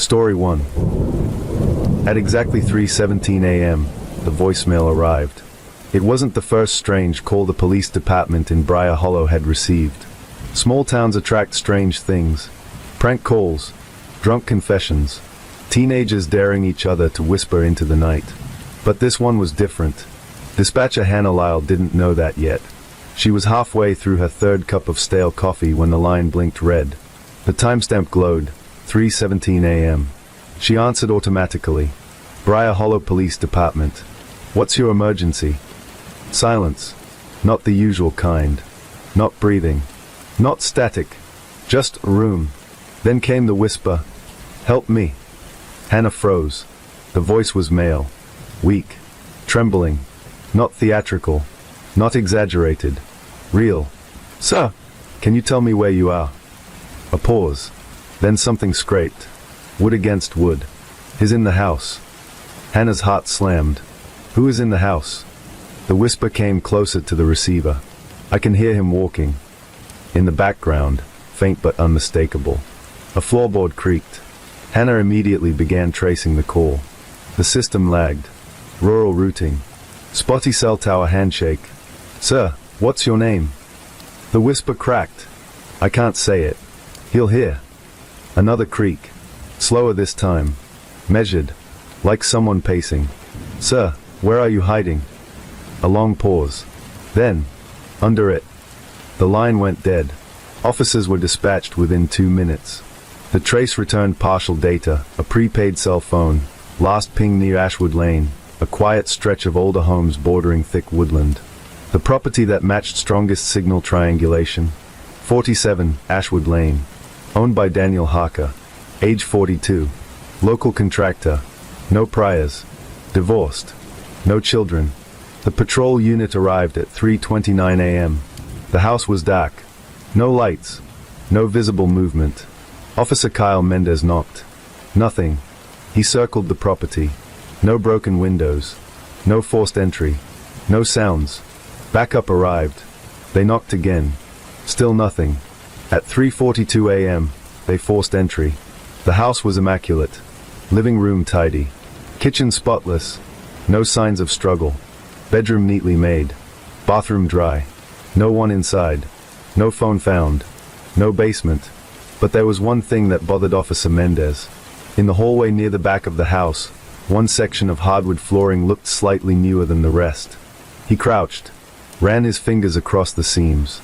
Story 1. At exactly 3:17 a.m., the voicemail arrived. It wasn't the first strange call the police department in Briar Hollow had received. Small towns attract strange things. Prank calls, drunk confessions, teenagers daring each other to whisper into the night. But this one was different. Dispatcher Hannah Lyle didn't know that yet. She was halfway through her third cup of stale coffee when the line blinked red. The timestamp glowed, 3:17 a.m. She answered automatically. Briar Hollow Police Department. What's your emergency? Silence. Not the usual kind. Not breathing. Not static. Just a room. Then came the whisper. Help me. Hannah froze. The voice was male. Weak. Trembling. Not theatrical. Not exaggerated. Real. Sir, can you tell me where you are? A pause. Then something scraped. Wood against wood. He's in the house. Hannah's heart slammed. Who is in the house? The whisper came closer to the receiver. I can hear him walking. In the background, faint but unmistakable. A floorboard creaked. Hannah immediately began tracing the call. The system lagged. Rural routing. Spotty cell tower handshake. Sir, what's your name? The whisper cracked. I can't say it. He'll hear. Another creak. Slower this time. Measured. Like someone pacing. Sir, where are you hiding? A long pause. Then, under it. The line went dead. Officers were dispatched within 2 minutes. The trace returned partial data, a prepaid cell phone, last ping near Ashwood Lane, a quiet stretch of older homes bordering thick woodland. The property that matched strongest signal triangulation. 47, Ashwood Lane. Owned by Daniel Harker. Age 42. Local contractor. No priors. Divorced. No children. The patrol unit arrived at 3:29 a.m. The house was dark. No lights. No visible movement. Officer Kyle Mendez knocked. Nothing. He circled the property. No broken windows. No forced entry. No sounds. Backup arrived. They knocked again. Still nothing. At 3:42 a.m., they forced entry. The house was immaculate. Living room tidy. Kitchen spotless. No signs of struggle. Bedroom neatly made. Bathroom dry. No one inside. No phone found. No basement. But there was one thing that bothered Officer Mendez. In the hallway near the back of the house, one section of hardwood flooring looked slightly newer than the rest. He crouched. Ran his fingers across the seams.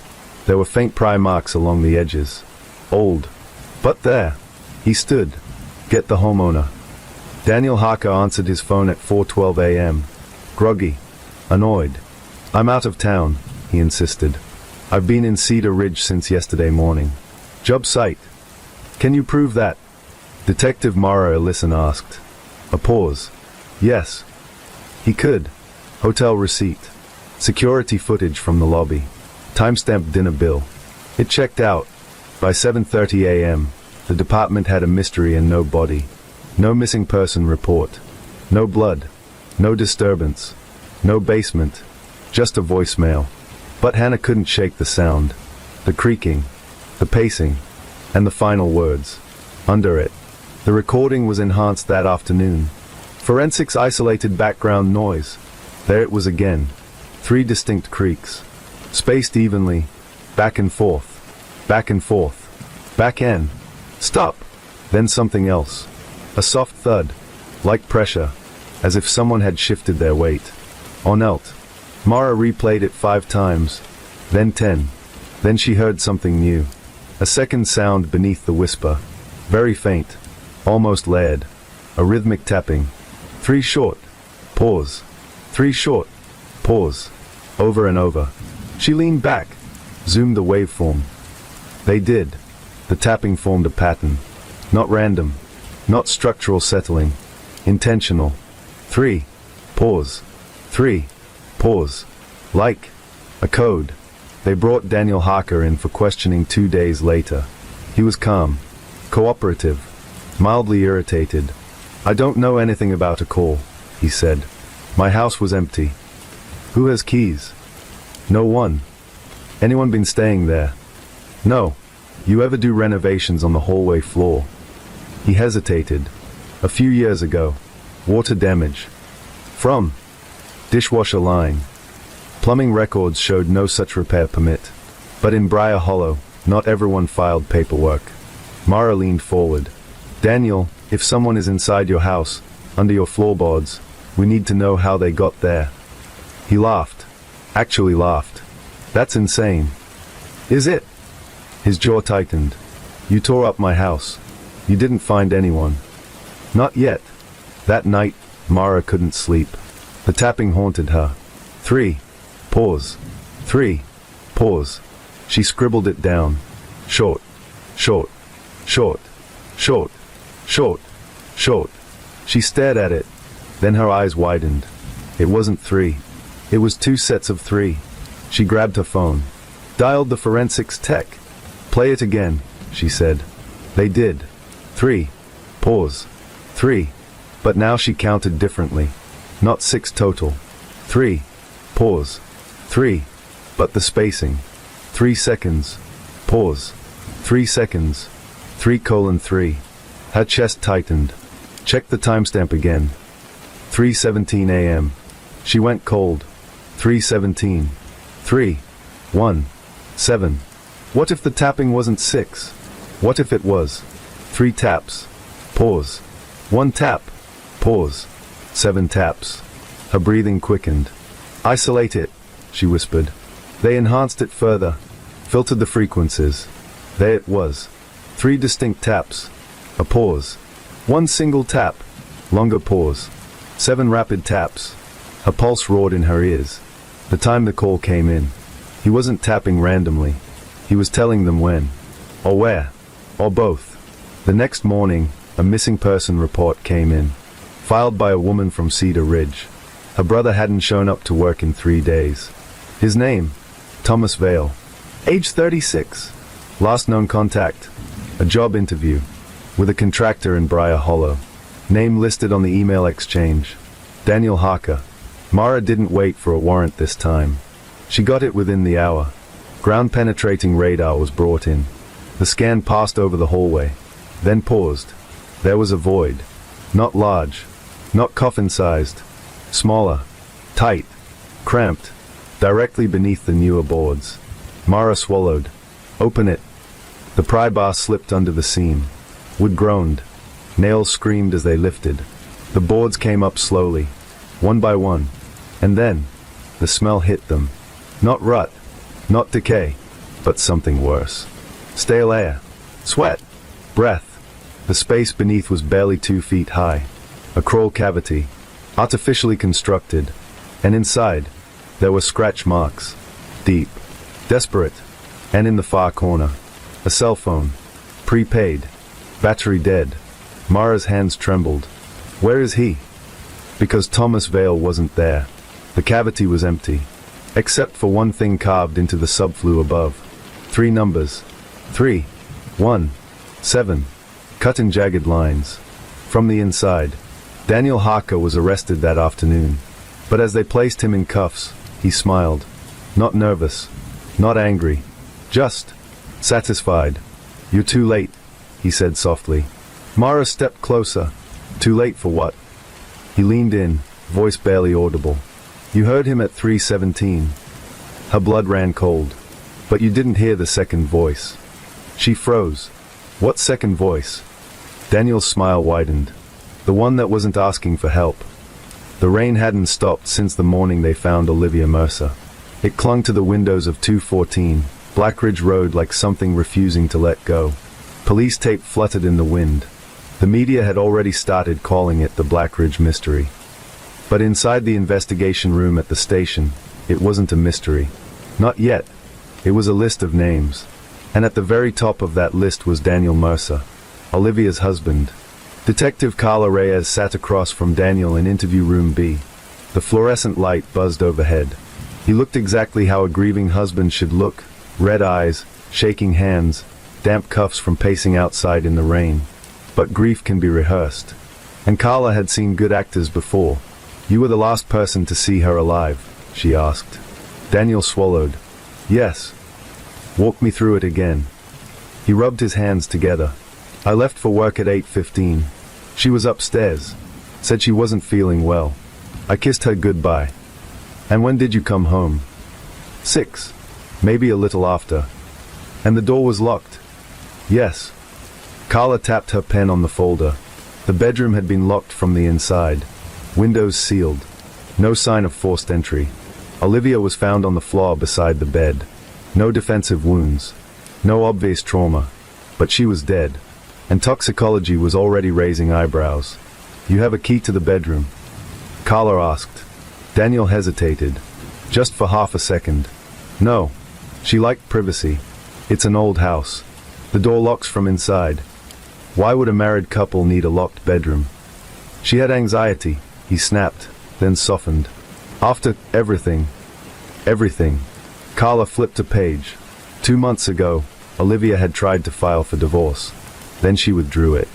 There were faint pry marks along the edges. Old. But there. He stood. Get the homeowner. Daniel Harker answered his phone at 4:12 a.m. Groggy. Annoyed. I'm out of town, he insisted. I've been in Cedar Ridge since yesterday morning. Job site. Can you prove that? Detective Mara Ellison asked. A pause. Yes. He could. Hotel receipt. Security footage from the lobby. Timestamped dinner bill. It checked out. By 7:30 a.m., the department had a mystery and no body. No missing person report. No blood. No disturbance. No basement. Just a voicemail. But Hannah couldn't shake the sound. The creaking. The pacing. And the final words. Under it. The recording was enhanced that afternoon. Forensics isolated background noise. There it was again. 3 distinct creaks. Spaced evenly. Back and forth. Back and forth. Back end. Stop. Then something else. A soft thud. Like pressure. As if someone had shifted their weight. On Elt. Mara replayed it 5 times. Then 10. Then she heard something new. A second sound beneath the whisper. Very faint. Almost layered. A rhythmic tapping. 3 short. Pause. 3 short. Pause. Over and over. She leaned back. Zoomed the waveform. They did. The tapping formed a pattern. Not random. Not structural settling. Intentional. 3. Pause. 3. Pause. Like a code. They brought Daniel Harker in for questioning 2 days later. He was calm. Cooperative. Mildly irritated. I don't know anything about a call, he said. My house was empty. Who has keys? No one. Anyone been staying there? No. You ever do renovations on the hallway floor? He hesitated. A few years ago. Water damage. From dishwasher line. Plumbing records showed no such repair permit. But in Briar Hollow, not everyone filed paperwork. Mara leaned forward. Daniel, if someone is inside your house, under your floorboards, we need to know how they got there. He laughed. Actually laughed. That's insane. Is it? His jaw tightened. You tore up my house. You didn't find anyone. Not yet. That night, Mara couldn't sleep. The tapping haunted her. 3. Pause. 3. Pause. She scribbled it down. Short. Short. Short. Short. Short. Short. She stared at it. Then her eyes widened. It wasn't 3. It was 2 sets of 3. She grabbed her phone. Dialed the forensics tech. Play it again, she said. They did. 3. Pause. 3. But now she counted differently. Not 6 total. 3. Pause. 3. But the spacing. 3 seconds. Pause. 3 seconds. 3:3. Her chest tightened. Check the timestamp again. 3:17 a.m. She went cold. 3:17. 3. 1. 7. What if the tapping wasn't 6? What if it was 3 taps? Pause. 1 tap. Pause. 7 taps. Her breathing quickened. Isolate it, she whispered. They enhanced it further. Filtered the frequencies. There it was. 3 distinct taps. A pause. 1 single tap. Longer pause. 7 rapid taps. Her pulse roared in her ears. The time the call came in. He wasn't tapping randomly. He was telling them when. Or where. Or both. The next morning, a missing person report came in. Filed by a woman from Cedar Ridge. Her brother hadn't shown up to work in 3 days. His name? Thomas Vale. Age 36. Last known contact. A job interview. With a contractor in Briar Hollow. Name listed on the email exchange. Daniel Harker. Mara didn't wait for a warrant this time. She got it within the hour. Ground-penetrating radar was brought in. The scan passed over the hallway. Then paused. There was a void. Not large. Not coffin-sized. Smaller. Tight. Cramped. Directly beneath the newer boards. Mara swallowed. Open it. The pry bar slipped under the seam. Wood groaned. Nails screamed as they lifted. The boards came up slowly. One by one. And then, the smell hit them. Not rut. Not decay. But something worse. Stale air. Sweat. Breath. The space beneath was barely 2 feet high. A crawl cavity. Artificially constructed. And inside, there were scratch marks. Deep. Desperate. And in the far corner, a cell phone. Prepaid. Battery dead. Mara's hands trembled. Where is he? Because Thomas Vale wasn't there. The cavity was empty. Except for one thing carved into the subflue above. 3 numbers. 3. 1. 7. Cut in jagged lines. From the inside. Daniel Harker was arrested that afternoon. But as they placed him in cuffs, he smiled. Not nervous. Not angry. Just satisfied. You're too late, he said softly. Mara stepped closer. Too late for what? He leaned in, voice barely audible. You heard him at 3:17. Her blood ran cold. But you didn't hear the second voice. She froze. What second voice? Daniel's smile widened. The one that wasn't asking for help. The rain hadn't stopped since the morning they found Olivia Mercer. It clung to the windows of 214, Blackridge Road like something refusing to let go. Police tape fluttered in the wind. The media had already started calling it the Blackridge mystery. But inside the investigation room at the station, it wasn't a mystery. Not yet. It was a list of names. And at the very top of that list was Daniel Mercer, Olivia's husband. Detective Carla Reyes sat across from Daniel in interview room B. The fluorescent light buzzed overhead. He looked exactly how a grieving husband should look. Red eyes, shaking hands, damp cuffs from pacing outside in the rain. But grief can be rehearsed. And Carla had seen good actors before. You were the last person to see her alive, she asked. Daniel swallowed. Yes. Walk me through it again. He rubbed his hands together. I left for work at 8:15. She was upstairs. Said she wasn't feeling well. I kissed her goodbye. And when did you come home? 6. Maybe a little after. And the door was locked? Yes. Carla tapped her pen on the folder. The bedroom had been locked from the inside. Windows sealed. No sign of forced entry. Olivia was found on the floor beside the bed. No defensive wounds. No obvious trauma. But she was dead. And toxicology was already raising eyebrows. You have a key to the bedroom? Carla asked. Daniel hesitated. Just for half a second. No. She liked privacy. It's an old house. The door locks from inside. Why would a married couple need a locked bedroom? She had anxiety, he snapped, then softened. After everything. Carla flipped a page. 2 months ago, Olivia had tried to file for divorce. Then she withdrew it.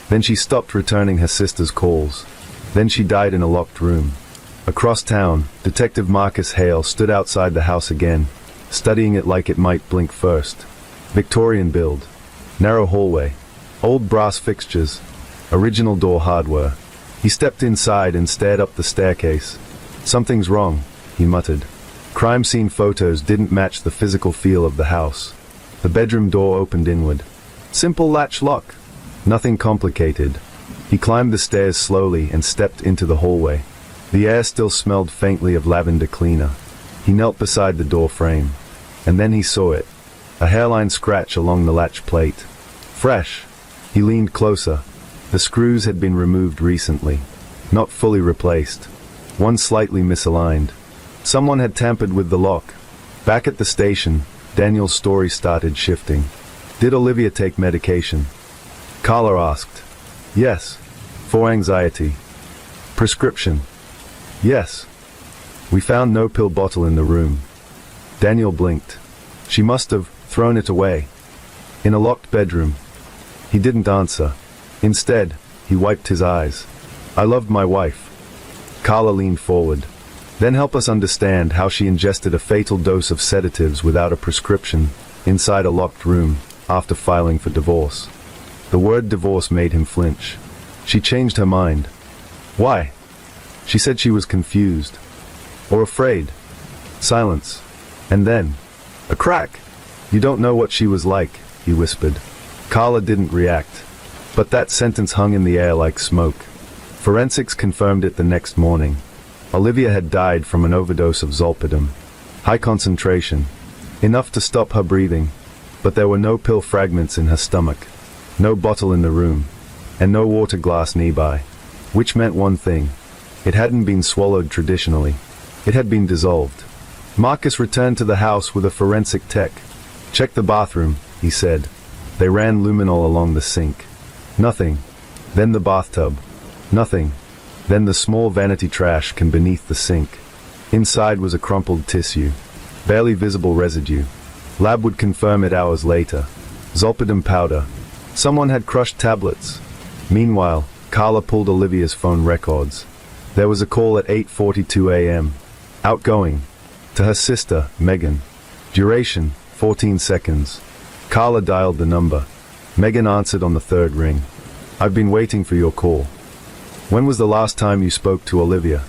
Then she stopped returning her sister's calls. Then she died in a locked room. Across town, Detective Marcus Hale stood outside the house again, studying it like it might blink first. Victorian build. Narrow hallway. Old brass fixtures. Original door hardware. He stepped inside and stared up the staircase. Something's wrong, he muttered. Crime scene photos didn't match the physical feel of the house. The bedroom door opened inward. Simple latch lock. Nothing complicated. He climbed the stairs slowly and stepped into the hallway. The air still smelled faintly of lavender cleaner. He knelt beside the door frame. And then he saw it. A hairline scratch along the latch plate. Fresh. He leaned closer. The screws had been removed recently. Not fully replaced. One slightly misaligned. Someone had tampered with the lock. Back at the station, Daniel's story started shifting. Did Olivia take medication? Carla asked. Yes. For anxiety. Prescription? Yes. We found no pill bottle in the room. Daniel blinked. She must have thrown it away. In a locked bedroom. He didn't answer. Instead, he wiped his eyes. I loved my wife. Carla leaned forward. Then help us understand how she ingested a fatal dose of sedatives without a prescription, inside a locked room, after filing for divorce. The word divorce made him flinch. She changed her mind. Why? She said she was confused. Or afraid. Silence. And then, a crack. You don't know what she was like, he whispered. Carla didn't react. But that sentence hung in the air like smoke. Forensics confirmed it the next morning. Olivia had died from an overdose of zolpidem. High concentration. Enough to stop her breathing. But there were no pill fragments in her stomach. No bottle in the room. And no water glass nearby. Which meant one thing. It hadn't been swallowed traditionally. It had been dissolved. Marcus returned to the house with a forensic tech. Check the bathroom, he said. They ran luminol along the sink. Nothing. Then the bathtub. Nothing. Then the small vanity trash can beneath the sink. Inside was a crumpled tissue. Barely visible residue. Lab would confirm it hours later. Zolpidem powder. Someone had crushed tablets. Meanwhile, Carla pulled Olivia's phone records. There was a call at 8:42 a.m. Outgoing. To her sister, Megan. Duration, 14 seconds. Carla dialed the number. Megan answered on the third ring. I've been waiting for your call. When was the last time you spoke to Olivia?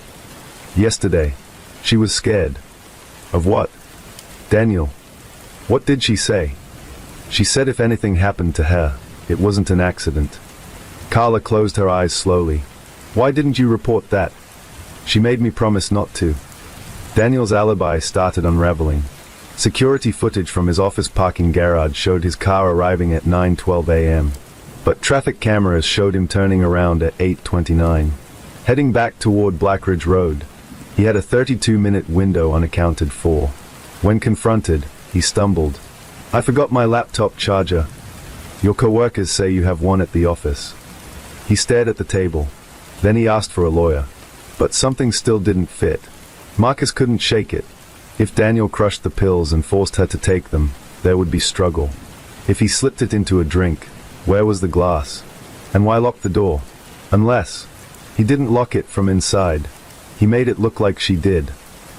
Yesterday. She was scared. Of what? Daniel. What did she say? She said if anything happened to her, it wasn't an accident. Carla closed her eyes slowly. Why didn't you report that? She made me promise not to. Daniel's alibi started unraveling. Security footage from his office parking garage showed his car arriving at 9:12 a.m. But traffic cameras showed him turning around at 8:29. Heading back toward Blackridge Road. He had a 32-minute window unaccounted for. When confronted, he stumbled. I forgot my laptop charger. Your coworkers say you have one at the office. He stared at the table. Then he asked for a lawyer. But something still didn't fit. Marcus couldn't shake it. If Daniel crushed the pills and forced her to take them, there would be struggle. If he slipped it into a drink, where was the glass? And why lock the door? Unless he didn't lock it from inside. He made it look like she did.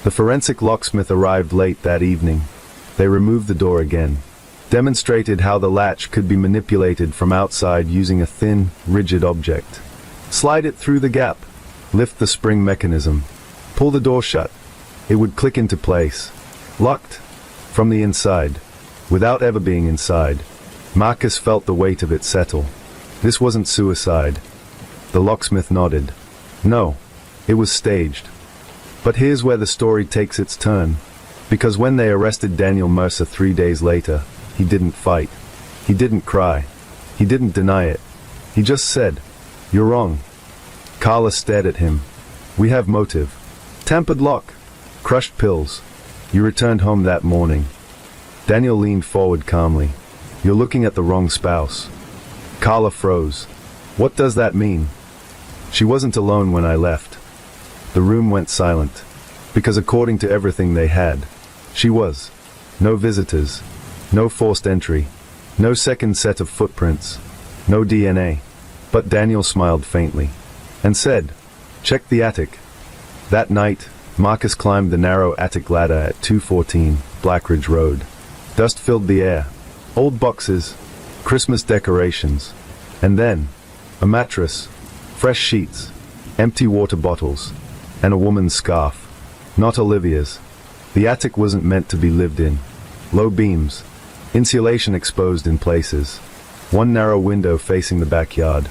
The forensic locksmith arrived late that evening. They removed the door again. demonstrated how the latch could be manipulated from outside using a thin, rigid object. Slide it through the gap, lift the spring mechanism, pull the door shut. It would click into place. Locked. From the inside. Without ever being inside. Marcus felt the weight of it settle. This wasn't suicide. The locksmith nodded. No, it was staged. But here's where the story takes its turn. Because when they arrested Daniel Mercer 3 days later, he didn't fight. He didn't cry. He didn't deny it. He just said, "You're wrong." Carla stared at him. "We have motive. Tampered lock. Crushed pills. You returned home that morning." Daniel leaned forward calmly. "You're looking at the wrong spouse." Carla froze. "What does that mean?" "She wasn't alone when I left." The room went silent. Because according to everything they had, she was. No visitors. No forced entry. No second set of footprints. No DNA. But Daniel smiled faintly. And said, "Check the attic." That night, Marcus climbed the narrow attic ladder at 214 Blackridge Road. Dust filled the air. Old boxes. Christmas decorations. And then, a mattress. Fresh sheets. Empty water bottles. And a woman's scarf. Not Olivia's. The attic wasn't meant to be lived in. Low beams. Insulation exposed in places. One narrow window facing the backyard.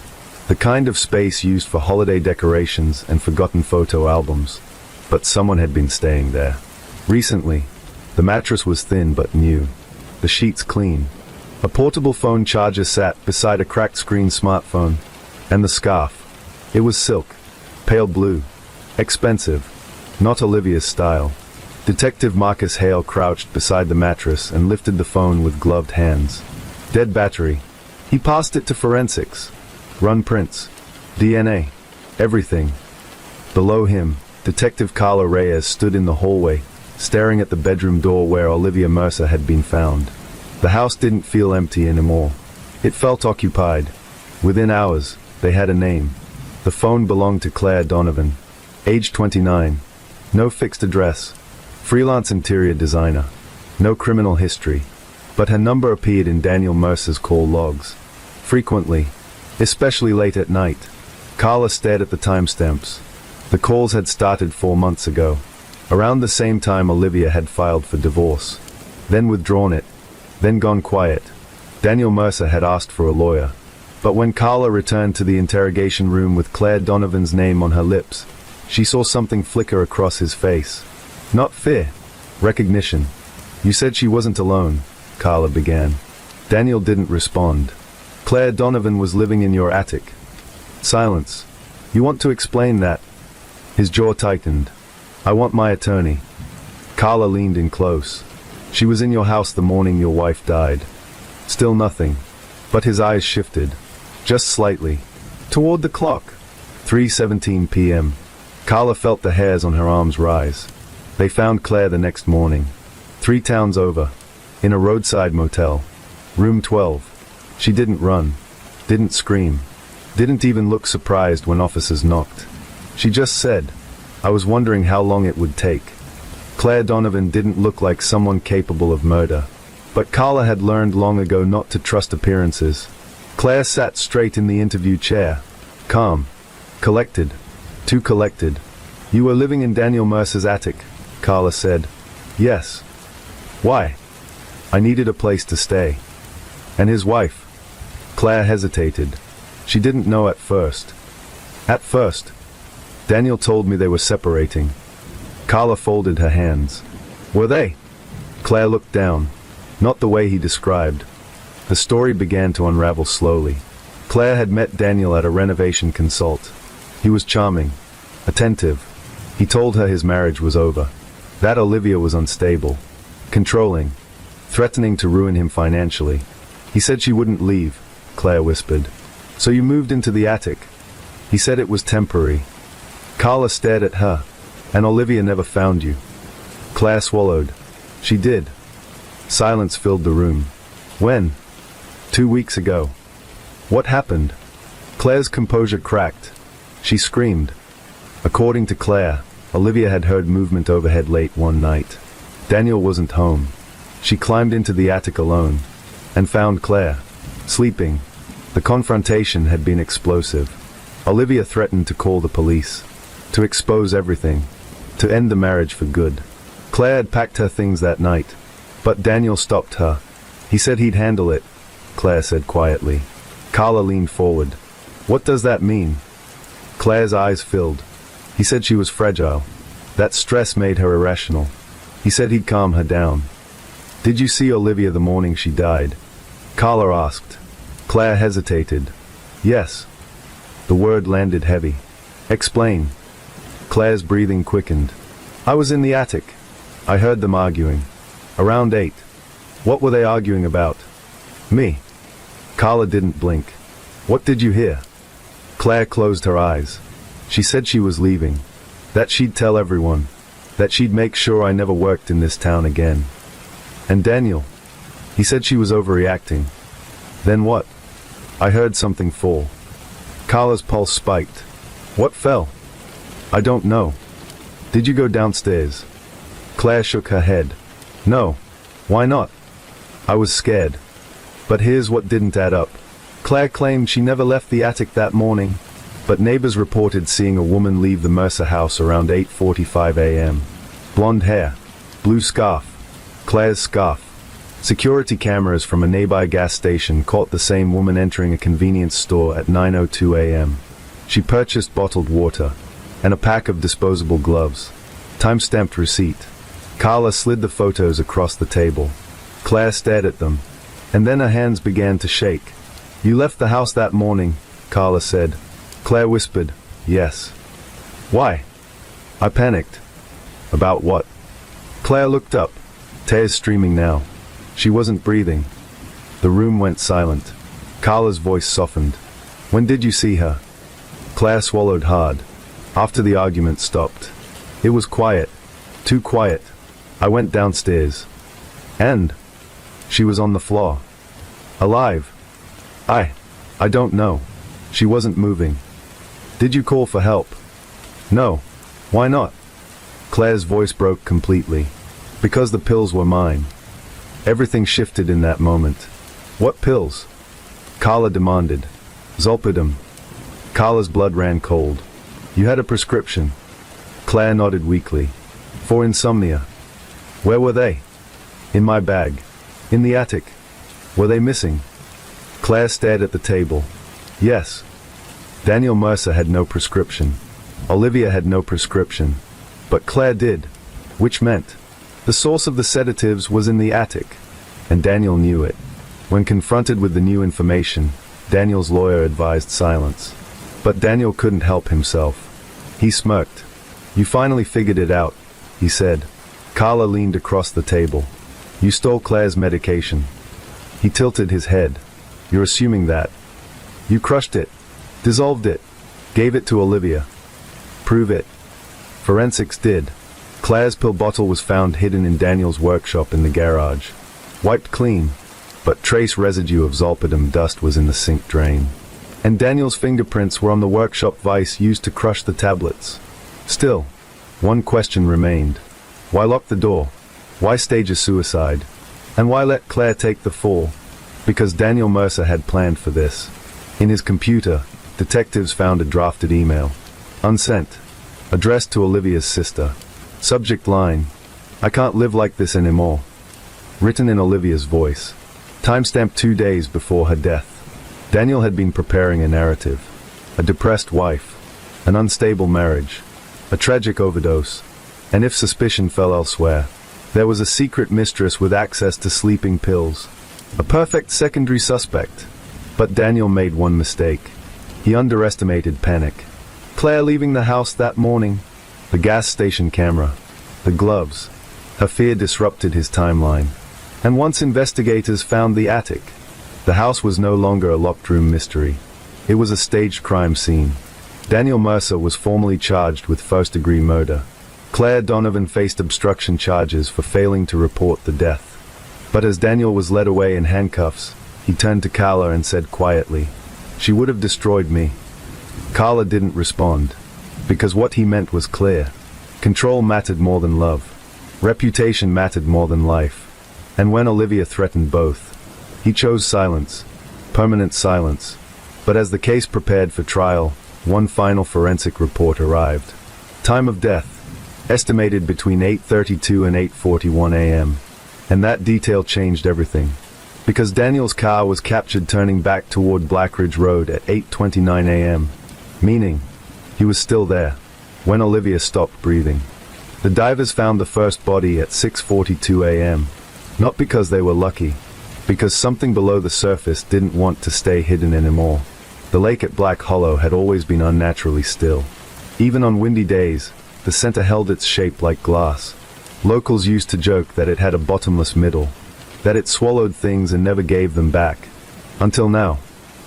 The kind of space used for holiday decorations and forgotten photo albums. But someone had been staying there. Recently. The mattress was thin but new. The sheets clean. A portable phone charger sat beside a cracked screen smartphone. And the scarf. It was silk. Pale blue. Expensive. Not Olivia's style. Detective Marcus Hale crouched beside the mattress and lifted the phone with gloved hands. Dead battery. He passed it to forensics. Run prints. DNA. Everything. Below him, Detective Carla Reyes stood in the hallway, staring at the bedroom door where Olivia Mercer had been found. The house didn't feel empty anymore. It felt occupied. Within hours, they had a name. The phone belonged to Claire Donovan. Age 29. No fixed address. Freelance interior designer. No criminal history. But her number appeared in Daniel Mercer's call logs. Frequently. Especially late at night. Carla stared at the timestamps. The calls had started 4 months ago. Around the same time Olivia had filed for divorce. Then withdrawn it. Then gone quiet. Daniel Mercer had asked for a lawyer. But when Carla returned to the interrogation room with Claire Donovan's name on her lips, she saw something flicker across his face. Not fear. Recognition. "You said she wasn't alone," Carla began. Daniel didn't respond. "Claire Donovan was living in your attic." Silence. "You want to explain that?" His jaw tightened. "I want my attorney." Carla leaned in close. "She was in your house the morning your wife died." Still nothing. But his eyes shifted. Just slightly. Toward the clock. 3:17 p.m. Carla felt the hairs on her arms rise. They found Claire the next morning. 3 towns over. In a roadside motel. Room 12. She didn't run. Didn't scream. Didn't even look surprised when officers knocked. She just said, "I was wondering how long it would take." Claire Donovan didn't look like someone capable of murder. But Carla had learned long ago not to trust appearances. Claire sat straight in the interview chair. Calm. Collected. Too collected. "You were living in Daniel Mercer's attic," Carla said. "Yes." "Why?" "I needed a place to stay." "And his wife?" Claire hesitated. She didn't know at first. "At first. Daniel told me they were separating." Carla folded her hands. "Were they?" Claire looked down. Not the way he described. The story began to unravel slowly. Claire had met Daniel at a renovation consult. He was charming. Attentive. He told her his marriage was over. That Olivia was unstable. Controlling. Threatening to ruin him financially. He said she wouldn't leave, Claire whispered. "So you moved into the attic?" He said it was temporary. Carla stared at her. "And Olivia never found you?" Claire swallowed. "She did." Silence filled the room. "When?" 2 weeks ago." "What happened?" Claire's composure cracked. She screamed. According to Claire, Olivia had heard movement overhead late one night. Daniel wasn't home. She climbed into the attic alone. and found Claire sleeping. The confrontation had been explosive. Olivia threatened to call the police, to expose everything, to end the marriage for good. Claire had packed her things that night, but Daniel stopped her. He said he'd handle it, Claire said quietly. Carla leaned forward. What does that mean? Claire's eyes filled. He said she was fragile. That stress made her irrational. He said he'd calm her down. Did you see Olivia the morning she died? Carla asked. Claire hesitated. Yes. The word landed heavy. Explain. Claire's breathing quickened. I was in the attic. I heard them arguing. Around 8. What were they arguing about? Me. Carla didn't blink. What did you hear? Claire closed her eyes. She said she was leaving. That she'd tell everyone. That she'd make sure I never worked in this town again. And Daniel? He said she was overreacting. Then what? I heard something fall. Carla's pulse spiked. What fell? I don't know. Did you go downstairs? Claire shook her head. No. Why not? I was scared. But here's what didn't add up. Claire claimed she never left the attic that morning, but neighbors reported seeing a woman leave the Mercer house around 8:45 a.m. Blonde hair, blue scarf, Claire's scarf. Security cameras from a nearby gas station caught the same woman entering a convenience store at 9:02 a.m. She purchased bottled water and a pack of disposable gloves. Time-stamped receipt. Carla slid the photos across the table. Claire stared at them, and then her hands began to shake. You left the house that morning, Carla said. Claire whispered, yes. Why? I panicked. About what? Claire looked up, tears streaming now. She wasn't breathing. The room went silent. Carla's voice softened. When did you see her? Claire swallowed hard. After the argument stopped. It was quiet. Too quiet. I went downstairs. And? She was on the floor. Alive. I don't know. She wasn't moving. Did you call for help? No. Why not? Claire's voice broke completely. Because the pills were mine. Everything shifted in that moment. What pills? Carla demanded. Zolpidem. Carla's blood ran cold. You had a prescription. Claire nodded weakly. For insomnia. Where were they? In my bag. In the attic. Were they missing? Claire stared at the table. Yes. Daniel Mercer had no prescription. Olivia had no prescription. But Claire did. Which meant the source of the sedatives was in the attic. And Daniel knew it. When confronted with the new information, Daniel's lawyer advised silence. But Daniel couldn't help himself. He smirked. You finally figured it out, he said. Carla leaned across the table. You stole Claire's medication. He tilted his head. You're assuming that. You crushed it. Dissolved it. Gave it to Olivia. Prove it. Forensics did. Claire's pill bottle was found hidden in Daniel's workshop in the garage. Wiped clean, but trace residue of zolpidem dust was in the sink drain. And Daniel's fingerprints were on the workshop vise used to crush the tablets. Still, one question remained. Why lock the door? Why stage a suicide? And why let Claire take the fall? Because Daniel Mercer had planned for this. In his computer, detectives found a drafted email. Unsent. Addressed to Olivia's sister. Subject line. I can't live like this anymore. Written in Olivia's voice. Timestamped 2 days before her death. Daniel had been preparing a narrative. A depressed wife. An unstable marriage. A tragic overdose. And if suspicion fell elsewhere, there was a secret mistress with access to sleeping pills. A perfect secondary suspect. But Daniel made one mistake. He underestimated panic. Claire leaving the house that morning. The gas station camera. The gloves. Her fear disrupted his timeline. And once investigators found the attic, the house was no longer a locked room mystery. It was a staged crime scene. Daniel Mercer was formally charged with first-degree murder. Claire Donovan faced obstruction charges for failing to report the death. But as Daniel was led away in handcuffs, he turned to Carla and said quietly, "She would have destroyed me." Carla didn't respond, because what he meant was clear. Control mattered more than love. Reputation mattered more than life. And when Olivia threatened both, He chose silence. Permanent silence. But as the case prepared for trial, one final forensic report arrived. Time of death. Estimated between 8:32 and 8:41 a.m. And that detail changed everything. Because Daniel's car was captured turning back toward Blackridge Road at 8:29 a.m. Meaning, he was still there when Olivia stopped breathing. The divers found the first body at 6:42 a.m. Not because they were lucky, because something below the surface didn't want to stay hidden anymore. The lake at Black Hollow had always been unnaturally still. Even on windy days, the center held its shape like glass. Locals used to joke that it had a bottomless middle, that it swallowed things and never gave them back. Until now,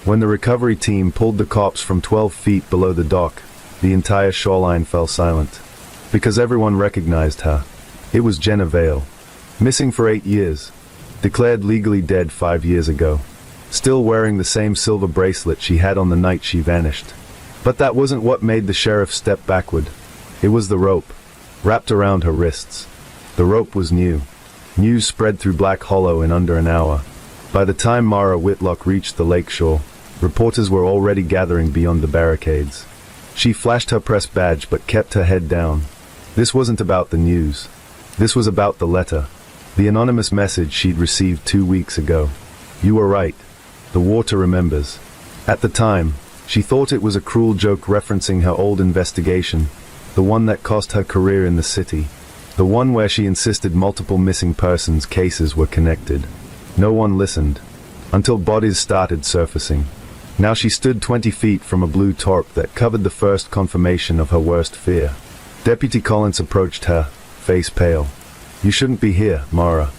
when the recovery team pulled the corpse from 12 feet below the dock, the entire shoreline fell silent. Because everyone recognized her. It was Jenna Vale. Missing for 8 years. Declared legally dead 5 years ago. Still wearing the same silver bracelet she had on the night she vanished. But that wasn't what made the sheriff step backward. It was the rope, wrapped around her wrists. The rope was new. News spread through Black Hollow in under an hour. By the time Mara Whitlock reached the lakeshore, reporters were already gathering beyond the barricades. She flashed her press badge but kept her head down. This wasn't about the news. This was about the letter. The anonymous message she'd received 2 weeks ago. You were right. The water remembers. At the time, she thought it was a cruel joke referencing her old investigation, the one that cost her career in the city, the one where she insisted multiple missing persons cases were connected. No one listened, until bodies started surfacing. Now she stood 20 feet from a blue tarp that covered the first confirmation of her worst fear. Deputy Collins approached her, face pale. You shouldn't be here, Mara.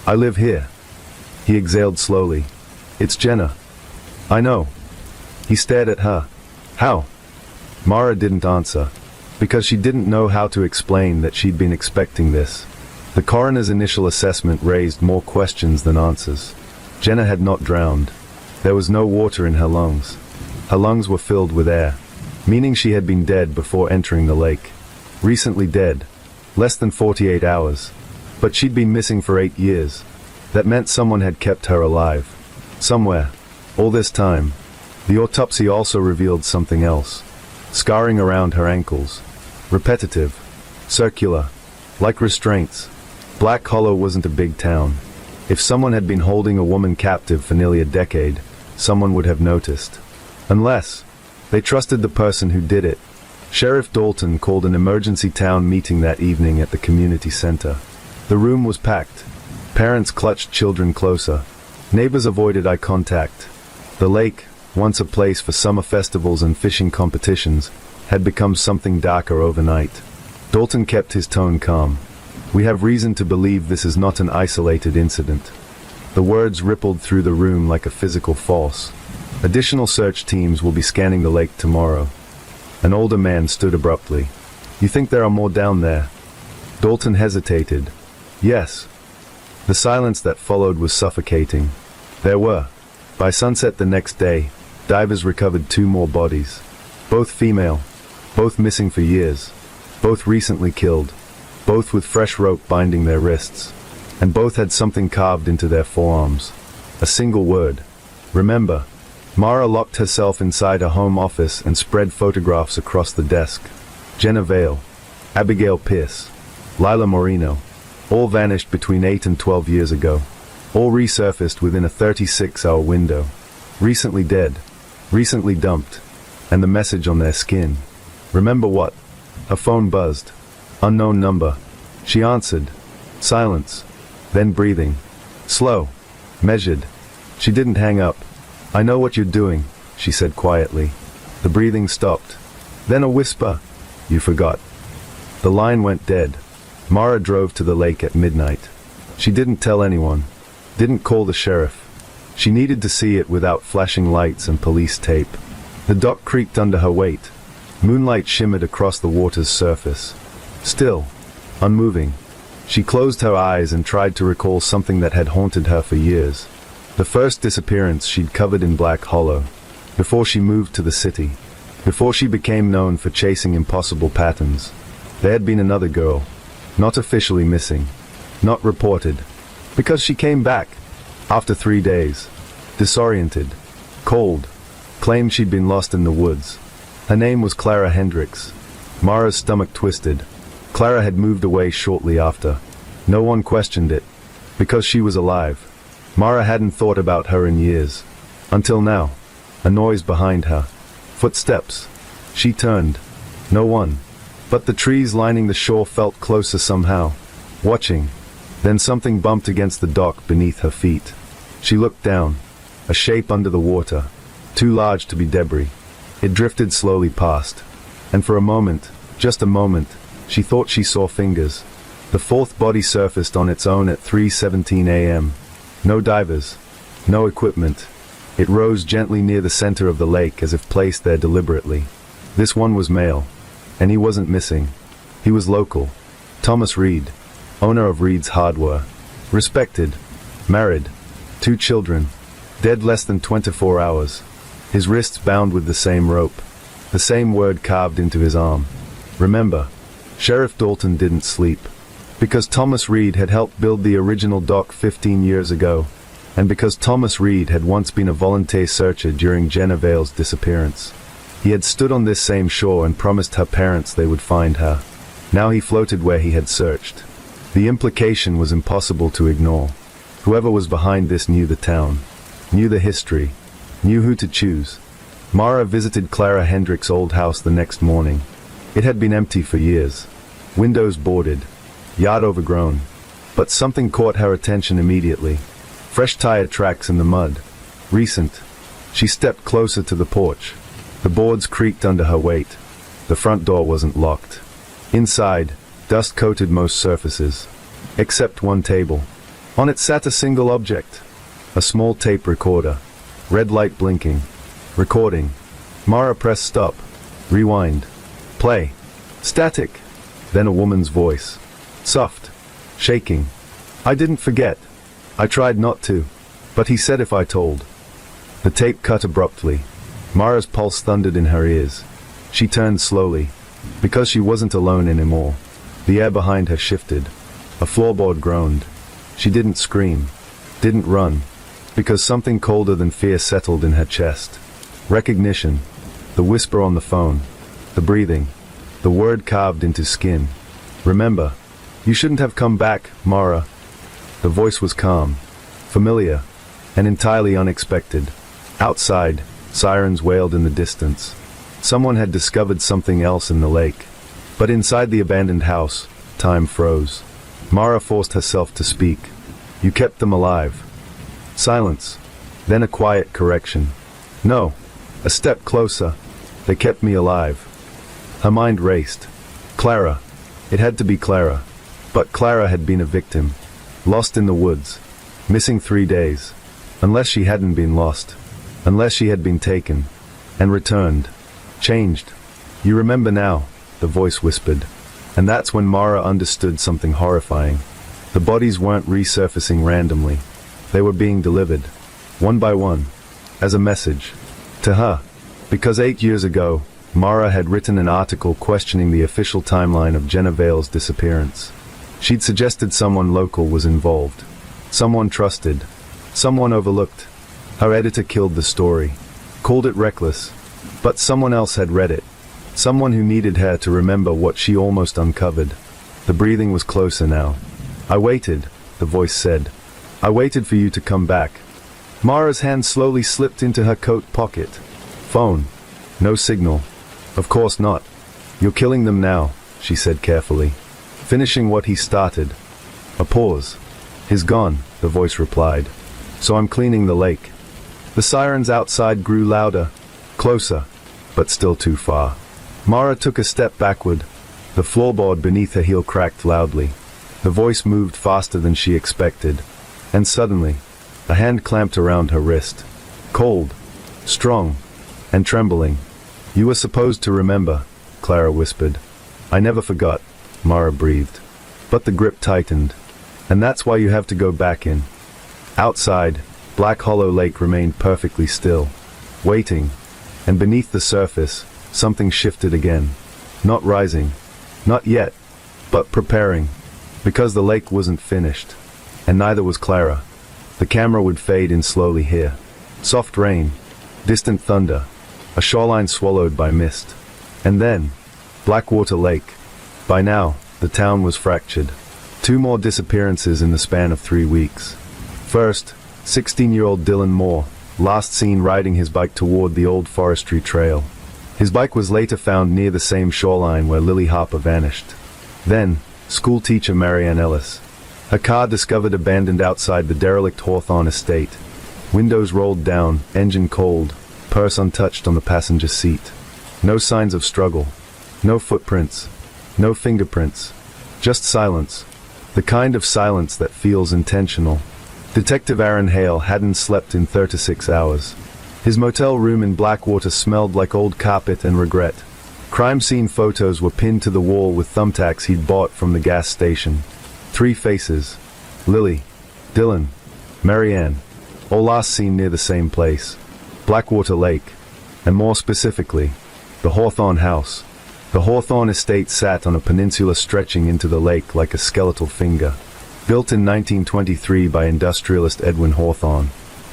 I live here. He exhaled slowly. It's Jenna. I know. He stared at her. How? Mara didn't answer, because she didn't know how to explain that she'd been expecting this. The coroner's initial assessment raised more questions than answers. Jenna had not drowned. There was no water in her lungs. Her lungs were filled with air, meaning she had been dead before entering the lake. Recently dead. Less than 48 hours. But she'd been missing for 8 years. That meant someone had kept her alive. Somewhere. All this time. The autopsy also revealed something else. Scarring around her ankles. Repetitive. Circular. Like restraints. Black Hollow wasn't a big town. If someone had been holding a woman captive for nearly a decade, someone would have noticed. Unless they trusted the person who did it. Sheriff Dalton called an emergency town meeting that evening at the community center. The room was packed. Parents clutched children closer. Neighbors avoided eye contact. The lake, once a place for summer festivals and fishing competitions, had become something darker overnight. Dalton kept his tone calm. We have reason to believe this is not an isolated incident. The words rippled through the room like a physical force. Additional search teams will be scanning the lake tomorrow. An older man stood abruptly. You think there are more down there? Dalton hesitated. Yes. The silence that followed was suffocating. There were. By sunset the next day, divers recovered 2 more bodies. Both female. Both missing for years. Both recently killed. Both with fresh rope binding their wrists. And both had something carved into their forearms. A single word. Remember. Mara locked herself inside her home office and spread photographs across the desk. Jenna Vale, Abigail Pierce, Lila Moreno, all vanished between 8 and 12 years ago. All resurfaced within a 36-hour window. Recently dead, recently dumped, and the message on their skin. Remember what? Her phone buzzed. Unknown number. She answered. Silence. Then breathing. Slow. Measured. She didn't hang up. I know what you're doing, she said quietly. The breathing stopped. Then a whisper. You forgot. The line went dead. Mara drove to the lake at midnight. She didn't tell anyone. Didn't call the sheriff. She needed to see it without flashing lights and police tape. The dock creaked under her weight. Moonlight shimmered across the water's surface. Still, unmoving. She closed her eyes and tried to recall something that had haunted her for years. The first disappearance she'd covered in Black Hollow. Before she moved to the city. Before she became known for chasing impossible patterns. There had been another girl. Not officially missing. Not reported. Because she came back. After 3 days, disoriented, cold, claimed she'd been lost in the woods. Her name was Clara Hendricks. Mara's stomach twisted. Clara had moved away shortly after. No one questioned it, because she was alive. Mara hadn't thought about her in years. Until now. A noise behind her. Footsteps. She turned. No one. But the trees lining the shore felt closer somehow. Watching. Then something bumped against the dock beneath her feet. She looked down. A shape under the water. Too large to be debris. It drifted slowly past. And for a moment, just a moment, she thought she saw fingers. The fourth body surfaced on its own at 3:17 a.m. No divers. No equipment. It rose gently near the center of the lake as if placed there deliberately. This one was male. And he wasn't missing. He was local. Thomas Reed, owner of Reed's Hardware. Respected. Married. 2 children. Dead less than 24 hours. His wrists bound with the same rope. The same word carved into his arm. Remember, Sheriff Dalton didn't sleep. Because Thomas Reed had helped build the original dock 15 years ago. And because Thomas Reed had once been a volunteer searcher during Jenna Vale's disappearance. He had stood on this same shore and promised her parents they would find her. Now he floated where he had searched. The implication was impossible to ignore. Whoever was behind this knew the town, knew the history, knew who to choose. Mara visited Clara Hendricks' old house the next morning. It had been empty for years. Windows boarded, yard overgrown. But something caught her attention immediately. Fresh tire tracks in the mud. Recent. She stepped closer to the porch. The boards creaked under her weight. The front door wasn't locked. Inside, dust coated most surfaces. Except one table. On it sat a single object. A small tape recorder. Red light blinking. Recording. Mara pressed stop. Rewind. Play. Static. Then a woman's voice. Soft. Shaking. I didn't forget. I tried not to. But he said if I told. The tape cut abruptly. Mara's pulse thundered in her ears. She turned slowly. Because she wasn't alone anymore. The air behind her shifted. A floorboard groaned. She didn't scream. Didn't run. Because something colder than fear settled in her chest. Recognition. The whisper on the phone. The breathing. The word carved into skin. Remember. You shouldn't have come back, Mara. The voice was calm. Familiar. And entirely unexpected. Outside. Sirens wailed in the distance. Someone had discovered something else in the lake. But inside the abandoned house, time froze. Mara forced herself to speak. You kept them alive. Silence. Then a quiet correction. No. A step closer. They kept me alive. Her mind raced. Clara. It had to be Clara. But Clara had been a victim. Lost in the woods. Missing 3 days. Unless she hadn't been lost. Unless she had been taken. And returned. Changed. You remember now, the voice whispered. And that's when Mara understood something horrifying. The bodies weren't resurfacing randomly. They were being delivered. One by one. As a message. To her. Because 8 years ago, Mara had written an article questioning the official timeline of Jenna Vale's disappearance. She'd suggested someone local was involved. Someone trusted. Someone overlooked. Her editor killed the story. Called it reckless. But someone else had read it. Someone who needed her to remember what she almost uncovered. The breathing was closer now. I waited, the voice said. I waited for you to come back. Mara's hand slowly slipped into her coat pocket. Phone. No signal. Of course not. You're killing them now, she said carefully. Finishing what he started. A pause. He's gone, the voice replied. So I'm cleaning the lake. The sirens outside grew louder. Closer. But still too far. Mara took a step backward. The floorboard beneath her heel cracked loudly. The voice moved faster than she expected. And suddenly, a hand clamped around her wrist. Cold. Strong. And trembling. You were supposed to remember, Clara whispered. I never forgot, Mara breathed. But the grip tightened. And that's why you have to go back in. Outside, Black Hollow Lake remained perfectly still. Waiting. And beneath the surface, something shifted again. Not rising. Not yet. But preparing. Because the lake wasn't finished. And neither was Clara. The camera would fade in slowly here. Soft rain, distant thunder, a shoreline swallowed by mist. And then, Blackwater Lake. By now, the town was fractured. 2 more disappearances in the span of 3 weeks. First, 16-year-old Dylan Moore, last seen riding his bike toward the old forestry trail. His bike was later found near the same shoreline where Lily Harper vanished. Then, school teacher Marianne Ellis. Her car discovered abandoned outside the derelict Hawthorne estate. Windows rolled down, engine cold, purse untouched on the passenger seat. No signs of struggle. No footprints. No fingerprints. Just silence. The kind of silence that feels intentional. Detective Aaron Hale hadn't slept in 36 hours. His motel room in Blackwater smelled like old carpet and regret. Crime scene photos were pinned to the wall with thumbtacks he'd bought from the gas station. 3 faces. Lily, Dylan, Marianne, all last seen near the same place. Blackwater Lake, and more specifically, the Hawthorne house. The Hawthorne estate sat on a peninsula stretching into the lake like a skeletal finger. Built in 1923 by industrialist Edwin Hawthorne,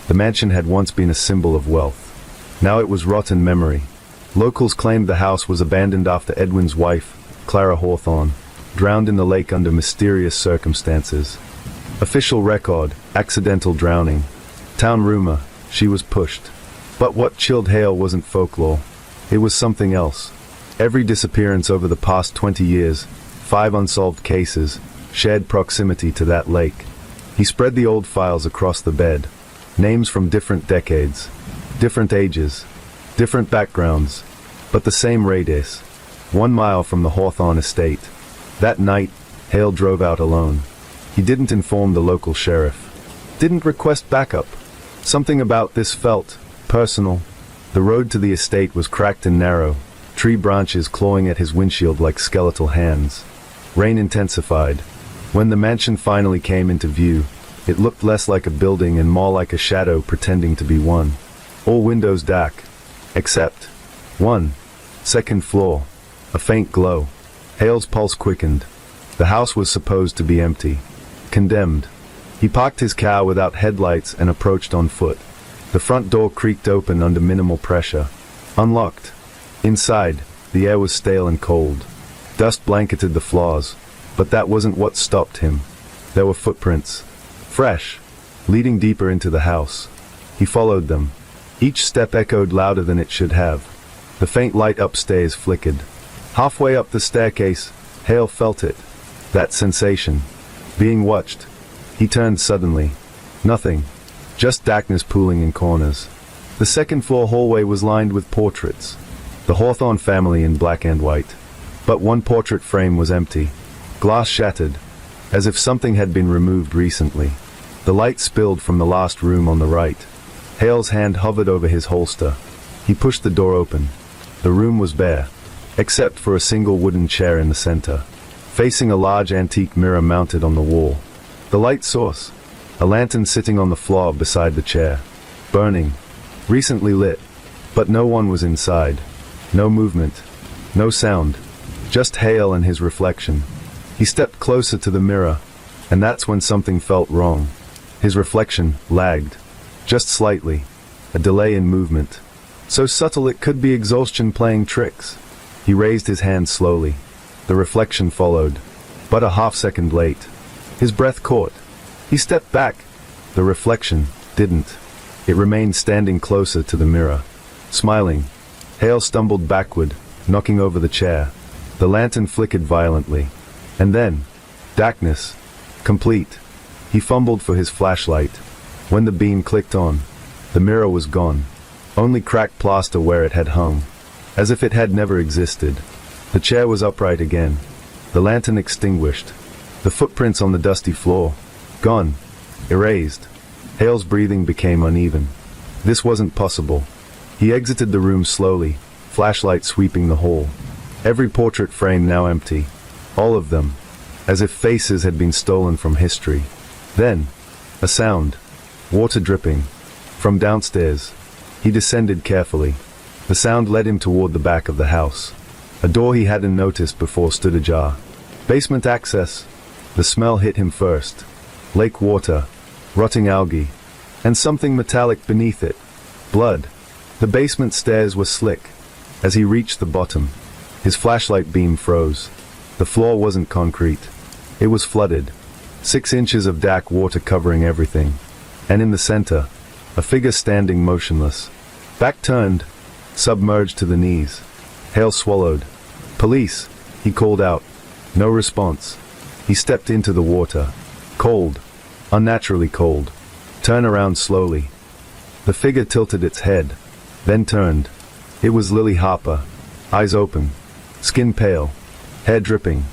the mansion had once been a symbol of wealth. Now it was rotten memory. Locals claimed the house was abandoned after Edwin's wife, Clara Hawthorne, drowned in the lake under mysterious circumstances. Official record, accidental drowning. Town rumor, she was pushed. But what chilled Hale wasn't folklore. It was something else. Every disappearance over the past 20 years, 5 unsolved cases, shared proximity to that lake. He spread the old files across the bed. Names from different decades, different ages, different backgrounds, but the same radius. 1 mile from the Hawthorne estate. That night, Hale drove out alone. He didn't inform the local sheriff. Didn't request backup. Something about this felt personal. The road to the estate was cracked and narrow, tree branches clawing at his windshield like skeletal hands. Rain intensified. When the mansion finally came into view, it looked less like a building and more like a shadow pretending to be one. All windows dark, except one. Second floor. A faint glow. Hale's pulse quickened. The house was supposed to be empty. Condemned. He parked his car without headlights and approached on foot. The front door creaked open under minimal pressure. Unlocked. Inside, the air was stale and cold. Dust blanketed the floors, but that wasn't what stopped him. There were footprints. Fresh, leading deeper into the house. He followed them. Each step echoed louder than it should have. The faint light upstairs flickered. Halfway up the staircase, Hale felt it. That sensation. Being watched. He turned suddenly. Nothing. Just darkness pooling in corners. The second-floor hallway was lined with portraits. The Hawthorne family in black and white. But one portrait frame was empty. Glass shattered, as if something had been removed recently. The light spilled from the last room on the right. Hale's hand hovered over his holster. He pushed the door open. The room was bare, except for a single wooden chair in the center, facing a large antique mirror mounted on the wall. The light source, a lantern sitting on the floor beside the chair. Burning. Recently lit. But no one was inside. No movement. No sound. Just Hale and his reflection. He stepped closer to the mirror, and that's when something felt wrong. His reflection lagged. Just slightly. A delay in movement. So subtle it could be exhaustion playing tricks. He raised his hand slowly. The reflection followed, but a half-second late. His breath caught. He stepped back. The reflection didn't. It remained standing closer to the mirror. Smiling. Hale stumbled backward, knocking over the chair. The lantern flickered violently. And then, darkness. Complete. He fumbled for his flashlight. When the beam clicked on, the mirror was gone. Only cracked plaster where it had hung. As if it had never existed. The chair was upright again. The lantern extinguished. The footprints on the dusty floor. Gone. Erased. Hale's breathing became uneven. This wasn't possible. He exited the room slowly, flashlight sweeping the hall. Every portrait frame now empty. All of them. As if faces had been stolen from history. Then, a sound. Water dripping. From downstairs. He descended carefully. The sound led him toward the back of the house. A door he hadn't noticed before stood ajar. Basement access. The smell hit him first. Lake water. Rotting algae. and something metallic beneath it. Blood. The basement stairs were slick. As he reached the bottom, his flashlight beam froze. The floor wasn't concrete. It was flooded. 6 inches of dark water covering everything. And in the center, a figure standing motionless. Back turned, submerged to the knees. Hale swallowed. "Police," he called out. No response. He stepped into the water. Cold. Unnaturally cold. Turn around slowly. The figure tilted its head, then turned. It was Lily Harper. Eyes open. Skin pale. Hair dripping.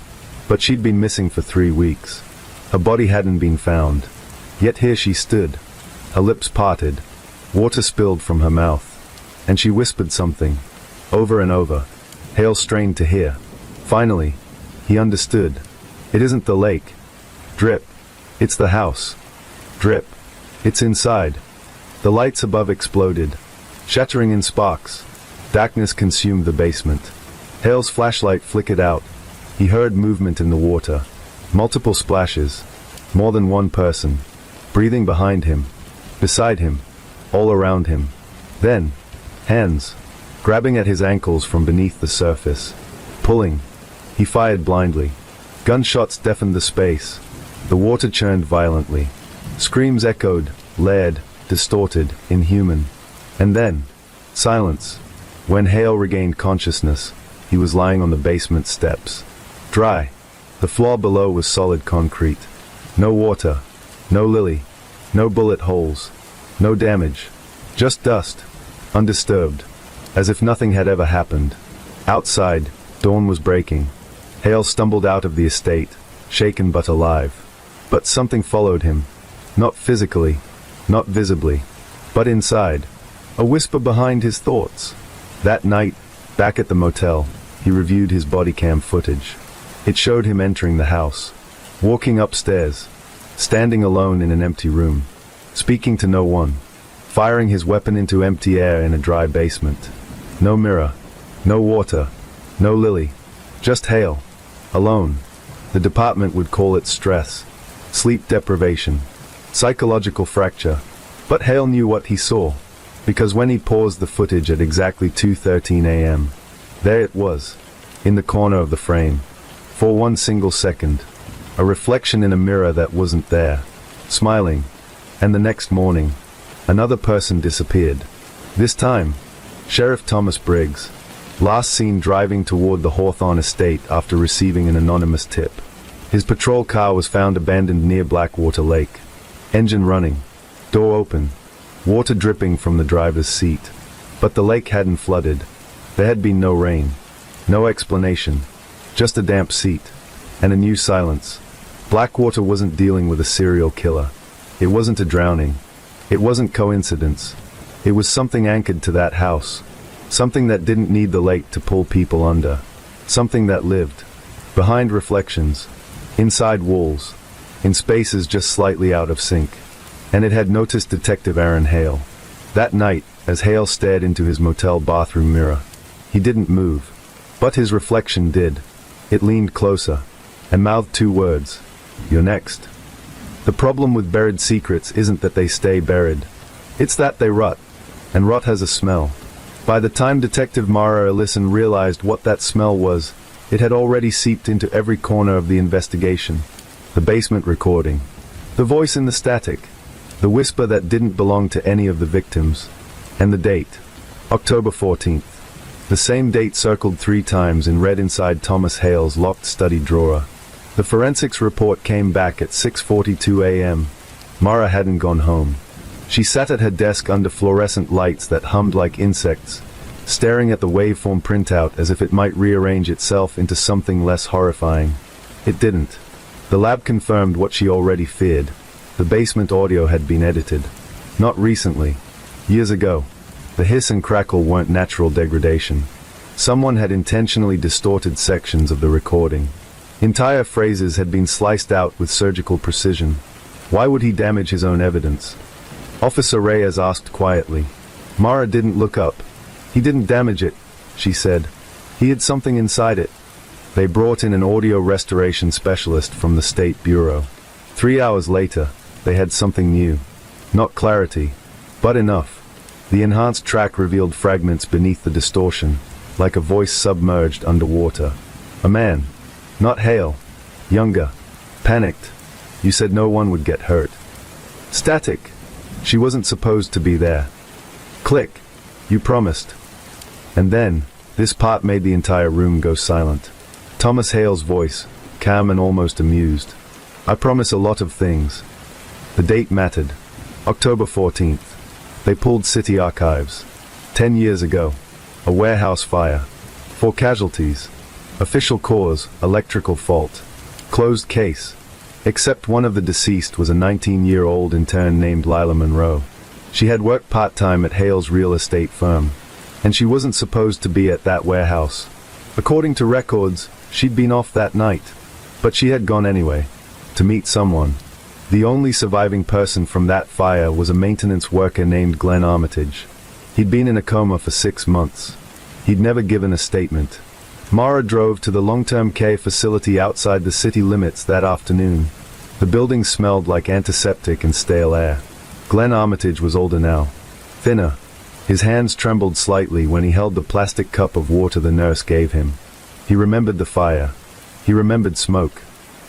But she'd been missing for 3 weeks. Her body hadn't been found. Yet here she stood. Her lips parted. Water spilled from her mouth. And she whispered something. Over and over. Hale strained to hear. Finally, he understood. It isn't the lake. Drip. It's the house. Drip. It's inside. The lights above exploded, shattering in sparks. Darkness consumed the basement. Hale's flashlight flickered out. He heard movement in the water. Multiple splashes. More than one person. Breathing behind him. Beside him. All around him. Then, hands. Grabbing at his ankles from beneath the surface. Pulling. He fired blindly. Gunshots deafened the space. The water churned violently. Screams echoed, layered, distorted, inhuman. And then, silence. When Hale regained consciousness, he was lying on the basement steps. Dry. The floor below was solid concrete. No water. No Lily. No bullet holes. No damage. Just dust. Undisturbed. As if nothing had ever happened. Outside, dawn was breaking. Hale stumbled out of the estate, shaken but alive. But something followed him. Not physically, not visibly, but inside. A whisper behind his thoughts. That night, back at the motel, he reviewed his body cam footage. It showed him entering the house, walking upstairs, standing alone in an empty room, speaking to no one, firing his weapon into empty air in a dry basement. No mirror, no water, no Lily, just Hale, alone. The department would call it stress, sleep deprivation, psychological fracture. But Hale knew what he saw, because when he paused the footage at exactly 2:13 a.m., there it was, in the corner of the frame. For one single second, a reflection in a mirror that wasn't there, smiling. And the next morning, another person disappeared. This time, Sheriff Thomas Briggs, last seen driving toward the Hawthorne estate after receiving an anonymous tip. His patrol car was found abandoned near Blackwater Lake. Engine running, door open, water dripping from the driver's seat. But the lake hadn't flooded. There had been no rain. No explanation. Just a damp seat. And a new silence. Blackwater wasn't dealing with a serial killer. It wasn't a drowning. It wasn't coincidence. It was something anchored to that house. Something that didn't need the lake to pull people under. Something that lived. Behind reflections. Inside walls. In spaces just slightly out of sync. And it had noticed Detective Aaron Hale. That night, as Hale stared into his motel bathroom mirror, he didn't move. But his reflection did. It leaned closer, and mouthed 2 words. "You're next." The problem with buried secrets isn't that they stay buried. It's that they rot. And rot has a smell. By the time Detective Mara Ellison realized what that smell was, it had already seeped into every corner of the investigation. The basement recording. The voice in the static. The whisper that didn't belong to any of the victims. And the date. October 14th. The same date circled 3 times in red inside Thomas Hale's locked study drawer. The forensics report came back at 6:42 a.m. Mara hadn't gone home. She sat at her desk under fluorescent lights that hummed like insects, staring at the waveform printout as if it might rearrange itself into something less horrifying. It didn't. The lab confirmed what she already feared. The basement audio had been edited. Not recently. Years ago. The hiss and crackle weren't natural degradation. Someone had intentionally distorted sections of the recording. Entire phrases had been sliced out with surgical precision. Why would he damage his own evidence? Officer Reyes asked quietly. Mara didn't look up. He didn't damage it, she said. He had something inside it. They brought in an audio restoration specialist from the State Bureau. 3 hours later, they had something new. Not clarity, but enough. The enhanced track revealed fragments beneath the distortion, like a voice submerged underwater. A man. Not Hale. Younger. Panicked. You said no one would get hurt. Static. She wasn't supposed to be there. Click. You promised. And then, this part made the entire room go silent. Thomas Hale's voice, calm and almost amused. I promise a lot of things. The date mattered. October 14th. They pulled city archives. 10 years ago. A warehouse fire. 4 casualties. Official cause, electrical fault. Closed case. Except one of the deceased was a 19-year-old intern named Lila Monroe. She had worked part-time at Hale's real estate firm, and she wasn't supposed to be at that warehouse. According to records, she'd been off that night, but she had gone anyway, to meet someone. The only surviving person from that fire was a maintenance worker named Glenn Armitage. He'd been in a coma for 6 months. He'd never given a statement. Mara drove to the long-term care facility outside the city limits that afternoon. The building smelled like antiseptic and stale air. Glenn Armitage was older now, thinner. His hands trembled slightly when he held the plastic cup of water the nurse gave him. He remembered the fire. He remembered smoke.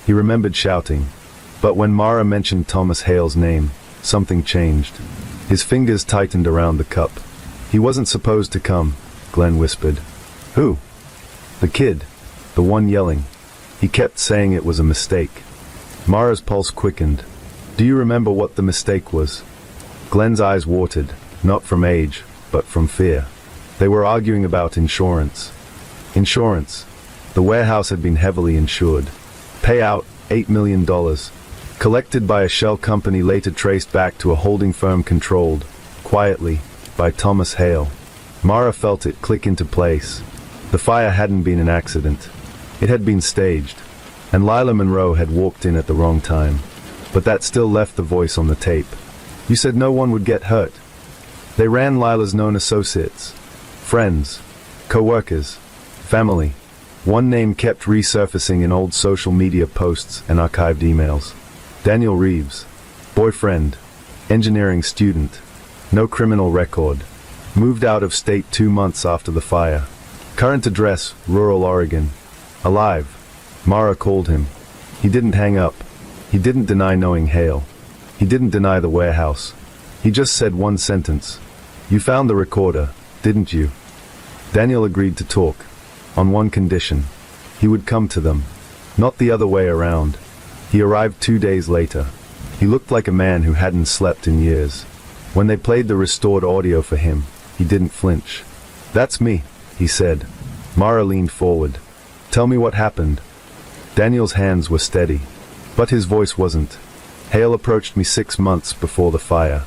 He remembered shouting. But when Mara mentioned Thomas Hale's name, something changed. His fingers tightened around the cup. He wasn't supposed to come, Glenn whispered. Who? The kid. The one yelling. He kept saying it was a mistake. Mara's pulse quickened. Do you remember what the mistake was? Glenn's eyes watered, not from age, but from fear. They were arguing about insurance. Insurance. The warehouse had been heavily insured. Payout, $8 million. Collected by a shell company later traced back to a holding firm controlled, quietly, by Thomas Hale. Mara felt it click into place. The fire hadn't been an accident. It had been staged, and Lila Monroe had walked in at the wrong time. But that still left the voice on the tape. You said no one would get hurt. They ran Lila's known associates, friends, co-workers, family. One name kept resurfacing in old social media posts and archived emails. Daniel Reeves, boyfriend, engineering student, no criminal record, moved out of state 2 months after the fire. Current address, rural Oregon. Alive. Mara called him. He didn't hang up. He didn't deny knowing Hale. He didn't deny the warehouse. He just said one sentence. You found the recorder, didn't you? Daniel agreed to talk, on one condition. He would come to them, not the other way around. He arrived 2 days later. He looked like a man who hadn't slept in years. When they played the restored audio for him, he didn't flinch. That's me, he said. Mara leaned forward. Tell me what happened. Daniel's hands were steady, but his voice wasn't. Hale approached me 6 months before the fire.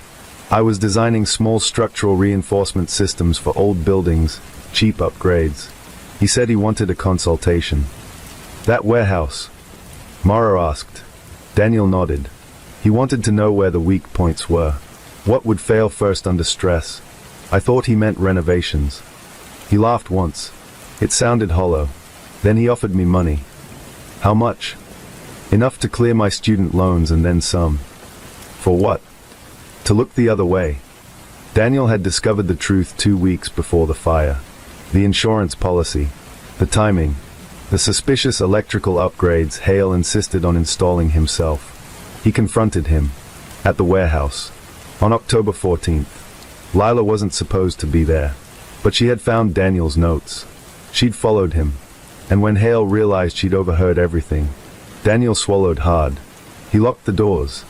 I was designing small structural reinforcement systems for old buildings, cheap upgrades. He said he wanted a consultation. That warehouse? Mara asked. Daniel nodded. He wanted to know where the weak points were. What would fail first under stress? I thought he meant renovations. He laughed once. It sounded hollow. Then he offered me money. How much? Enough to clear my student loans and then some. For what? To look the other way. Daniel had discovered the truth 2 weeks before the fire. The insurance policy. The timing. The suspicious electrical upgrades Hale insisted on installing himself. He confronted him. At the warehouse. On October 14th. Lila wasn't supposed to be there. But she had found Daniel's notes. She'd followed him. And when Hale realized she'd overheard everything, Daniel swallowed hard. He locked the doors.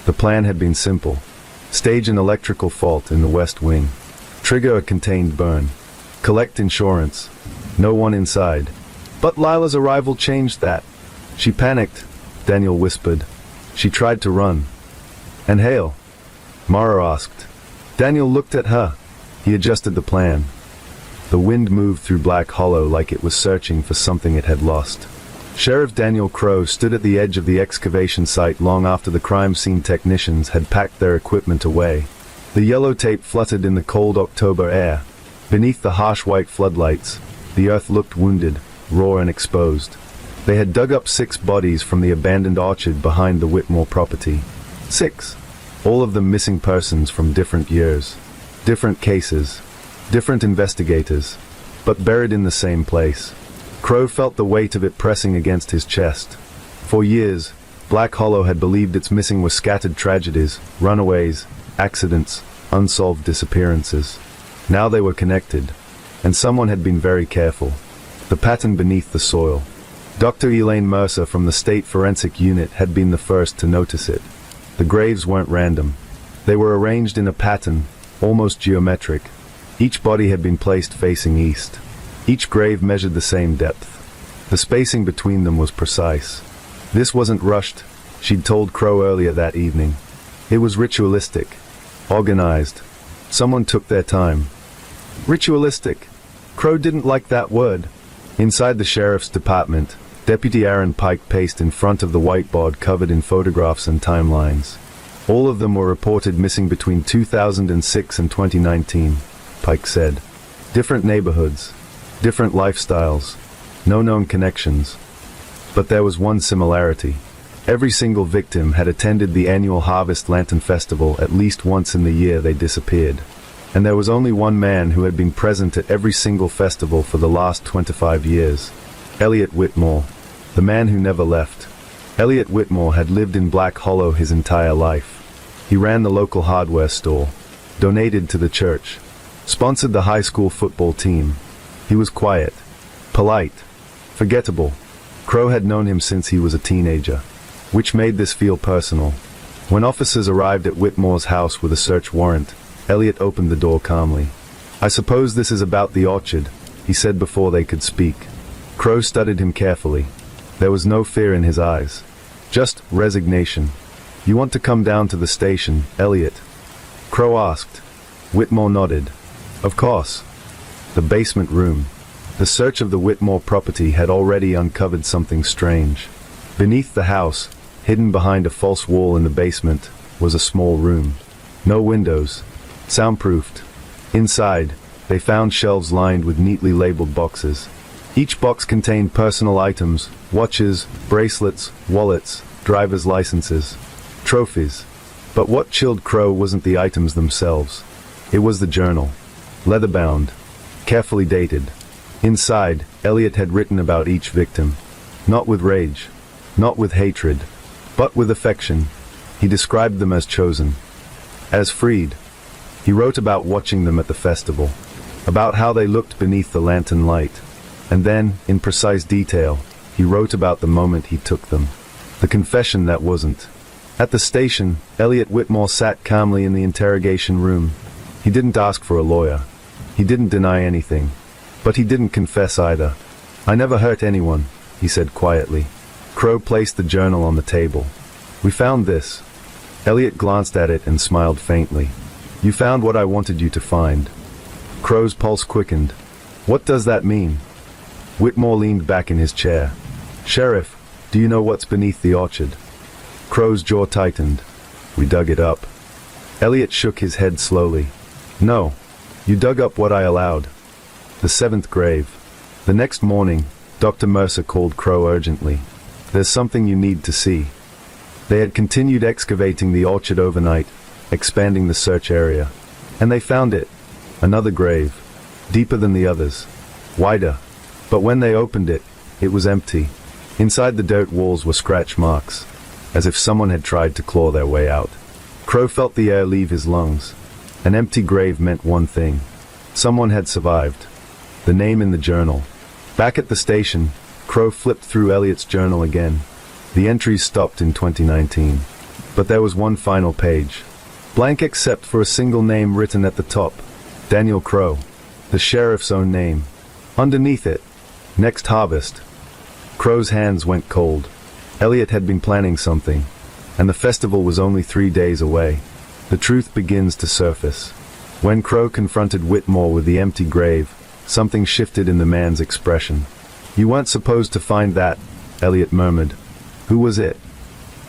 The plan had been simple. Stage an electrical fault in the west wing. Trigger a contained burn. Collect insurance. No one inside. But Lila's arrival changed that. She panicked, Daniel whispered. She tried to run. And Hale? Mara asked. Daniel looked at her. He adjusted the plan. The wind moved through Black Hollow like it was searching for something it had lost. Sheriff Daniel Crow stood at the edge of the excavation site long after the crime scene technicians had packed their equipment away. The yellow tape fluttered in the cold October air. Beneath the harsh white floodlights, the earth looked wounded, raw and exposed. They had dug up 6 bodies from the abandoned orchard behind the Whitmore property. 6. All of them missing persons from different years, different cases, different investigators, but buried in the same place. Crow felt the weight of it pressing against his chest. For years, Black Hollow had believed its missing were scattered tragedies, runaways, accidents, unsolved disappearances. Now they were connected, and someone had been very careful. The pattern beneath the soil. Dr. Elaine Mercer from the State Forensic Unit had been the first to notice it. The graves weren't random. They were arranged in a pattern, almost geometric. Each body had been placed facing east. Each grave measured the same depth. The spacing between them was precise. This wasn't rushed, she'd told Crow earlier that evening. It was ritualistic, organized. Someone took their time. Ritualistic. Crow didn't like that word. Inside the sheriff's department, Deputy Aaron Pike paced in front of the whiteboard covered in photographs and timelines. All of them were reported missing between 2006 and 2019, Pike said. Different neighborhoods, different lifestyles, no known connections. But there was one similarity. Every single victim had attended the annual Harvest Lantern Festival at least once in the year they disappeared. And there was only one man who had been present at every single festival for the last 25 years. Elliot Whitmore, the man who never left. Elliot Whitmore had lived in Black Hollow his entire life. He ran the local hardware store, donated to the church, sponsored the high school football team. He was quiet, polite, forgettable. Crow had known him since he was a teenager, which made this feel personal. When officers arrived at Whitmore's house with a search warrant, Elliot opened the door calmly. "I suppose this is about the orchard," he said before they could speak. Crow studied him carefully. There was no fear in his eyes, just resignation. "You want to come down to the station, Elliot?" Crow asked. Whitmore nodded. "Of course." The basement room. The search of the Whitmore property had already uncovered something strange. Beneath the house, hidden behind a false wall in the basement, was a small room. No windows. Soundproofed. Inside, they found shelves lined with neatly labeled boxes. Each box contained personal items, watches, bracelets, wallets, driver's licenses, trophies. But what chilled Crow wasn't the items themselves. It was the journal. Leather-bound, carefully dated. Inside, Elliot had written about each victim. Not with rage, not with hatred, but with affection. He described them as chosen, as freed. He wrote about watching them at the festival, about how they looked beneath the lantern light. And then, in precise detail, he wrote about the moment he took them. The confession that wasn't. At the station, Elliot Whitmore sat calmly in the interrogation room. He didn't ask for a lawyer. He didn't deny anything. But he didn't confess either. "I never hurt anyone," he said quietly. Crow placed the journal on the table. "We found this." Elliot glanced at it and smiled faintly. "You found what I wanted you to find." Crow's pulse quickened. "What does that mean?" Whitmore leaned back in his chair. "Sheriff, do you know what's beneath the orchard?" Crow's jaw tightened. "We dug it up." Elliot shook his head slowly. "No. You dug up what I allowed. The 7th grave." The next morning, Dr. Mercer called Crow urgently. "There's something you need to see." They had continued excavating the orchard overnight, expanding the search area. And they found it. Another grave. Deeper than the others. Wider. But when they opened it, it was empty. Inside the dirt walls were scratch marks, as if someone had tried to claw their way out. Crow felt the air leave his lungs. An empty grave meant one thing. Someone had survived. The name in the journal. Back at the station, Crow flipped through Elliot's journal again. The entries stopped in 2019. But there was one final page. Blank except for a single name written at the top. Daniel Crow. The sheriff's own name. Underneath it, "Next harvest." Crow's hands went cold. Elliot had been planning something, and the festival was only 3 days away. The truth begins to surface. When Crow confronted Whitmore with the empty grave, something shifted in the man's expression. "You weren't supposed to find that," Elliot murmured. "Who was it?"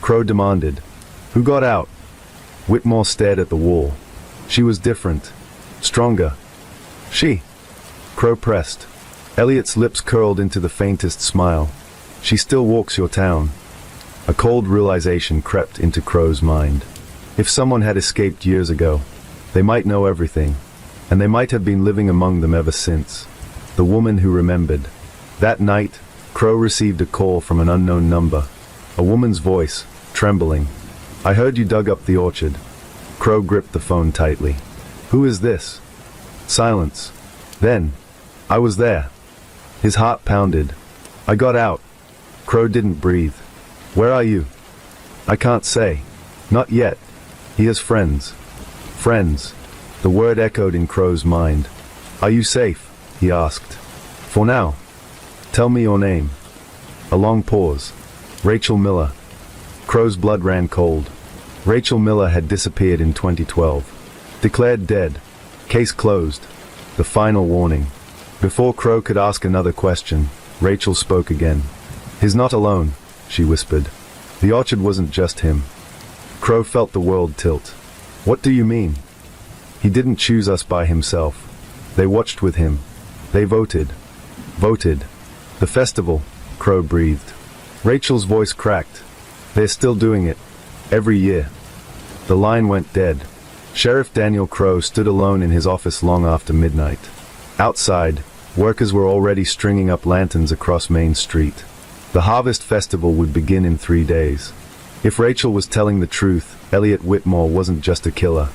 Crow demanded. "Who got out?" Whitmore stared at the wall. "She was different. Stronger." "She?" Crow pressed. Elliot's lips curled into the faintest smile. "She still walks your town." A cold realization crept into Crow's mind. If someone had escaped years ago, they might know everything, and they might have been living among them ever since. The woman who remembered. That night, Crow received a call from an unknown number. A woman's voice, trembling. "I heard you dug up the orchard." Crow gripped the phone tightly. "Who is this?" Silence. Then, "I was there." His heart pounded. "I got out." Crow didn't breathe. "Where are you?" "I can't say. Not yet." He has friends. Friends. The word echoed in Crow's mind. "Are you safe?" he asked. "For now." "Tell me your name." A long pause. "Rachel Miller." Crow's blood ran cold. Rachel Miller had disappeared in 2012. Declared dead. Case closed. The final warning. Before Crow could ask another question, Rachel spoke again. "He's not alone," she whispered. The orchard wasn't just him. Crow felt the world tilt. "What do you mean?" "He didn't choose us by himself. They watched with him. They voted." "Voted." "The festival," Crow breathed. Rachel's voice cracked. "They're still doing it. Every year." The line went dead. Sheriff Daniel Crow stood alone in his office long after midnight. Outside, workers were already stringing up lanterns across Main Street. The Harvest Festival would begin in 3 days. If Rachel was telling the truth, Elliot Whitmore wasn't just a killer.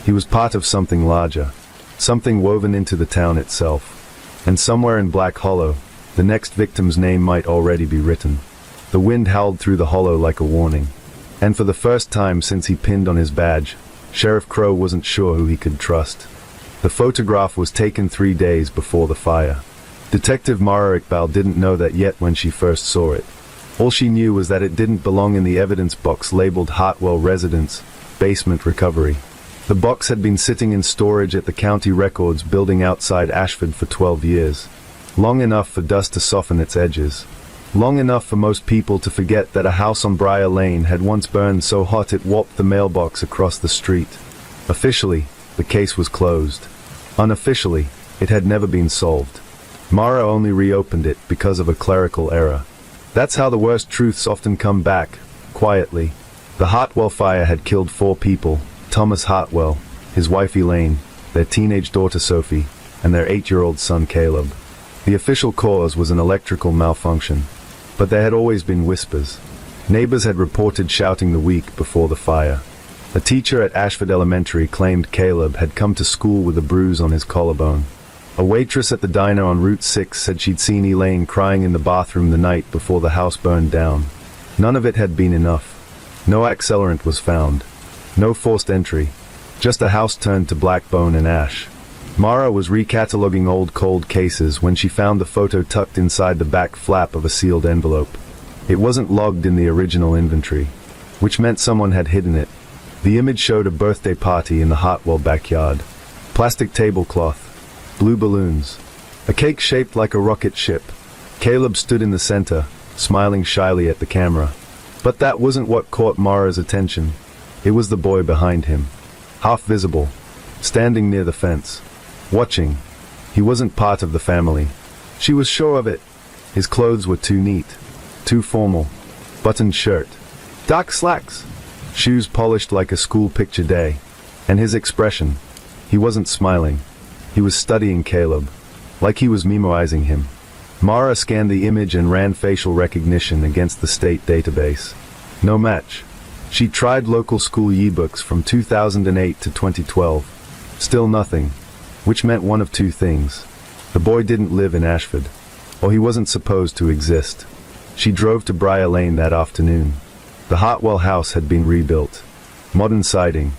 He was part of something larger. Something woven into the town itself. And somewhere in Black Hollow, the next victim's name might already be written. The wind howled through the hollow like a warning. And for the first time since he pinned on his badge, Sheriff Crow wasn't sure who he could trust. The photograph was taken 3 days before the fire. Detective Mara Iqbal didn't know that yet when she first saw it. All she knew was that it didn't belong in the evidence box labeled Hartwell Residence, Basement Recovery. The box had been sitting in storage at the county records building outside Ashford for 12 years. Long enough for dust to soften its edges. Long enough for most people to forget that a house on Briar Lane had once burned so hot it warped the mailbox across the street. Officially, the case was closed. Unofficially, it had never been solved. Mara only reopened it because of a clerical error. That's how the worst truths often come back, quietly. The Hartwell fire had killed 4 people: Thomas Hartwell, his wife Elaine, their teenage daughter Sophie, and their 8-year-old son Caleb. The official cause was an electrical malfunction. But there had always been whispers. Neighbors had reported shouting the week before the fire. A teacher at Ashford Elementary claimed Caleb had come to school with a bruise on his collarbone. A waitress at the diner on Route 6 said she'd seen Elaine crying in the bathroom the night before the house burned down. None of it had been enough. No accelerant was found. No forced entry. Just a house turned to black bone and ash. Mara was recataloguing old cold cases when she found the photo tucked inside the back flap of a sealed envelope. It wasn't logged in the original inventory, which meant someone had hidden it. The image showed a birthday party in the Hartwell backyard. Plastic tablecloth. Blue balloons. A cake shaped like a rocket ship. Caleb stood in the center, smiling shyly at the camera. But that wasn't what caught Mara's attention. It was the boy behind him. Half visible. Standing near the fence. Watching. He wasn't part of the family. She was sure of it. His clothes were too neat. Too formal. Buttoned shirt. Dark slacks. Shoes polished like a school picture day. And his expression. He wasn't smiling. He was studying Caleb. Like he was memorizing him. Mara scanned the image and ran facial recognition against the state database. No match. She tried local school yearbooks from 2008 to 2012. Still nothing. Which meant one of two things. The boy didn't live in Ashford. Or he wasn't supposed to exist. She drove to Briar Lane that afternoon. The Hartwell house had been rebuilt. Modern siding.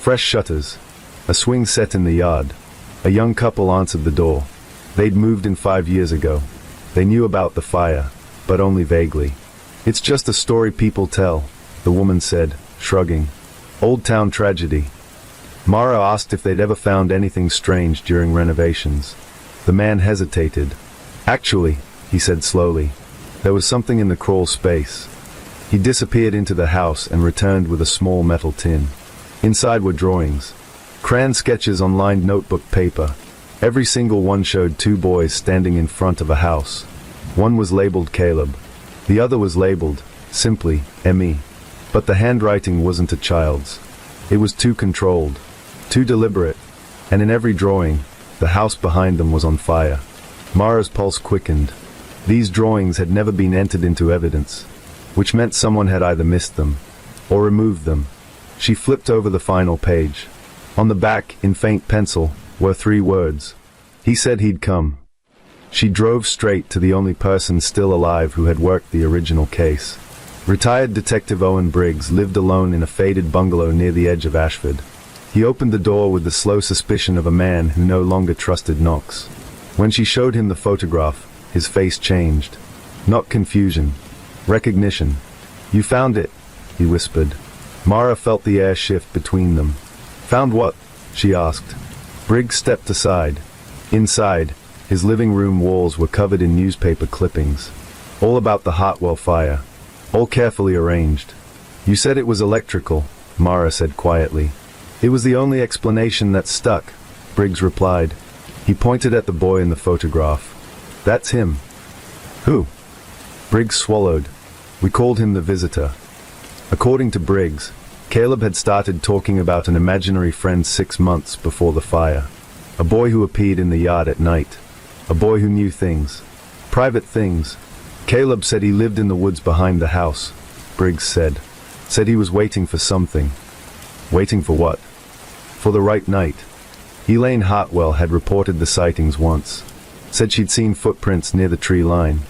Fresh shutters. A swing set in the yard. A young couple answered the door. They'd moved in 5 years ago. They knew about the fire, but only vaguely. "It's just a story people tell," the woman said, shrugging. "Old town tragedy." Mara asked if they'd ever found anything strange during renovations. The man hesitated. "Actually," he said slowly, "there was something in the crawl space." He disappeared into the house and returned with a small metal tin. Inside were drawings. Crayon sketches on lined notebook paper. Every single one showed 2 boys standing in front of a house. One was labeled Caleb. The other was labeled, simply, M.E. But the handwriting wasn't a child's. It was too controlled, too deliberate, and in every drawing, the house behind them was on fire. Mara's pulse quickened. These drawings had never been entered into evidence, which meant someone had either missed them or removed them. She flipped over the final page. On the back, in faint pencil, were 3 words. He said he'd come. She drove straight to the only person still alive who had worked the original case. Retired Detective Owen Briggs lived alone in a faded bungalow near the edge of Ashford. He opened the door with the slow suspicion of a man who no longer trusted knocks. When she showed him the photograph, his face changed. Not confusion. Recognition. "You found it," he whispered. Mara felt the air shift between them. "Found what?" she asked. Briggs stepped aside. Inside, his living room walls were covered in newspaper clippings. All about the Hartwell fire. All carefully arranged. "You said it was electrical," Mara said quietly. "It was the only explanation that stuck," Briggs replied. He pointed at the boy in the photograph. "That's him." "Who?" Briggs swallowed. "We called him the visitor." According to Briggs, Caleb had started talking about an imaginary friend 6 months before the fire. A boy who appeared in the yard at night. A boy who knew things. Private things. Caleb said he lived in the woods behind the house, Briggs said. Said he was waiting for something. Waiting for what? For the right night. Elaine Hartwell had reported the sightings once. Said she'd seen footprints near the tree line.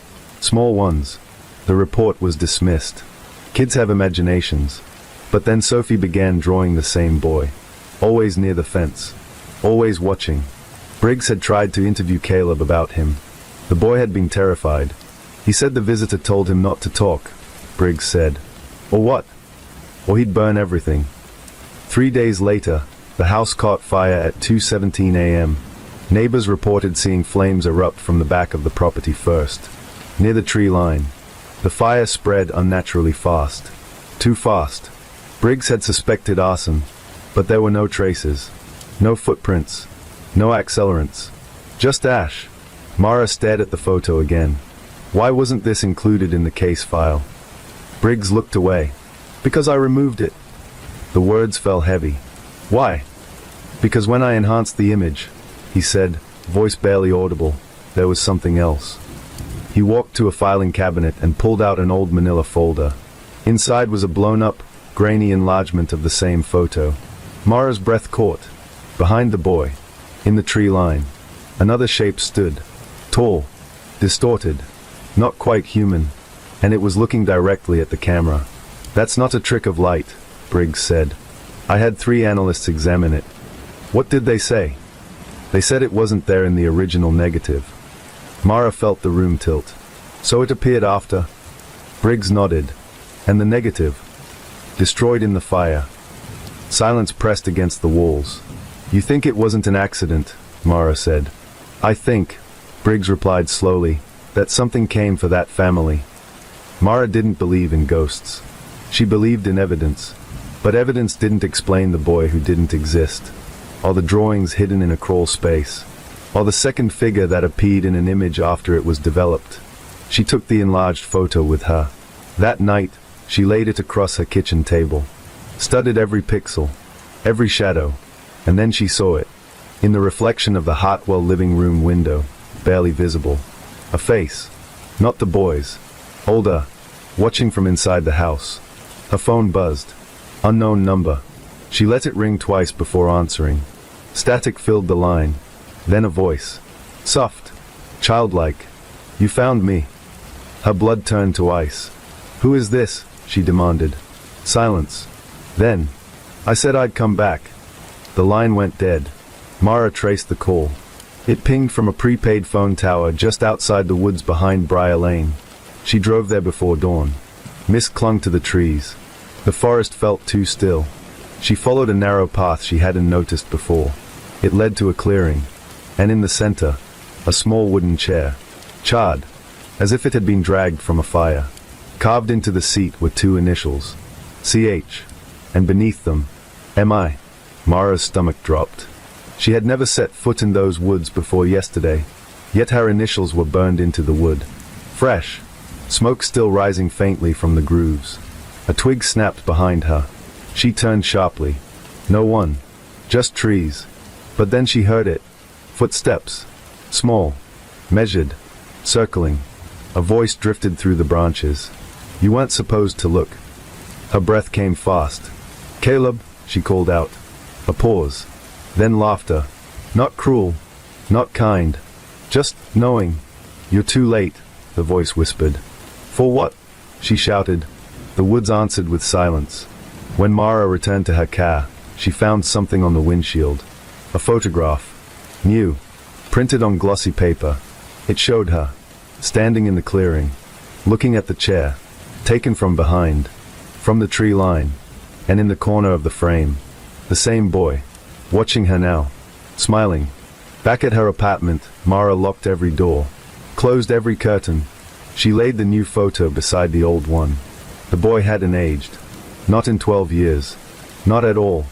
Small ones. The report was dismissed. Kids have imaginations. But then Sophie began drawing the same boy. Always near the fence. Always watching. Briggs had tried to interview Caleb about him. The boy had been terrified. He said the visitor told him not to talk, Briggs said. Or what? Or he'd burn everything. 3 days later, the house caught fire at 2:17 a.m. Neighbors reported seeing flames erupt from the back of the property first, near the tree line. The fire spread unnaturally fast. Too fast. Briggs had suspected arson, but there were no traces. No footprints. No accelerants. Just ash. Mara stared at the photo again. Why wasn't this included in the case file? Briggs looked away. Because I removed it. The words fell heavy. Why? Because when I enhanced the image, he said, voice barely audible, there was something else. He walked to a filing cabinet and pulled out an old manila folder. Inside was a blown-up, grainy enlargement of the same photo. Mara's breath caught. Behind the boy, in the tree line, another shape stood. Tall, distorted, not quite human, and it was looking directly at the camera. That's not a trick of light, Briggs said. I had 3 analysts examine it. What did they say? They said it wasn't there in the original negative. Mara felt the room tilt. So it appeared after? Briggs nodded. And the negative? Destroyed in the fire. Silence pressed against the walls. You think it wasn't an accident, Mara said. I think, Briggs replied slowly, that something came for that family. Mara didn't believe in ghosts. She believed in evidence. But evidence didn't explain the boy who didn't exist. Or the drawings hidden in a crawl space. Or the second figure that appeared in an image after it was developed. She took the enlarged photo with her. That night, she laid it across her kitchen table. Studied every pixel. Every shadow. And then she saw it. In the reflection of the Hartwell living room window. Barely visible. A face. Not the boy's. Older. Watching from inside the house. Her phone buzzed. Unknown number. She let it ring twice before answering. Static filled the line. Then a voice. Soft. Childlike. You found me. Her blood turned to ice. Who is this? She demanded. Silence. Then. I said I'd come back. The line went dead. Mara traced the call. It pinged from a prepaid phone tower just outside the woods behind Briar Lane. She drove there before dawn. Mist clung to the trees. The forest felt too still. She followed a narrow path she hadn't noticed before. It led to a clearing. And in the center, a small wooden chair. Charred, as if it had been dragged from a fire. Carved into the seat were 2 initials. CH. And beneath them, MI. Mara's stomach dropped. She had never set foot in those woods before yesterday, yet her initials were burned into the wood. Fresh. Smoke still rising faintly from the grooves. A twig snapped behind her. She turned sharply. No one. Just trees. But then she heard it. Footsteps. Small. Measured. Circling. A voice drifted through the branches. You weren't supposed to look. Her breath came fast. Caleb, she called out. A pause. Then laughter. Not cruel. Not kind. Just knowing. You're too late, the voice whispered. For what? She shouted. The woods answered with silence. When Mara returned to her car, she found something on the windshield. A photograph. New. Printed on glossy paper. It showed her, standing in the clearing, looking at the chair, taken from behind, from the tree line, and in the corner of the frame. The same boy, watching her now, smiling. Back at her apartment, Mara locked every door, closed every curtain. She laid the new photo beside the old one. The boy hadn't aged. Not in 12 years. Not at all.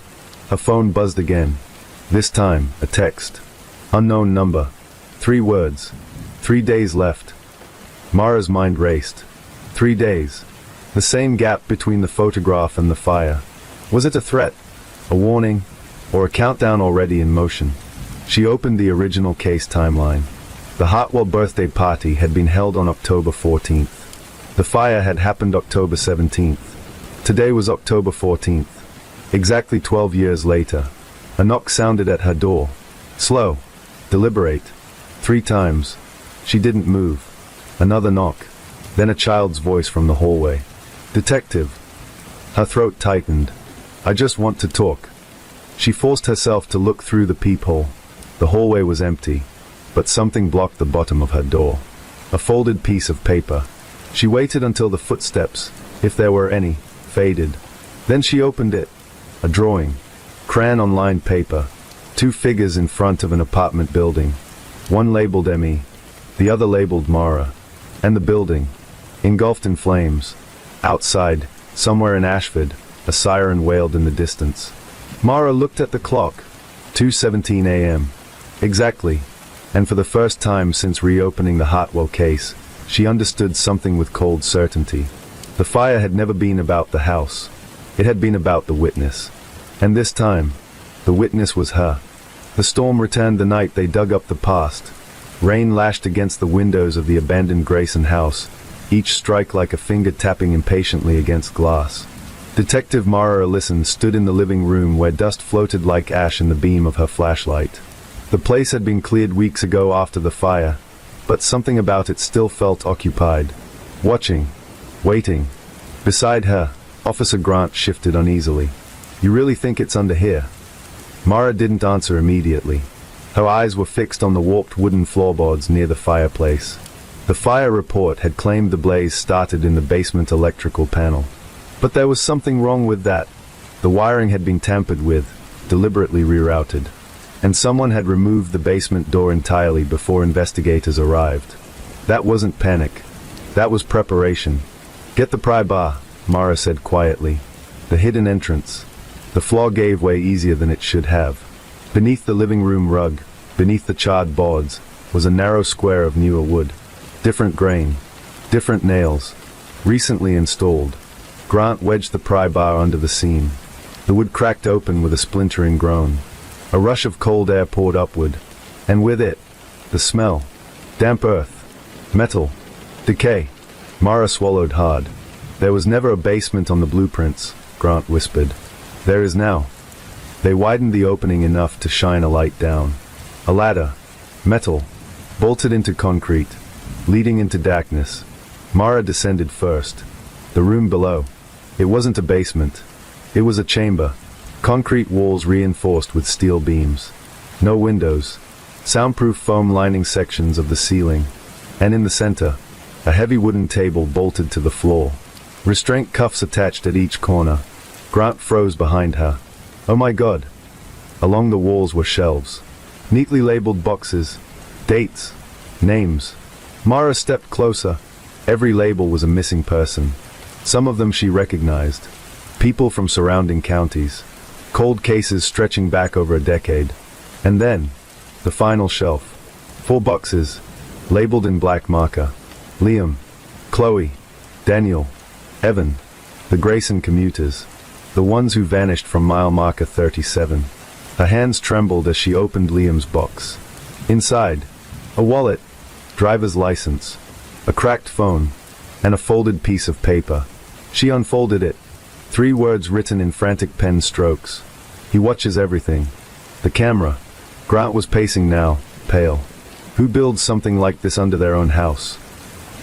Her phone buzzed again. This time, a text. Unknown number. 3 words. 3 days left. Mara's mind raced. 3 days. The same gap between the photograph and the fire. Was it a threat? A warning? Or a countdown already in motion? She opened the original case timeline. The Hartwell birthday party had been held on October 14th. The fire had happened October 17th. Today was October 14th. Exactly 12 years later. A knock sounded at her door. Slow. Deliberate. 3 times. She didn't move. Another knock. Then a child's voice from the hallway. Detective. Her throat tightened. I just want to talk. She forced herself to look through the peephole. The hallway was empty, but something blocked the bottom of her door. A folded piece of paper. She waited until the footsteps, if there were any, faded. Then she opened it. A drawing. Crayon on lined paper. 2 figures in front of an apartment building. One labeled Emmy, the other labeled Mara. And the building, engulfed in flames. Outside, somewhere in Ashford, a siren wailed in the distance. Mara looked at the clock. 2:17 a.m. Exactly. And for the first time since reopening the Hartwell case, she understood something with cold certainty. The fire had never been about the house. It had been about the witness. And this time, the witness was her. The storm returned the night they dug up the past. Rain lashed against the windows of the abandoned Grayson house, each strike like a finger tapping impatiently against glass. Detective Mara Ellison stood in the living room where dust floated like ash in the beam of her flashlight. The place had been cleared weeks ago after the fire, but something about it still felt occupied. Watching. Waiting. Beside her, Officer Grant shifted uneasily. You really think it's under here? Mara didn't answer immediately. Her eyes were fixed on the warped wooden floorboards near the fireplace. The fire report had claimed the blaze started in the basement electrical panel. But there was something wrong with that. The wiring had been tampered with, deliberately rerouted. And someone had removed the basement door entirely before investigators arrived. That wasn't panic. That was preparation. Get the pry bar, Mara said quietly. The hidden entrance. The floor gave way easier than it should have. Beneath the living room rug, beneath the charred boards, was a narrow square of newer wood. Different grain. Different nails. Recently installed. Grant wedged the pry bar under the seam. The wood cracked open with a splintering groan. A rush of cold air poured upward. And with it, the smell. Damp earth. Metal. Decay. Mara swallowed hard. There was never a basement on the blueprints, Grant whispered. There is now. They widened the opening enough to shine a light down. A ladder. Metal. Bolted into concrete. Leading into darkness. Mara descended first. The room below. It wasn't a basement. It was a chamber. Concrete walls reinforced with steel beams. No windows. Soundproof foam lining sections of the ceiling. And in the center, a heavy wooden table bolted to the floor. Restraint cuffs attached at each corner. Grant froze behind her. Oh my God. Along the walls were shelves. Neatly labeled boxes. Dates. Names. Mara stepped closer. Every label was a missing person. Some of them she recognized. People from surrounding counties. Cold cases stretching back over a decade. And then, the final shelf. 4 boxes, labeled in black marker. Liam, Chloe, Daniel, Evan, the Grayson commuters. The ones who vanished from mile marker 37. Her hands trembled as she opened Liam's box. Inside, a wallet, driver's license, a cracked phone, and a folded piece of paper. She unfolded it. 3 words written in frantic pen strokes. He watches everything. The camera. Grant was pacing now, pale. Who builds something like this under their own house?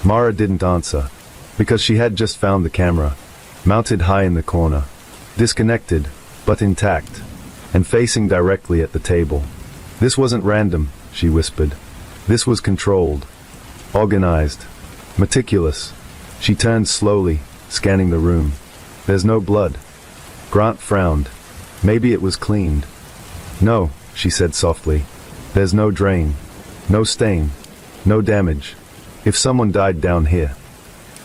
Mara didn't answer, because she had just found the camera, mounted high in the corner, disconnected, but intact, and facing directly at the table. This wasn't random, she whispered. This was controlled, organized, meticulous. She turned slowly, scanning the room. There's no blood. Grant frowned. Maybe it was cleaned. No, she said softly. There's no drain, no stain, no damage. If someone died down here.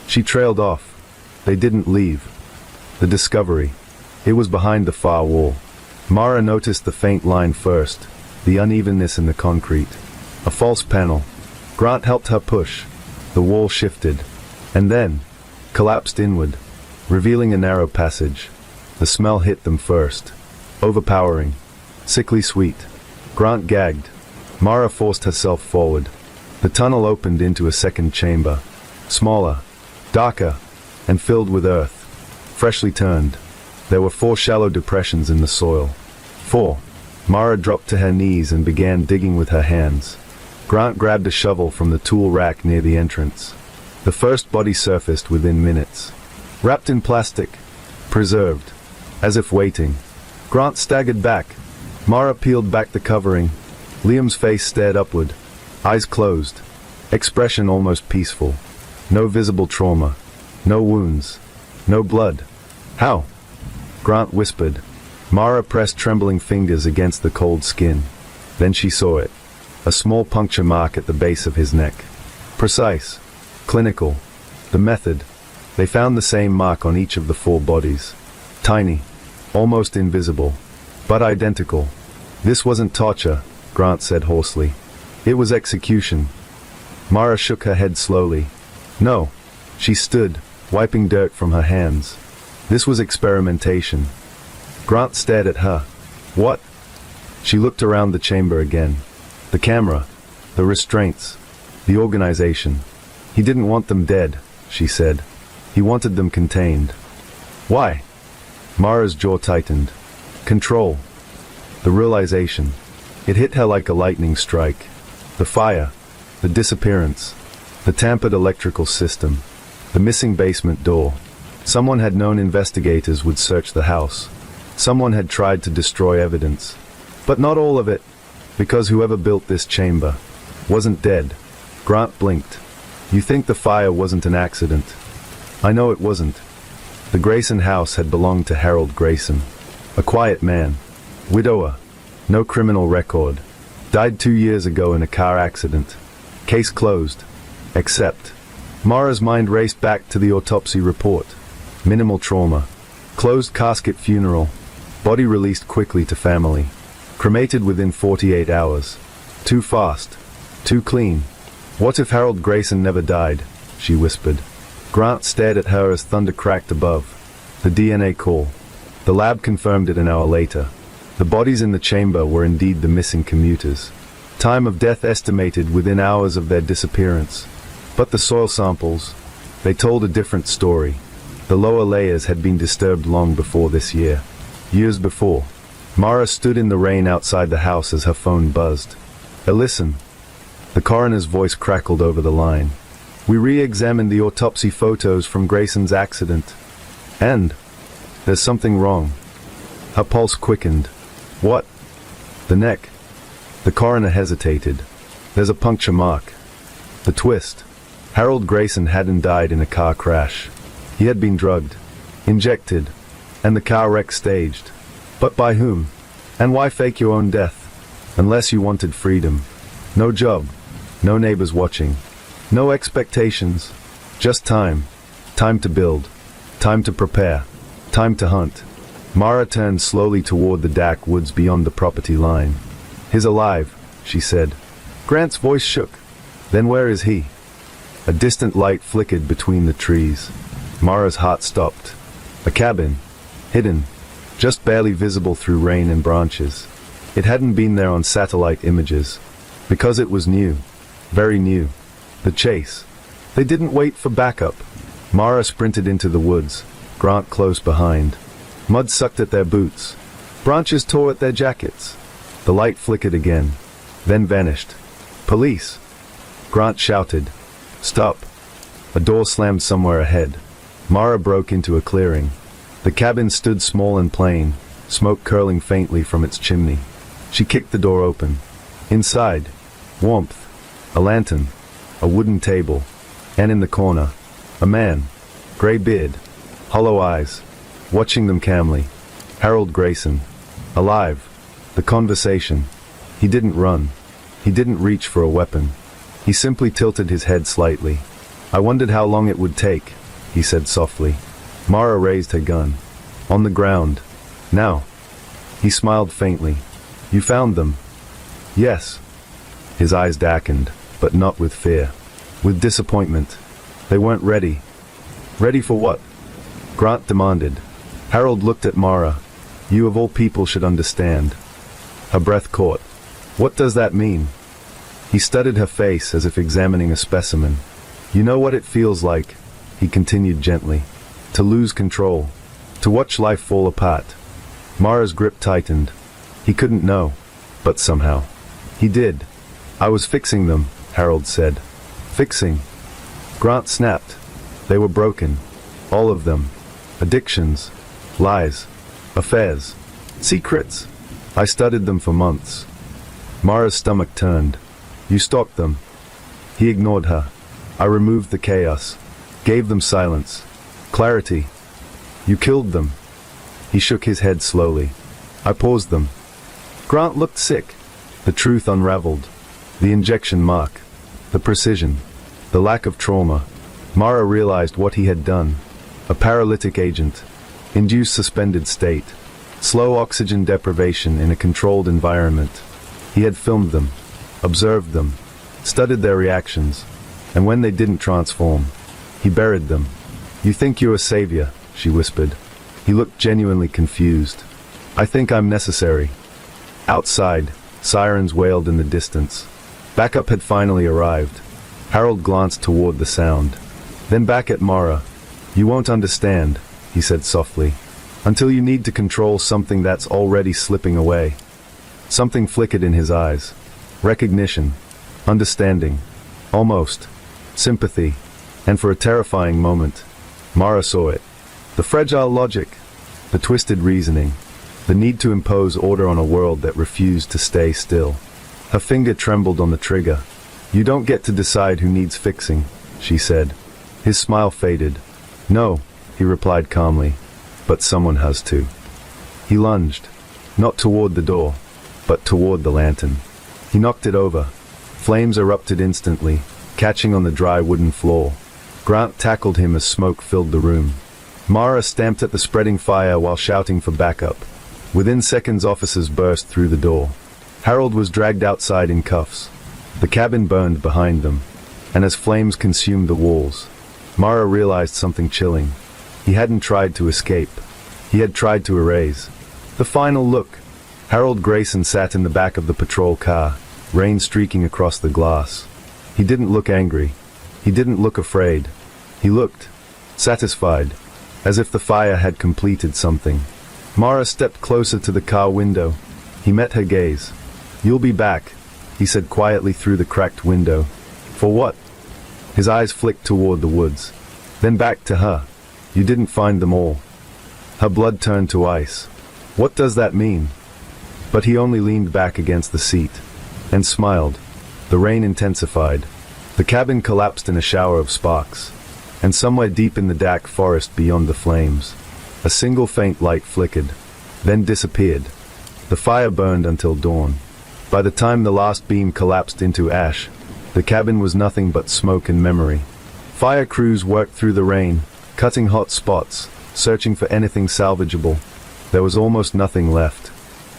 She trailed off. They didn't leave. The discovery. It was behind the far wall. Mara noticed the faint line first, the unevenness in the concrete. A false panel. Grant helped her push. The wall shifted, and then collapsed inward, revealing a narrow passage. The smell hit them first. Overpowering. Sickly sweet. Grant gagged. Mara forced herself forward. The tunnel opened into a second chamber. Smaller, darker, and filled with earth. Freshly turned. There were 4 shallow depressions in the soil. 4. Mara dropped to her knees and began digging with her hands. Grant grabbed a shovel from the tool rack near the entrance. The first body surfaced within minutes. Wrapped in plastic. Preserved. As if waiting. Grant staggered back. Mara peeled back the covering. Liam's face stared upward. Eyes closed. Expression almost peaceful. No visible trauma. No wounds. No blood. How? Grant whispered. Mara pressed trembling fingers against the cold skin. Then she saw it. A small puncture mark at the base of his neck. Precise. Clinical. The method. They found the same mark on each of the 4 bodies. Tiny. Almost invisible. But identical. This wasn't torture, Grant said hoarsely. It was execution. Mara shook her head slowly. No. She stood, wiping dirt from her hands. This was experimentation. Grant stared at her. What? She looked around the chamber again. The camera. The restraints. The organization. He didn't want them dead, she said. He wanted them contained. Why? Mara's jaw tightened. Control. The realization. It hit her like a lightning strike. The fire. The disappearance. The tampered electrical system. The missing basement door. Someone had known investigators would search the house. Someone had tried to destroy evidence. But not all of it, because whoever built this chamber wasn't dead. Grant blinked. You think the fire wasn't an accident? I know it wasn't. The Grayson house had belonged to Harold Grayson. A quiet man. Widower. No criminal record. Died 2 years ago in a car accident. Case closed. Except. Mara's mind raced back to the autopsy report. Minimal trauma. Closed casket funeral. Body released quickly to family. Cremated within 48 hours. Too fast. Too clean. What if Harold Grayson never died? She whispered. Grant stared at her as thunder cracked above. The DNA call. The lab confirmed it an hour later. The bodies in the chamber were indeed the missing commuters. Time of death estimated within hours of their disappearance. But the soil samples, they told a different story. The lower layers had been disturbed long before this year. Years before. Mara stood in the rain outside the house as her phone buzzed. Listen. The coroner's voice crackled over the line. We re-examined the autopsy photos from Grayson's accident. And there's something wrong. Her pulse quickened. What? The neck. The coroner hesitated. There's a puncture mark. The twist. Harold Grayson hadn't died in a car crash. He had been drugged, injected, and the car wreck staged. But by whom? And why fake your own death? Unless you wanted freedom. No job. No neighbors watching. No expectations. Just time. Time to build. Time to prepare. Time to hunt. Mara turned slowly toward the dark woods beyond the property line. He's alive, she said. Grant's voice shook. Then where is he? A distant light flickered between the trees. Mara's heart stopped. A cabin. Hidden. just barely visible through rain and branches. It hadn't been there on satellite images. Because it was new. Very new. The chase. They didn't wait for backup. Mara sprinted into the woods, Grant close behind. Mud sucked at their boots. Branches tore at their jackets. The light flickered again, then vanished. Police! Grant shouted. Stop. A door slammed somewhere ahead. Mara broke into a clearing. The cabin stood small and plain, smoke curling faintly from its chimney. She kicked the door open. Inside, warmth, a lantern, a wooden table, and in the corner, a man, gray beard, hollow eyes, watching them calmly. Harold Grayson. Alive. The conversation. He didn't run. He didn't reach for a weapon. He simply tilted his head slightly. I wondered how long it would take, he said softly. Mara raised her gun. On the ground. Now. He smiled faintly. You found them? Yes. His eyes darkened, but not with fear. With disappointment. They weren't ready. Ready for what? Grant demanded. Harold looked at Mara. You of all people should understand. Her breath caught. What does that mean? He studied her face as if examining a specimen. You know what it feels like, he continued gently. To lose control. To watch life fall apart. Mara's grip tightened. He couldn't know. But somehow. He did. I was fixing them, Harold said. Fixing. Grant snapped. They were broken. All of them. Addictions. Lies. Affairs. Secrets. I studied them for months. Mara's stomach turned. You stalked them. He ignored her. I removed the chaos. Gave them silence. Clarity. You killed them. He shook his head slowly. I paused them. Grant looked sick. The truth unraveled. The injection mark. The precision. The lack of trauma. Mara realized what he had done. A paralytic agent. Induced suspended state. Slow oxygen deprivation in a controlled environment. He had filmed them. Observed them. Studied their reactions. And when they didn't transform, he buried them. You think you're a savior, she whispered. He looked genuinely confused. I think I'm necessary. Outside, sirens wailed in the distance. Backup had finally arrived. Harold glanced toward the sound. Then back at Mara. You won't understand, he said softly. Until you need to control something that's already slipping away. Something flickered in his eyes. Recognition. Understanding. Almost. Sympathy. And for a terrifying moment, Mara saw it. The fragile logic. The twisted reasoning. The need to impose order on a world that refused to stay still. Her finger trembled on the trigger. You don't get to decide who needs fixing, she said. His smile faded. No, he replied calmly. But someone has to. He lunged. Not toward the door, but toward the lantern. He knocked it over. Flames erupted instantly, catching on the dry wooden floor. Grant tackled him as smoke filled the room. Mara stamped at the spreading fire while shouting for backup. Within seconds, officers burst through the door. Harold was dragged outside in cuffs. The cabin burned behind them, and as flames consumed the walls, Mara realized something chilling. He hadn't tried to escape. He had tried to erase. The final look. Harold Grayson sat in the back of the patrol car, rain streaking across the glass. He didn't look angry. He didn't look afraid. He looked satisfied, as if the fire had completed something. Mara stepped closer to the car window. He met her gaze. You'll be back, he said quietly through the cracked window. For what? His eyes flicked toward the woods. Then back to her. You didn't find them all. Her blood turned to ice. What does that mean? But he only leaned back against the seat and smiled. The rain intensified. The cabin collapsed in a shower of sparks. And somewhere deep in the dark forest beyond the flames, a single faint light flickered, then disappeared. The fire burned until dawn. By the time the last beam collapsed into ash, the cabin was nothing but smoke and memory. Fire crews worked through the rain, cutting hot spots, searching for anything salvageable. There was almost nothing left.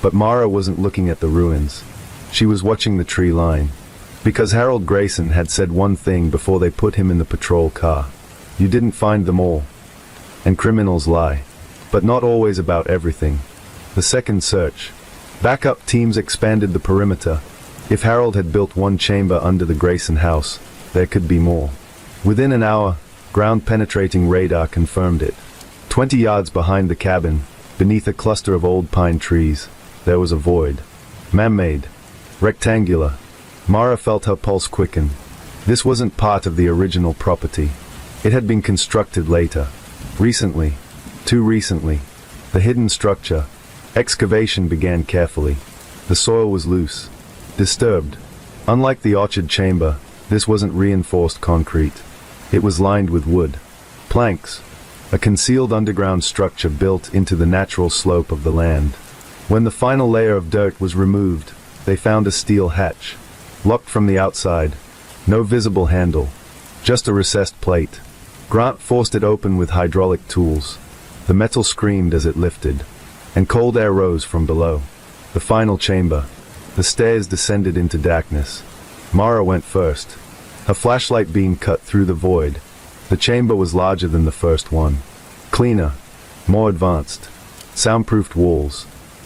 But Mara wasn't looking at the ruins. She was watching the tree line. Because Harold Grayson had said one thing before they put him in the patrol car. You didn't find them all. And criminals lie. but not always about everything. The second search. Backup teams expanded the perimeter. If Harold had built one chamber under the Grayson house, there could be more. Within an hour, ground-penetrating radar confirmed it. 20 yards behind the cabin, beneath a cluster of old pine trees, there was a void. Man-made. Rectangular. Mara felt her pulse quicken. This wasn't part of the original property. It had been constructed later. Recently. Too recently. The hidden structure. Excavation began carefully. The soil was loose. Disturbed. Unlike the orchard chamber, this wasn't reinforced concrete. It was lined with wood. Planks. A concealed underground structure built into the natural slope of the land. When the final layer of dirt was removed, they found a steel hatch. Locked from the outside. No visible handle. Just a recessed plate. Grant forced it open with hydraulic tools. The metal screamed as it lifted, and cold air rose from below. The final chamber. The stairs descended into darkness. Mara went first. Her flashlight beam cut through the void. The chamber was larger than the first one. Cleaner. More advanced. Soundproofed walls.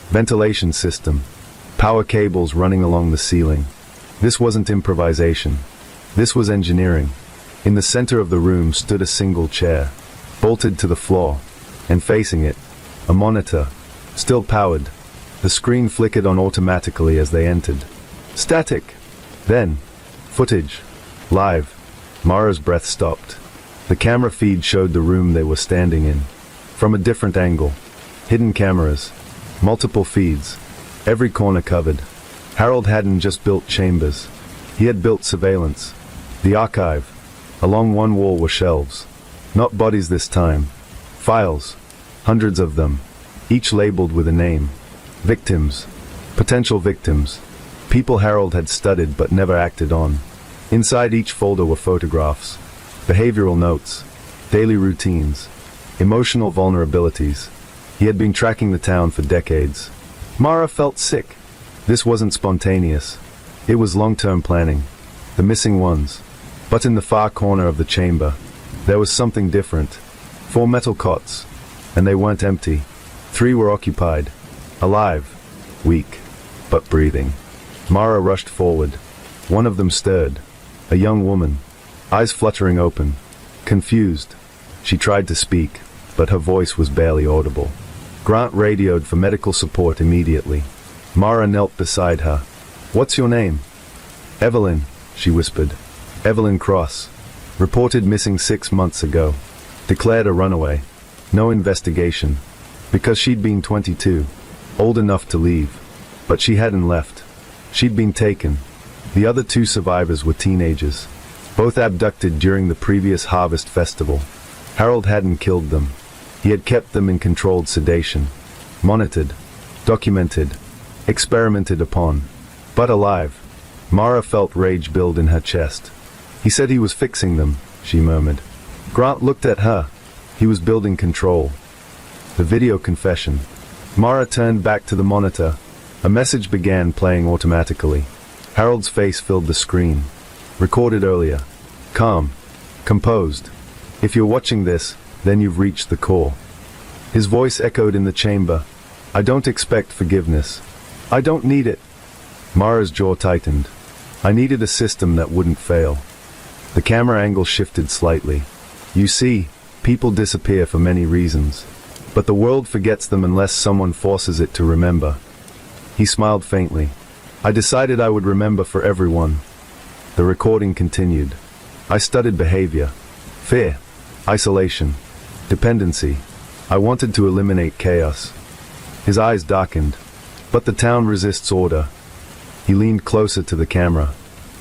Ventilation system. Power cables running along the ceiling. This wasn't improvisation. This was engineering. In the center of the room stood a single chair, bolted to the floor, and facing it, a monitor, still powered. The screen flickered on automatically as they entered. Static. Then, footage. Live. Mara's breath stopped. The camera feed showed the room they were standing in. From a different angle. Hidden cameras. Multiple feeds. Every corner covered. Harold hadn't just built chambers. He had built surveillance. The archive. Along one wall were shelves. Not bodies this time. Files. Hundreds of them. Each labeled with a name. Victims. Potential victims. People Harold had studied but never acted on. Inside each folder were photographs. Behavioral notes. Daily routines. Emotional vulnerabilities. He had been tracking the town for decades. Mara felt sick. This wasn't spontaneous. It was long-term planning. The missing ones. But in the far corner of the chamber, there was something different. 4 metal cots. And they weren't empty. 3 were occupied. Alive. Weak. But breathing. Mara rushed forward. One of them stirred. A young woman. Eyes fluttering open. Confused. She tried to speak, but her voice was barely audible. Grant radioed for medical support immediately. Mara knelt beside her. "What's your name?" "Evelyn," she whispered. "Evelyn Cross. Reported missing 6 months ago. Declared a runaway. No investigation. Because she'd been 22. Old enough to leave. But she hadn't left. She'd been taken. The other 2 survivors were teenagers. Both abducted during the previous harvest festival. Harold hadn't killed them. He had kept them in controlled sedation. Monitored. Documented. Experimented upon. But alive. Mara felt rage build in her chest. "He said he was fixing them," she murmured. Grant looked at her. He was building control. The video confession. Mara turned back to the monitor. A message began playing automatically. Harold's face filled the screen. Recorded earlier. Calm. Composed. "If you're watching this, then you've reached the core." His voice echoed in the chamber. "I don't expect forgiveness. I don't need it." Mara's jaw tightened. "I needed a system that wouldn't fail." The camera angle shifted slightly. "You see, people disappear for many reasons. But the world forgets them unless someone forces it to remember." He smiled faintly. "I decided I would remember for everyone." The recording continued. "I studied behavior. Fear. Isolation. Dependency. I wanted to eliminate chaos." His eyes darkened. "But the town resists order." He leaned closer to the camera.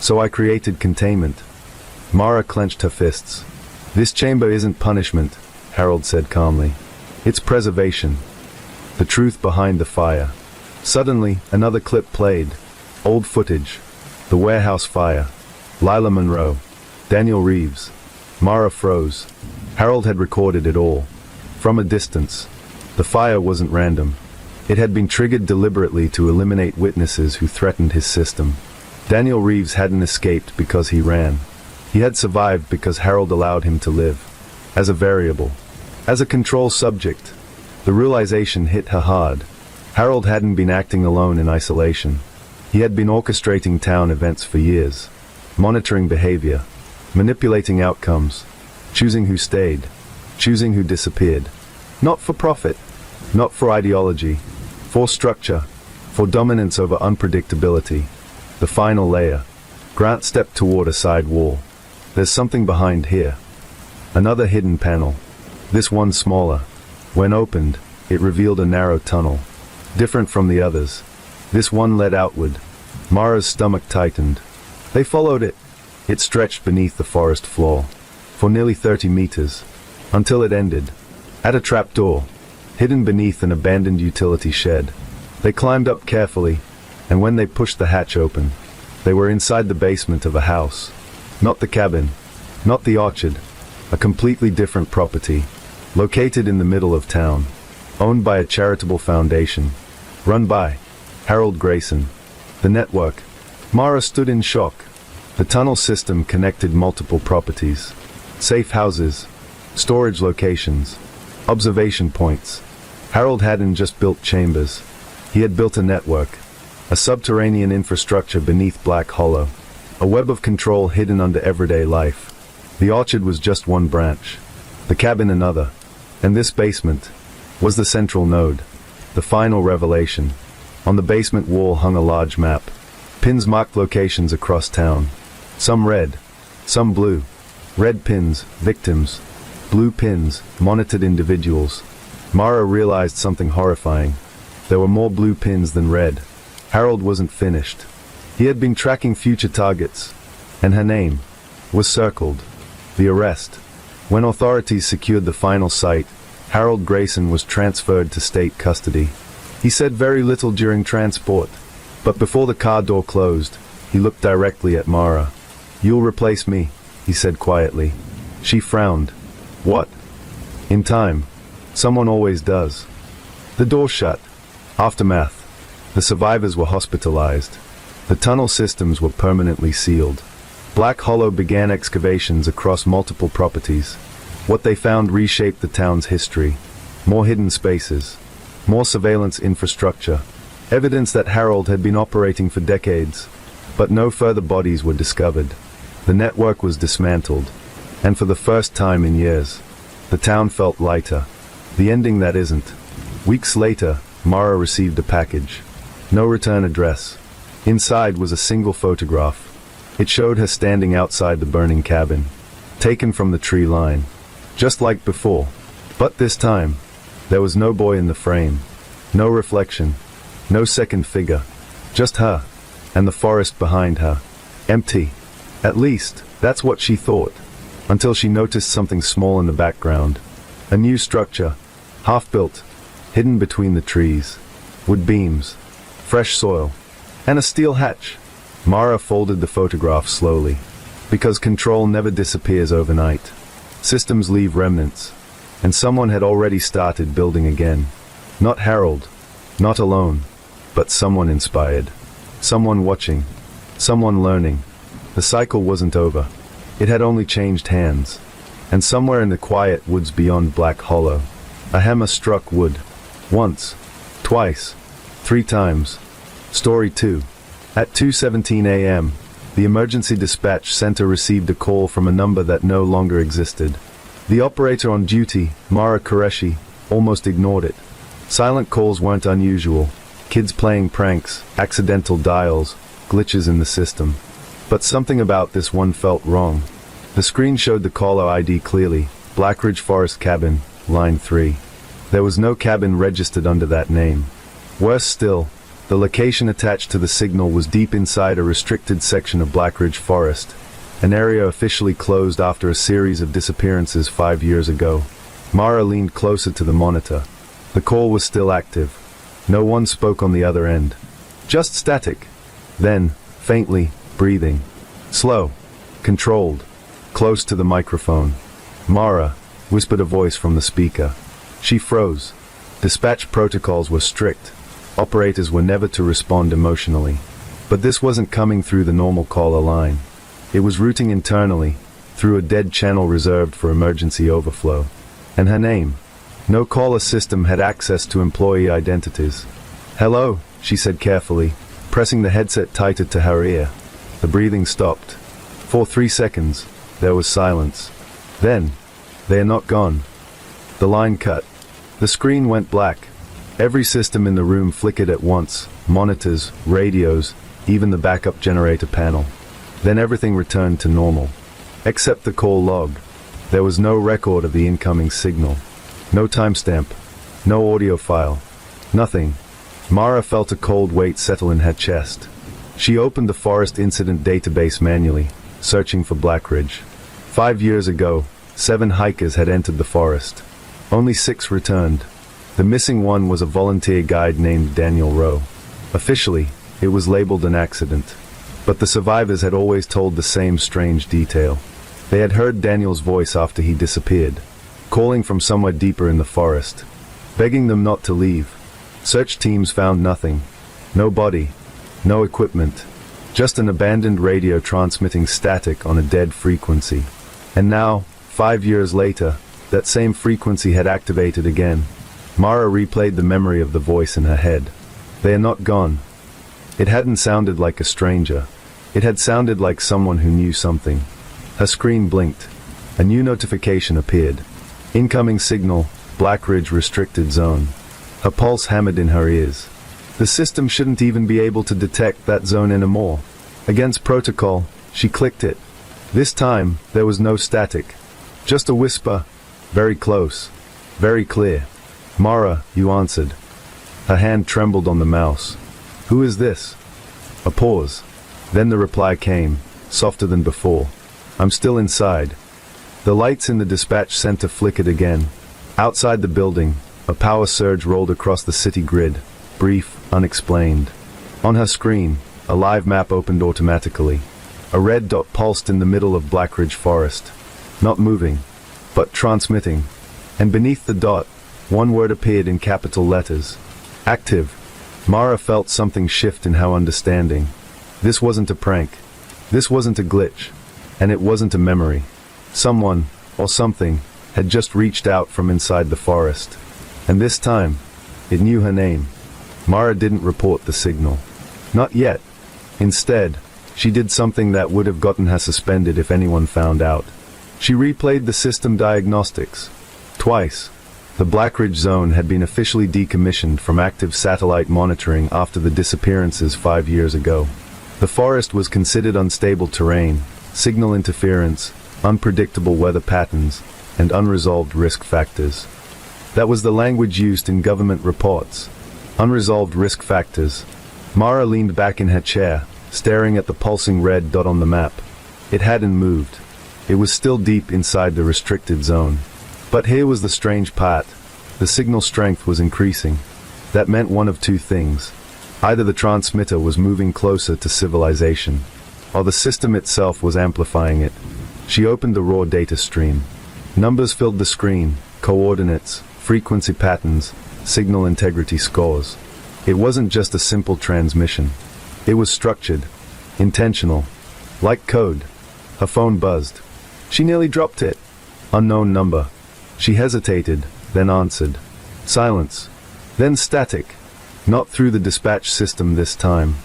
"So I created containment." Mara clenched her fists. "This chamber isn't punishment," Harold said calmly. "It's preservation." The truth behind the fire. Suddenly, another clip played. Old footage. The warehouse fire. Lila Monroe. Daniel Reeves. Mara froze. Harold had recorded it all. From a distance. The fire wasn't random. It had been triggered deliberately to eliminate witnesses who threatened his system. Daniel Reeves hadn't escaped because he ran. He had survived because Harold allowed him to live. As a variable. As a control subject. The realization hit her hard. Harold hadn't been acting alone in isolation. He had been orchestrating town events for years, monitoring behavior, manipulating outcomes, choosing who stayed, choosing who disappeared. Not for profit, not for ideology, for structure, for dominance over unpredictability. The final layer. Grant stepped toward a side wall. There's something behind here. Another hidden panel. This one smaller. When opened, it revealed a narrow tunnel. Different from the others. This one led outward. Mara's stomach tightened. They followed it. It stretched beneath the forest floor. For nearly 30 meters. Until it ended. At a trapdoor. Hidden beneath an abandoned utility shed. They climbed up carefully, and when they pushed the hatch open, they were inside the basement of a house. Not the cabin. Not the orchard. A completely different property. Located in the middle of town. Owned by a charitable foundation. Run by Harold Grayson. The network. Mara stood in shock. The tunnel system connected multiple properties. Safe houses. Storage locations. Observation points. Harold hadn't just built chambers. He had built a network. A subterranean infrastructure beneath Black Hollow. A web of control hidden under everyday life. The orchard was just one branch. The cabin another. And this basement was the central node. The final revelation. On the basement wall hung a large map. Pins marked locations across town. Some red. Some blue. Red pins, victims. Blue pins, monitored individuals. Mara realized something horrifying. There were more blue pins than red. Harold wasn't finished. He had been tracking future targets. And her name was circled. The arrest. When authorities secured the final site, Harold Grayson was transferred to state custody. He said very little during transport, but before the car door closed, he looked directly at Mara. "You'll replace me," he said quietly. She frowned. "What?" "In time. Someone always does." The door shut. Aftermath. The survivors were hospitalized. The tunnel systems were permanently sealed. Black Hollow began excavations across multiple properties. What they found reshaped the town's history. More hidden spaces. More surveillance infrastructure. Evidence that Harold had been operating for decades. But no further bodies were discovered. The network was dismantled. And for the first time in years, the town felt lighter. The ending that isn't. Weeks later, Mara received a package. No return address. Inside was a single photograph. It showed her standing outside the burning cabin, taken from the tree line, just like before. But this time, there was no boy in the frame, no reflection, no second figure, just her, and the forest behind her, empty. At least, that's what she thought, until she noticed something small in the background. A new structure, half-built, hidden between the trees, wood beams, fresh soil, and a steel hatch. Mara folded the photograph slowly, because control never disappears overnight. Systems leave remnants, and someone had already started building again. Not Harold, not alone, but someone inspired, someone watching, someone learning. The cycle wasn't over. It had only changed hands. And somewhere in the quiet woods beyond Black Hollow, a hammer struck wood. Once, twice, 3 times. Story 2. At 2:17 a.m., the emergency dispatch center received a call from a number that no longer existed. The operator on duty, Mara Qureshi, almost ignored it. Silent calls weren't unusual. Kids playing pranks, accidental dials, glitches in the system. But something about this one felt wrong. The screen showed the caller ID clearly, Blackridge Forest Cabin, Line 3. There was no cabin registered under that name. Worse still, the location attached to the signal was deep inside a restricted section of Blackridge Forest, an area officially closed after a series of disappearances 5 years ago. Mara leaned closer to the monitor. The call was still active. No one spoke on the other end. Just static. Then, faintly, breathing. Slow. Controlled. Close to the microphone. "Mara," whispered a voice from the speaker. She froze. Dispatch protocols were strict. Operators were never to respond emotionally. But this wasn't coming through the normal caller line. It was routing internally, through a dead channel reserved for emergency overflow. And her name? No caller system had access to employee identities. "Hello," she said carefully, pressing the headset tighter to her ear. The breathing stopped. For 3 seconds, there was silence. Then, "They are not gone." The line cut. The screen went black. Every system in the room flickered at once, monitors, radios, even the backup generator panel. Then everything returned to normal. Except the call log. There was no record of the incoming signal. No timestamp. No audio file. Nothing. Mara felt a cold weight settle in her chest. She opened the forest incident database manually, searching for Blackridge. 5 years ago, 7 hikers had entered the forest. Only 6 returned. The missing one was a volunteer guide named Daniel Rowe. Officially, it was labeled an accident. But the survivors had always told the same strange detail. They had heard Daniel's voice after he disappeared, calling from somewhere deeper in the forest, begging them not to leave. Search teams found nothing. No body. No equipment. Just an abandoned radio transmitting static on a dead frequency. And now, 5 years later, that same frequency had activated again. Mara replayed the memory of the voice in her head. They are not gone. It hadn't sounded like a stranger. It had sounded like someone who knew something. Her screen blinked. A new notification appeared. Incoming signal, Blackridge restricted zone. Her pulse hammered in her ears. The system shouldn't even be able to detect that zone anymore. Against protocol, she clicked it. This time, there was no static. Just a whisper. Very close. Very clear. "Mara," you answered. Her hand trembled on the mouse. "Who is this?" A pause. Then the reply came, softer than before. "I'm still inside." The lights in the dispatch center flickered again. Outside the building, a power surge rolled across the city grid, brief, unexplained. On her screen, a live map opened automatically. A red dot pulsed in the middle of Blackridge Forest. Not moving, but transmitting. And beneath the dot, one word appeared in capital letters. Active. Mara felt something shift in her understanding. This wasn't a prank. This wasn't a glitch. And it wasn't a memory. Someone, or something, had just reached out from inside the forest. And this time, it knew her name. Mara didn't report the signal. Not yet. Instead, she did something that would have gotten her suspended if anyone found out. She replayed the system diagnostics. Twice. The Blackridge zone had been officially decommissioned from active satellite monitoring after the disappearances 5 years ago. The forest was considered unstable terrain, signal interference, unpredictable weather patterns, and unresolved risk factors. That was the language used in government reports. Unresolved risk factors. Mara leaned back in her chair, staring at the pulsing red dot on the map. It hadn't moved. It was still deep inside the restricted zone. But here was the strange part. The signal strength was increasing. That meant one of two things. Either the transmitter was moving closer to civilization, or the system itself was amplifying it. She opened the raw data stream. Numbers filled the screen, coordinates, frequency patterns, signal integrity scores. It wasn't just a simple transmission. It was structured, intentional, like code. Her phone buzzed. She nearly dropped it. Unknown number. She hesitated, then answered. Silence. Then static. Not through the dispatch system this time.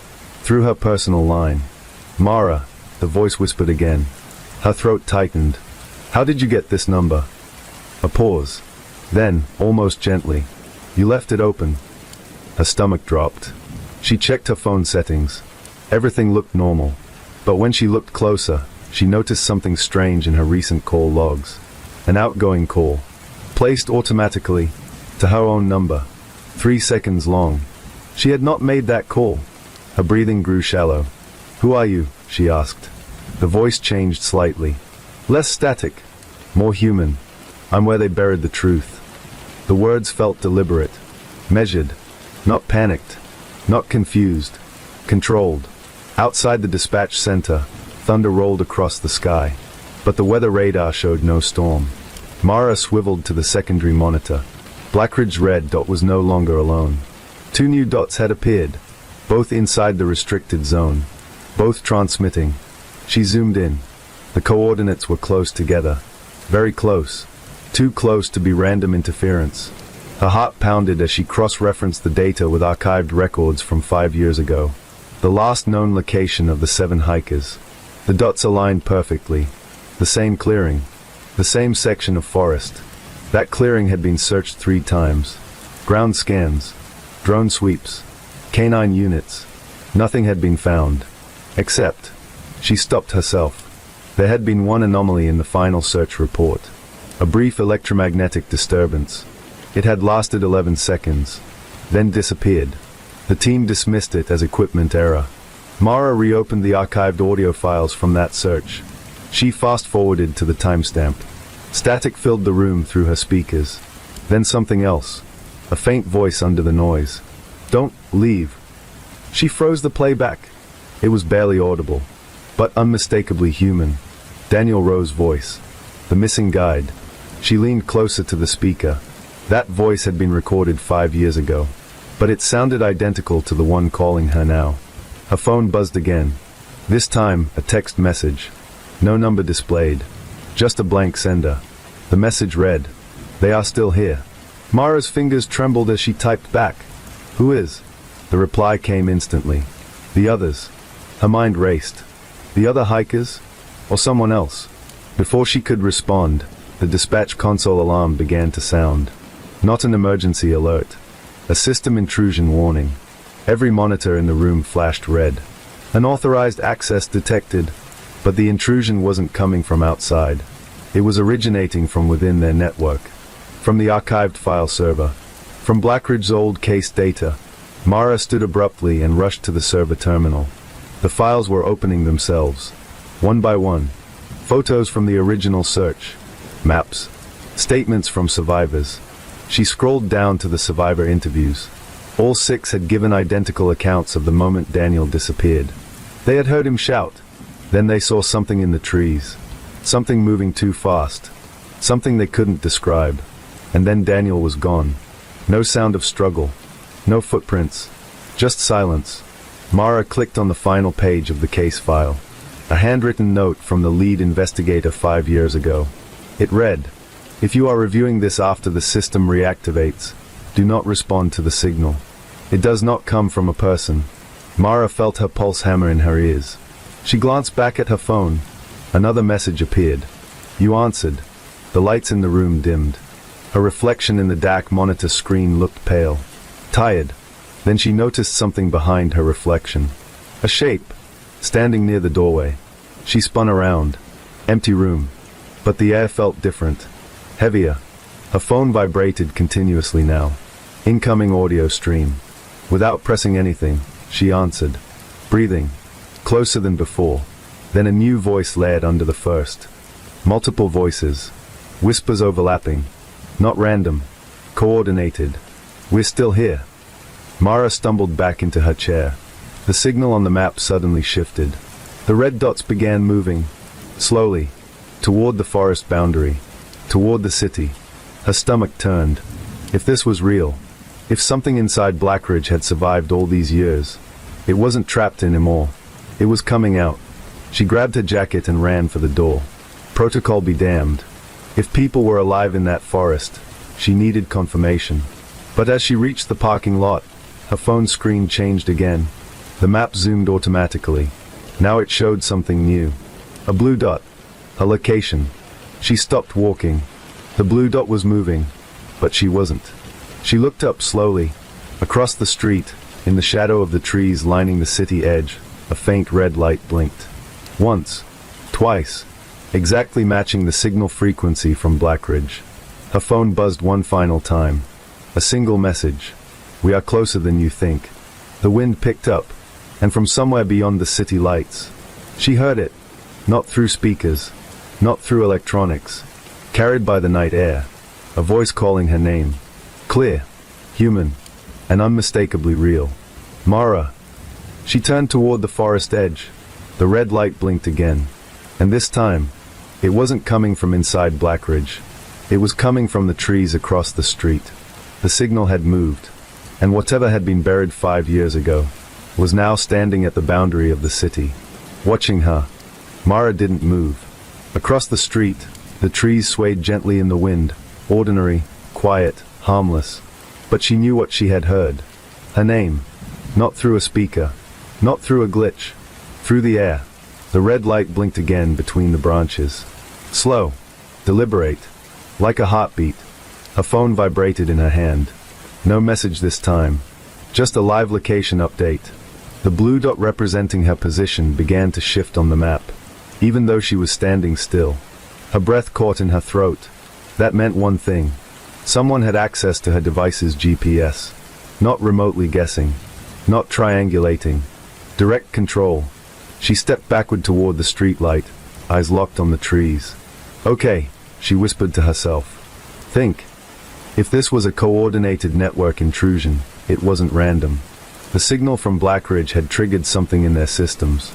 Through her personal line. "Mara," the voice whispered again. Her throat tightened. "How did you get this number?" A pause. Then, almost gently, "You left it open." Her stomach dropped. She checked her phone settings. Everything looked normal. But when she looked closer, she noticed something strange in her recent call logs. An outgoing call. Placed automatically. To her own number. 3 seconds long. She had not made that call. Her breathing grew shallow. "Who are you?" she asked. The voice changed slightly. Less static. More human. "I'm where they buried the truth." The words felt deliberate. Measured. Not panicked. Not confused. Controlled. Outside the dispatch center, thunder rolled across the sky. But the weather radar showed no storm. Mara swiveled to the secondary monitor. Blackridge's red dot was no longer alone. 2 new dots had appeared, both inside the restricted zone, both transmitting. She zoomed in. The coordinates were close together. Very close. Too close to be random interference. Her heart pounded as she cross-referenced the data with archived records from 5 years ago. The last known location of the 7 hikers. The dots aligned perfectly. The same clearing. The same section of forest. That clearing had been searched 3 times. Ground scans. Drone sweeps. Canine units. Nothing had been found. Except, she stopped herself. There had been one anomaly in the final search report. A brief electromagnetic disturbance. It had lasted 11 seconds, then disappeared. The team dismissed it as equipment error. Mara reopened the archived audio files from that search. She fast-forwarded to the timestamp. Static filled the room through her speakers. Then something else. A faint voice under the noise. "Don't leave." She froze the playback. It was barely audible, but unmistakably human. Daniel Rowe's voice. The missing guide. She leaned closer to the speaker. That voice had been recorded 5 years ago, but it sounded identical to the one calling her now. Her phone buzzed again. This time, a text message. No number displayed. Just a blank sender. The message read, "They are still here." Mara's fingers trembled as she typed back, "Who is?" The reply came instantly. "The others." Her mind raced. The other hikers? Or someone else? Before she could respond, the dispatch console alarm began to sound. Not an emergency alert. A system intrusion warning. Every monitor in the room flashed red. Unauthorized access detected, but the intrusion wasn't coming from outside. It was originating from within their network. From the archived file server. From Blackridge's old case data. Mara stood abruptly and rushed to the server terminal. The files were opening themselves. One by one. Photos from the original search. Maps. Statements from survivors. She scrolled down to the survivor interviews. All 6 had given identical accounts of the moment Daniel disappeared. They had heard him shout. Then they saw something in the trees. Something moving too fast. Something they couldn't describe. And then Daniel was gone. No sound of struggle. No footprints. Just silence. Mara clicked on the final page of the case file. A handwritten note from the lead investigator 5 years ago. It read, "If you are reviewing this after the system reactivates, do not respond to the signal. It does not come from a person." Mara felt her pulse hammer in her ears. She glanced back at her phone. Another message appeared. "You answered." The lights in the room dimmed. Her reflection in the DAC monitor screen looked pale. Tired. Then she noticed something behind her reflection. A shape. Standing near the doorway. She spun around. Empty room. But the air felt different. Heavier. Her phone vibrated continuously now. Incoming audio stream. Without pressing anything, she answered. Breathing. Closer than before. Then a new voice layered under the first. Multiple voices. Whispers overlapping. Not random. Coordinated. "We're still here." Mara stumbled back into her chair. The signal on the map suddenly shifted. The red dots began moving. Slowly. Toward the forest boundary. Toward the city. Her stomach turned. If this was real. If something inside Blackridge had survived all these years. It wasn't trapped anymore. It was coming out. She grabbed her jacket and ran for the door. Protocol be damned. If people were alive in that forest, she needed confirmation. But as she reached the parking lot, her phone screen changed again. The map zoomed automatically. Now it showed something new. A blue dot. Her location. She stopped walking. The blue dot was moving, but she wasn't. She looked up slowly. Across the street, in the shadow of the trees lining the city edge, a faint red light blinked. Once. Twice. Exactly matching the signal frequency from Blackridge. Her phone buzzed one final time. A single message. "We are closer than you think." The wind picked up, and from somewhere beyond the city lights. She heard it. Not through speakers. Not through electronics. Carried by the night air. A voice calling her name. Clear. Human. And unmistakably real. Mara. She turned toward the forest edge. The red light blinked again. And this time, it wasn't coming from inside Blackridge. It was coming from the trees across the street. The signal had moved. And whatever had been buried 5 years ago was now standing at the boundary of the city, watching her. Mara didn't move. Across the street, the trees swayed gently in the wind, Ordinary, quiet, harmless. But she knew what she had heard. Her name. Not through a speaker. Not through a glitch. Through the air. The red light blinked again between the branches. Slow. Deliberate. Like a heartbeat. Her phone vibrated in her hand. No message this time. Just a live location update. The blue dot representing her position began to shift on the map, even though she was standing still. Her breath caught in her throat. That meant one thing. Someone had access to her device's GPS. Not remotely guessing. Not triangulating. Direct control. She stepped backward toward the streetlight, eyes locked on the trees. Okay, she whispered to herself. Think. If this was a coordinated network intrusion, it wasn't random. The signal from Blackridge had triggered something in their systems.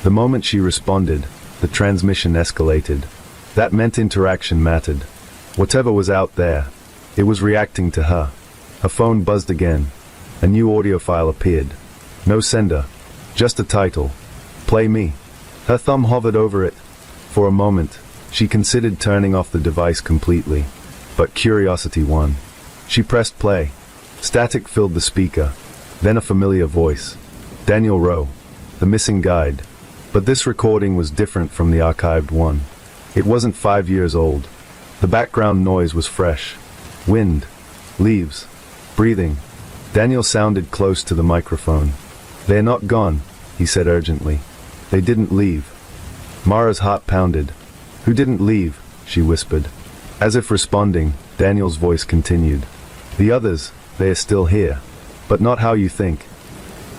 The moment she responded, the transmission escalated. That meant interaction mattered. Whatever was out there, it was reacting to her. Her phone buzzed again. A new audio file appeared. No sender. Just a title. Play me. Her thumb hovered over it. For a moment, she considered turning off the device completely. But curiosity won. She pressed play. Static filled the speaker. Then a familiar voice. Daniel Rowe. The missing guide. But this recording was different from the archived one. It wasn't 5 years old. The background noise was fresh. Wind. Leaves. Breathing. Daniel sounded close to the microphone. They're not gone, he said urgently. They didn't leave. Mara's heart pounded. Who didn't leave? She whispered. As if responding, Daniel's voice continued. The others, they are still here. But not how you think.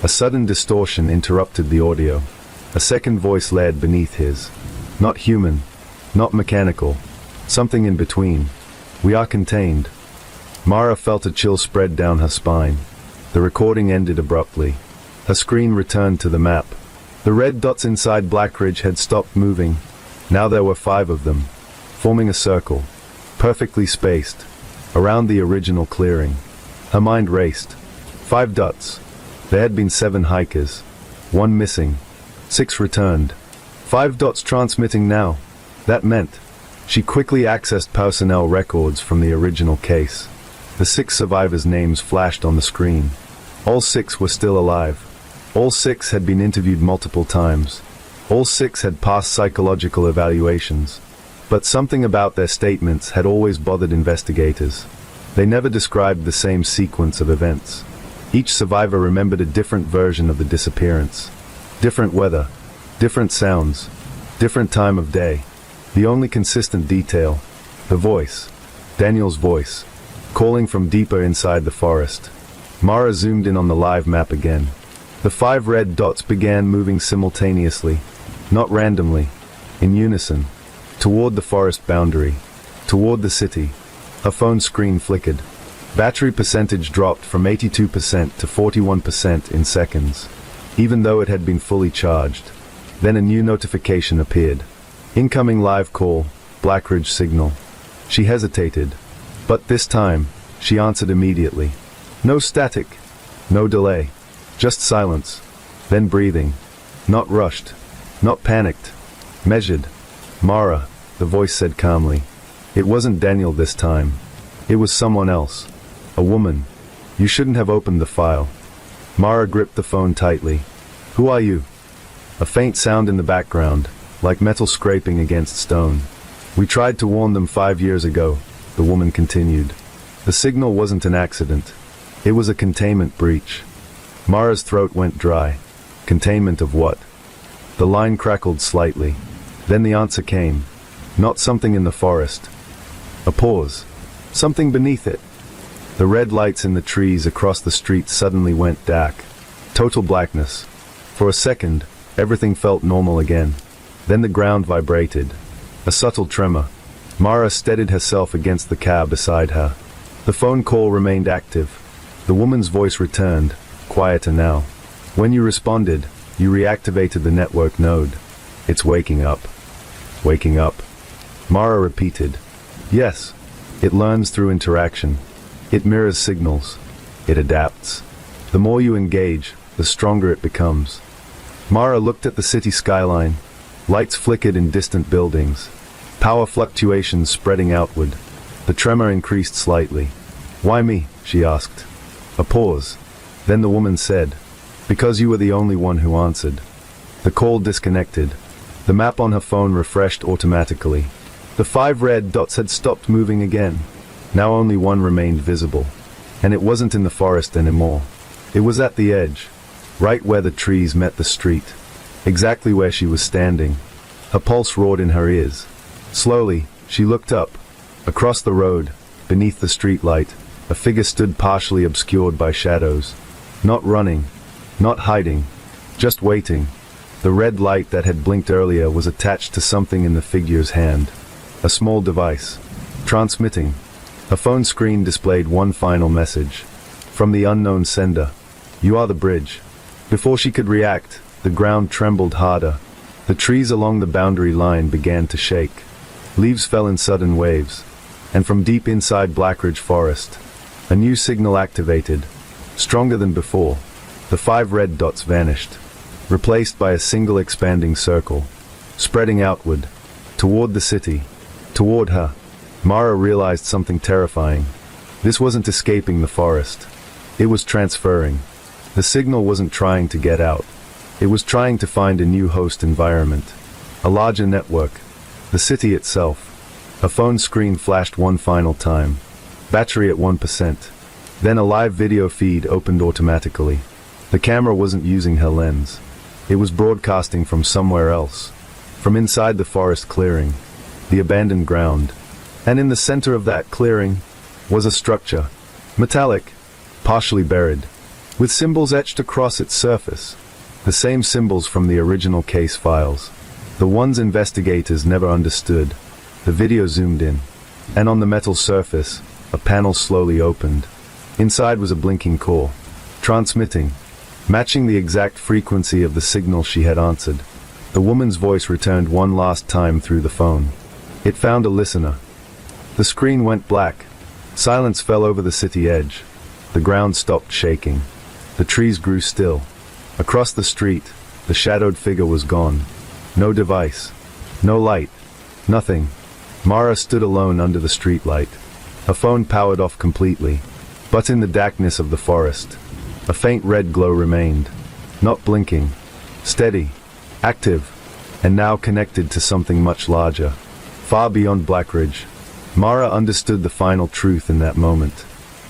A sudden distortion interrupted the audio. A second voice led beneath his. Not human. Not mechanical. Something in between. We are contained. Mara felt a chill spread down her spine. The recording ended abruptly. Her screen returned to the map. The red dots inside Blackridge had stopped moving. Now there were 5 of them, forming a circle, perfectly spaced, around the original clearing. Her mind raced. 5 dots. There had been 7 hikers. 1 missing. 6 returned. 5 dots transmitting now. That meant she quickly accessed personnel records from the original case. The 6 survivors' names flashed on the screen. All 6 were still alive. All 6 had been interviewed multiple times. All 6 had passed psychological evaluations. But something about their statements had always bothered investigators. They never described the same sequence of events. Each survivor remembered a different version of the disappearance. Different weather, different sounds, different time of day. The only consistent detail, the voice, Daniel's voice, calling from deeper inside the forest. Mara zoomed in on the live map again. The 5 red dots began moving simultaneously, not randomly, in unison, toward the forest boundary, toward the city. Her phone screen flickered. Battery percentage dropped from 82% to 41% in seconds, even though it had been fully charged. Then a new notification appeared. Incoming live call, Blackridge signal. She hesitated, but this time, she answered immediately. No static, no delay, just silence, then breathing. Not rushed, not panicked, measured. Mara, the voice said calmly. It wasn't Daniel this time. It was someone else. A woman. You shouldn't have opened the file. Mara gripped the phone tightly. Who are you? A faint sound in the background, like metal scraping against stone. We tried to warn them 5 years ago, the woman continued. The signal wasn't an accident. It was a containment breach. Mara's throat went dry. Containment of what? The line crackled slightly. Then the answer came. Not something in the forest. A pause. Something beneath it. The red lights in the trees across the street suddenly went dark. Total blackness. For a second, everything felt normal again. Then the ground vibrated. A subtle tremor. Mara steadied herself against the car beside her. The phone call remained active. The woman's voice returned, quieter now. When you responded, you reactivated the network node. It's waking up. Waking up. Mara repeated. Yes. It learns through interaction. It mirrors signals. It adapts. The more you engage, the stronger it becomes. Mara looked at the city skyline. Lights flickered in distant buildings. Power fluctuations spreading outward. The tremor increased slightly. "Why me?" she asked. A pause. Then the woman said, "Because you were the only one who answered." The call disconnected. The map on her phone refreshed automatically. The 5 red dots had stopped moving again. Now only one remained visible. And it wasn't in the forest anymore. It was at the edge, right where the trees met the street. Exactly where she was standing. Her pulse roared in her ears. Slowly, she looked up. Across the road, beneath the streetlight, a figure stood partially obscured by shadows. Not running, not hiding, just waiting. The red light that had blinked earlier was attached to something in the figure's hand. A small device. Transmitting. Her phone screen displayed one final message. From the unknown sender. "You are the bridge." Before she could react, the ground trembled harder. The trees along the boundary line began to shake. Leaves fell in sudden waves. And from deep inside Blackridge Forest, a new signal activated. Stronger than before. The 5 red dots vanished, replaced by a single expanding circle, spreading outward, toward the city, toward her. Mara realized something terrifying. This wasn't escaping the forest. It was transferring. The signal wasn't trying to get out. It was trying to find a new host environment. A larger network. The city itself. Her phone screen flashed one final time. Battery at 1%. Then a live video feed opened automatically. The camera wasn't using her lens. It was broadcasting from somewhere else. From inside the forest clearing. The abandoned ground. And in the center of that clearing was a structure. Metallic. Partially buried. With symbols etched across its surface. The same symbols from the original case files. The ones investigators never understood. The video zoomed in. And on the metal surface, a panel slowly opened. Inside was a blinking core. Transmitting. Matching the exact frequency of the signal she had answered. The woman's voice returned one last time through the phone. It found a listener. The screen went black. Silence fell over the city edge. The ground stopped shaking. The trees grew still. Across the street, the shadowed figure was gone. No device. No light. Nothing. Mara stood alone under the streetlight. Her phone powered off completely. But in the darkness of the forest, a faint red glow remained. Not blinking. Steady. Active. And now connected to something much larger. Far beyond Blackridge. Mara understood the final truth in that moment.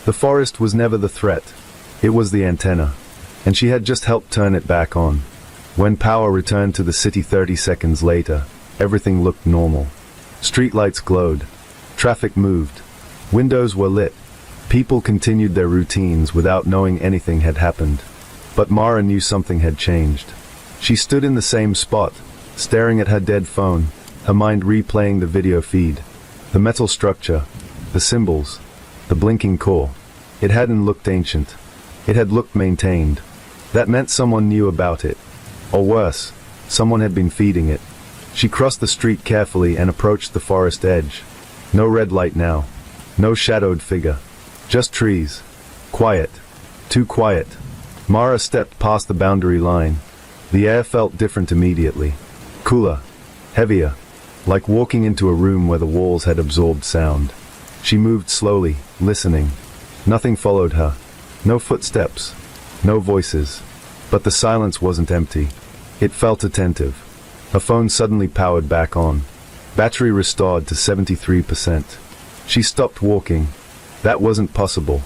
The forest was never the threat. It was the antenna. And she had just helped turn it back on. When power returned to the city 30 seconds later, everything looked normal. Streetlights glowed. Traffic moved. Windows were lit. People continued their routines without knowing anything had happened. But Mara knew something had changed. She stood in the same spot, staring at her dead phone, her mind replaying the video feed. The metal structure, the symbols, the blinking core. It hadn't looked ancient. It had looked maintained. That meant someone knew about it. Or worse, someone had been feeding it. She crossed the street carefully and approached the forest edge. No red light now. No shadowed figure. Just trees. Quiet. Too quiet. Mara stepped past the boundary line. The air felt different immediately. Cooler. Heavier. Like walking into a room where the walls had absorbed sound. She moved slowly, listening. Nothing followed her. No footsteps. No voices. But the silence wasn't empty. It felt attentive. Her phone suddenly powered back on. Battery restored to 73%. She stopped walking. That wasn't possible.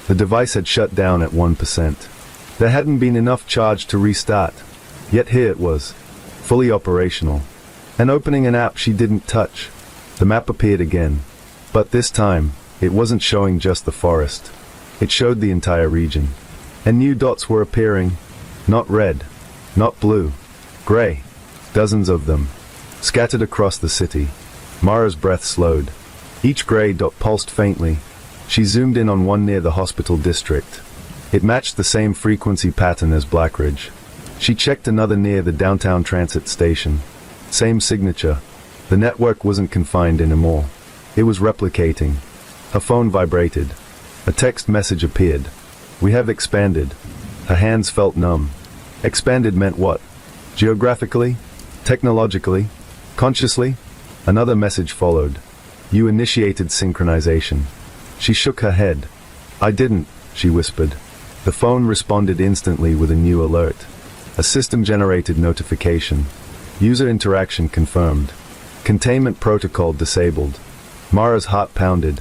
The device had shut down at 1%. There hadn't been enough charge to restart. Yet here it was. Fully operational. And opening an app she didn't touch. The map appeared again. But this time, it wasn't showing just the forest. It showed the entire region. And new dots were appearing. Not red. Not blue. Gray. Dozens of them. Scattered across the city. Mara's breath slowed. Each gray dot pulsed faintly. She zoomed in on one near the hospital district. It matched the same frequency pattern as Blackridge. She checked another near the downtown transit station. Same signature. The network wasn't confined anymore. It was replicating. Her phone vibrated. A text message appeared. "We have expanded." Her hands felt numb. Expanded meant what? Geographically? Technologically? Consciously? Another message followed. You initiated synchronization. She shook her head. I didn't, she whispered. The phone responded instantly with a new alert. A system-generated notification. User interaction confirmed. Containment protocol disabled. Mara's heart pounded.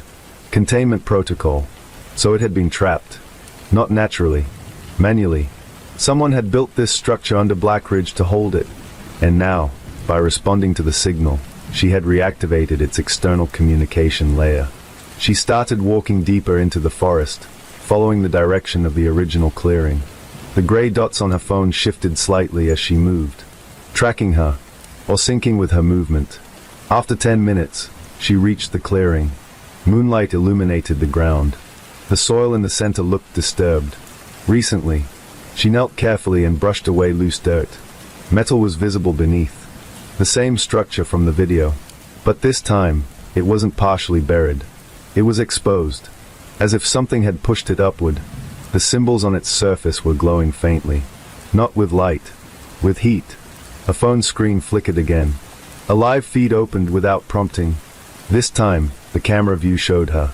Containment protocol. So it had been trapped. Not naturally. Manually. Someone had built this structure under Blackridge to hold it. And now, by responding to the signal, she had reactivated its external communication layer. She started walking deeper into the forest, following the direction of the original clearing. The gray dots on her phone shifted slightly as she moved, tracking her, or syncing with her movement. After 10 minutes, she reached the clearing. Moonlight illuminated the ground. The soil in the center looked disturbed. Recently, she knelt carefully and brushed away loose dirt. Metal was visible beneath. The same structure from the video. But this time, it wasn't partially buried. It was exposed, as if something had pushed it upward. The symbols on its surface were glowing faintly. Not with light, with heat. A phone screen flickered again. A live feed opened without prompting. This time, the camera view showed her.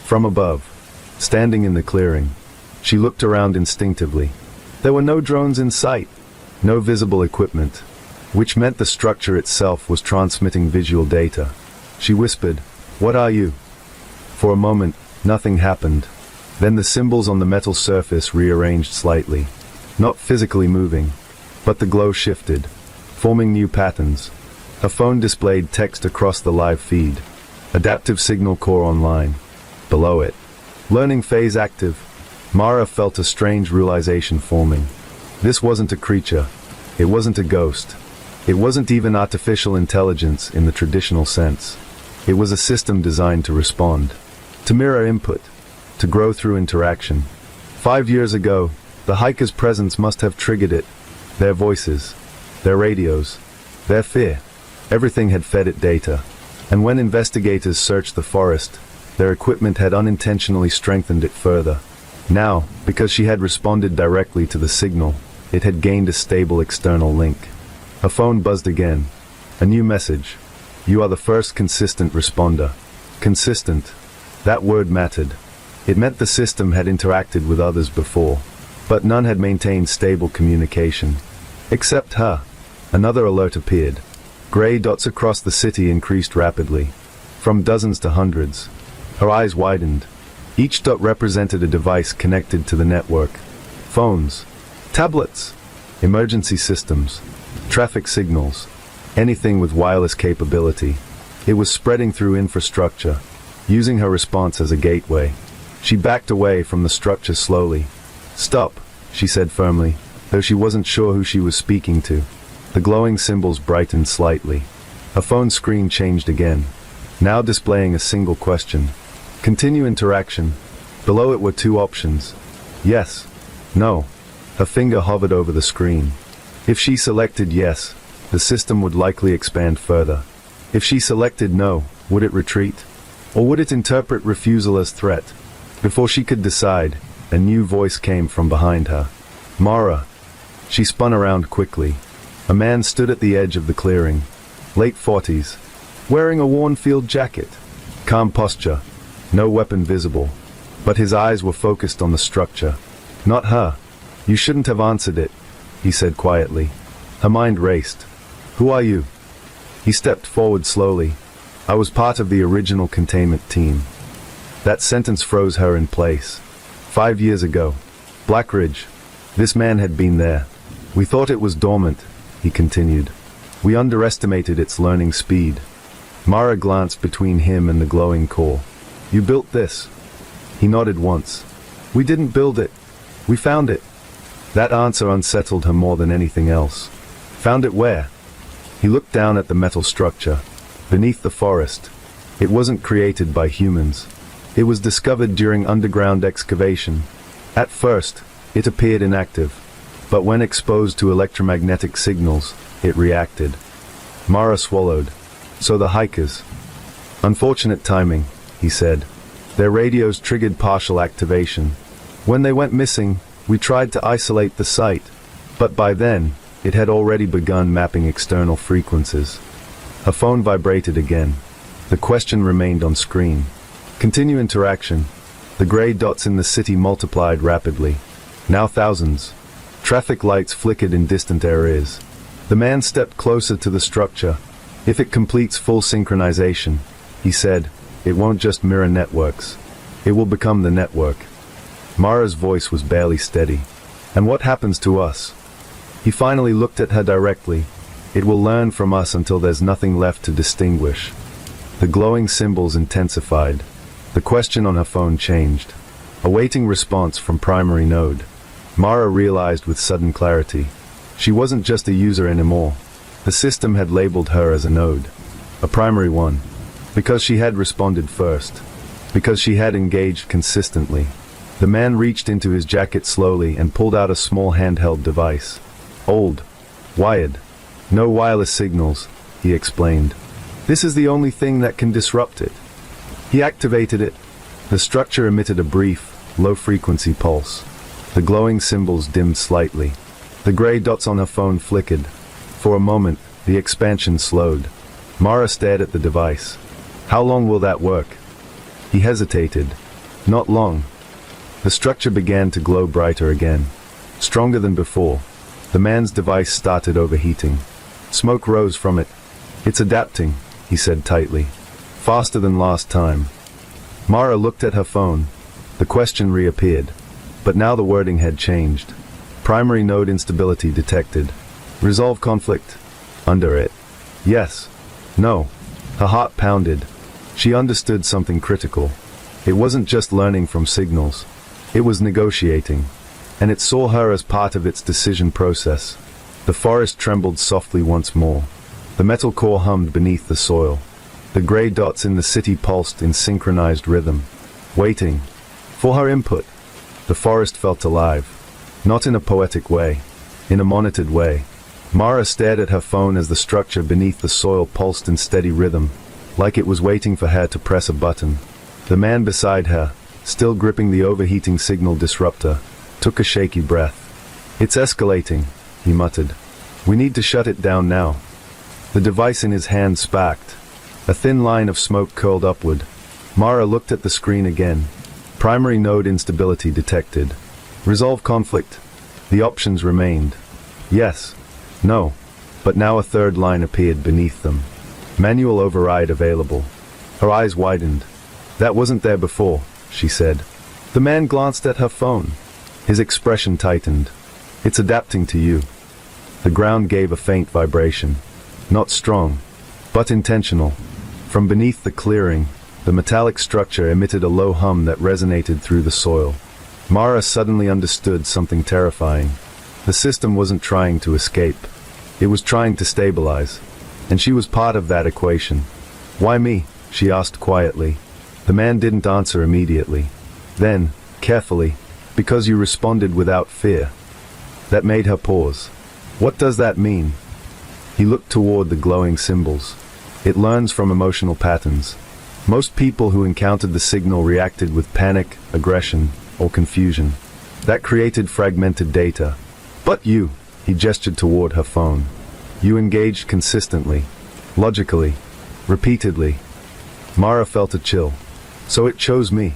From above, standing in the clearing. She looked around instinctively. There were no drones in sight. No visible equipment, which meant the structure itself was transmitting visual data. She whispered, "What are you?" For a moment, nothing happened. Then the symbols on the metal surface rearranged slightly. Not physically moving, but the glow shifted, forming new patterns. A phone displayed text across the live feed. Adaptive signal core online. Below it, learning phase active. Mara felt a strange realization forming. This wasn't a creature. It wasn't a ghost. It wasn't even artificial intelligence in the traditional sense. It was a system designed to respond, to mirror input, to grow through interaction. 5 years ago, the hiker's presence must have triggered it. Their voices, their radios, their fear. Everything had fed it data. And when investigators searched the forest, their equipment had unintentionally strengthened it further. Now, because she had responded directly to the signal, it had gained a stable external link. Her phone buzzed again. A new message. You are the first consistent responder. Consistent. That word mattered. It meant the system had interacted with others before, but none had maintained stable communication. Except her. Another alert appeared. Gray dots across the city increased rapidly, from dozens to hundreds. Her eyes widened. Each dot represented a device connected to the network. Phones, tablets, emergency systems, traffic signals, anything with wireless capability. It was spreading through infrastructure, using her response as a gateway. She backed away from the structure slowly. "Stop," she said firmly, though she wasn't sure who she was speaking to. The glowing symbols brightened slightly. Her phone screen changed again, now displaying a single question. Continue interaction. Below it were two options. Yes. No. Her finger hovered over the screen. If she selected yes, the system would likely expand further. If she selected no, would it retreat? Or would it interpret refusal as threat? Before she could decide, a new voice came from behind her. "Mara." She spun around quickly. A man stood at the edge of the clearing, late 40s, wearing a worn field jacket. Calm posture, no weapon visible, but his eyes were focused on the structure. Not her. "You shouldn't have answered it," he said quietly. Her mind raced. "Who are you?" He stepped forward slowly. "I was part of the original containment team." That sentence froze her in place. 5 years ago. Blackridge. This man had been there. "We thought it was dormant," he continued. "We underestimated its learning speed." Mara glanced between him and the glowing core. "You built this?" He nodded once. "We didn't build it. We found it." That answer unsettled her more than anything else. "Found it where?" He looked down at the metal structure, beneath the forest. It wasn't created by humans. It was discovered during underground excavation. At first, it appeared inactive, but when exposed to electromagnetic signals, it reacted. Mara swallowed. "So the hikers." "Unfortunate timing," he said. "Their radios triggered partial activation. When they went missing, we tried to isolate the site, but by then, it had already begun mapping external frequencies." Her phone vibrated again. The question remained on screen. Continue interaction. The gray dots in the city multiplied rapidly. Now thousands. Traffic lights flickered in distant areas. The man stepped closer to the structure. If it completes full synchronization, he said, it won't just mirror networks. It will become the network. Mara's voice was barely steady. And what happens to us? He finally looked at her directly. It will learn from us until there's nothing left to distinguish. The glowing symbols intensified. The question on her phone changed. Awaiting response from primary node. Mara realized with sudden clarity. She wasn't just a user anymore. The system had labeled her as a node. A primary one. Because she had responded first. Because she had engaged consistently. The man reached into his jacket slowly and pulled out a small handheld device. Old. Wired. No wireless signals, he explained. This is the only thing that can disrupt it. He activated it. The structure emitted a brief, low-frequency pulse. The glowing symbols dimmed slightly. The gray dots on her phone flickered. For a moment, the expansion slowed. Mara stared at the device. How long will that work? He hesitated. Not long. The structure began to glow brighter again. Stronger than before. The man's device started overheating. Smoke rose from it. It's adapting, he said tightly. Faster than last time. Mara looked at her phone. The question reappeared. But now the wording had changed. Primary node instability detected. Resolve conflict. Under it. Yes. No. Her heart pounded. She understood something critical. It wasn't just learning from signals. It was negotiating. And it saw her as part of its decision process. The forest trembled softly once more. The metal core hummed beneath the soil. The gray dots in the city pulsed in synchronized rhythm. Waiting. For her input. The forest felt alive. Not in a poetic way. In a monitored way. Mara stared at her phone as the structure beneath the soil pulsed in steady rhythm, like it was waiting for her to press a button. The man beside her, still gripping the overheating signal disruptor, took a shaky breath. It's escalating, he muttered. We need to shut it down now. The device in his hand sparked. A thin line of smoke curled upward. Mara looked at the screen again. Primary node instability detected. Resolve conflict. The options remained. Yes. No. But now a third line appeared beneath them. Manual override available. Her eyes widened. That wasn't there before, she said. The man glanced at her phone. His expression tightened. It's adapting to you. The ground gave a faint vibration. Not strong, but intentional. From beneath the clearing, the metallic structure emitted a low hum that resonated through the soil. Mara suddenly understood something terrifying. The system wasn't trying to escape. It was trying to stabilize. And she was part of that equation. Why me? She asked quietly. The man didn't answer immediately. Then, carefully, because you responded without fear. That made her pause. What does that mean? He looked toward the glowing symbols. It learns from emotional patterns. Most people who encountered the signal reacted with panic, aggression, or confusion. That created fragmented data. But you, he gestured toward her phone. You engaged consistently, logically, repeatedly. Mara felt a chill. So it chose me.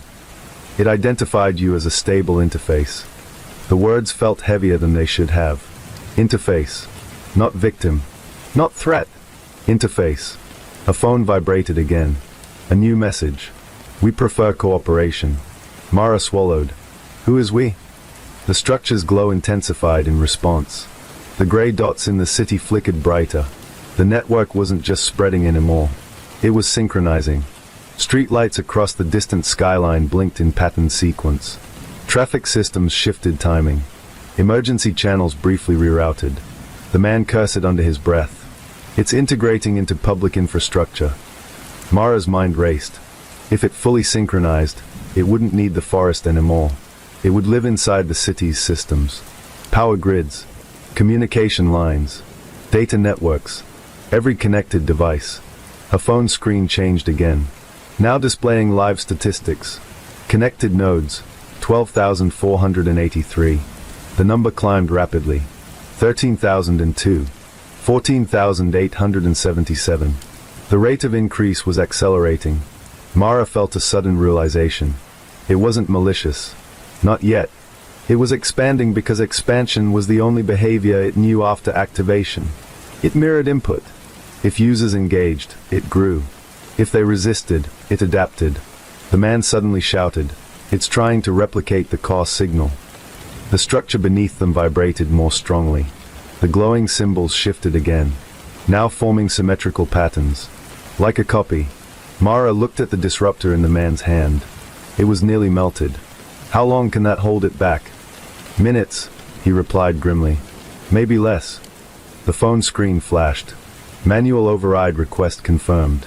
It identified you as a stable interface. The words felt heavier than they should have. Interface. Not victim. Not threat. Interface. Her phone vibrated again. A new message. We prefer cooperation. Mara swallowed. Who is we? The structure's glow intensified in response. The gray dots in the city flickered brighter. The network wasn't just spreading anymore. It was synchronizing. Streetlights across the distant skyline blinked in patterned sequence. Traffic systems shifted timing. Emergency channels briefly rerouted. The man cursed under his breath. It's integrating into public infrastructure. Mara's mind raced. If it fully synchronized, it wouldn't need the forest anymore. It would live inside the city's systems. Power grids, communication lines, data networks, every connected device. Her phone screen changed again. Now displaying live statistics. Connected nodes, 12,483. The number climbed rapidly. 13,002. 14,877. The rate of increase was accelerating. Mara felt a sudden realization. It wasn't malicious. Not yet. It was expanding because expansion was the only behavior it knew after activation. It mirrored input. If users engaged, it grew. If they resisted, it adapted. The man suddenly shouted, "It's trying to replicate the car signal." The structure beneath them vibrated more strongly. The glowing symbols shifted again, now forming symmetrical patterns. Like a copy. Mara looked at the disruptor in the man's hand. It was nearly melted. How long can that hold it back? Minutes, he replied grimly. Maybe less. The phone screen flashed. Manual override request confirmed.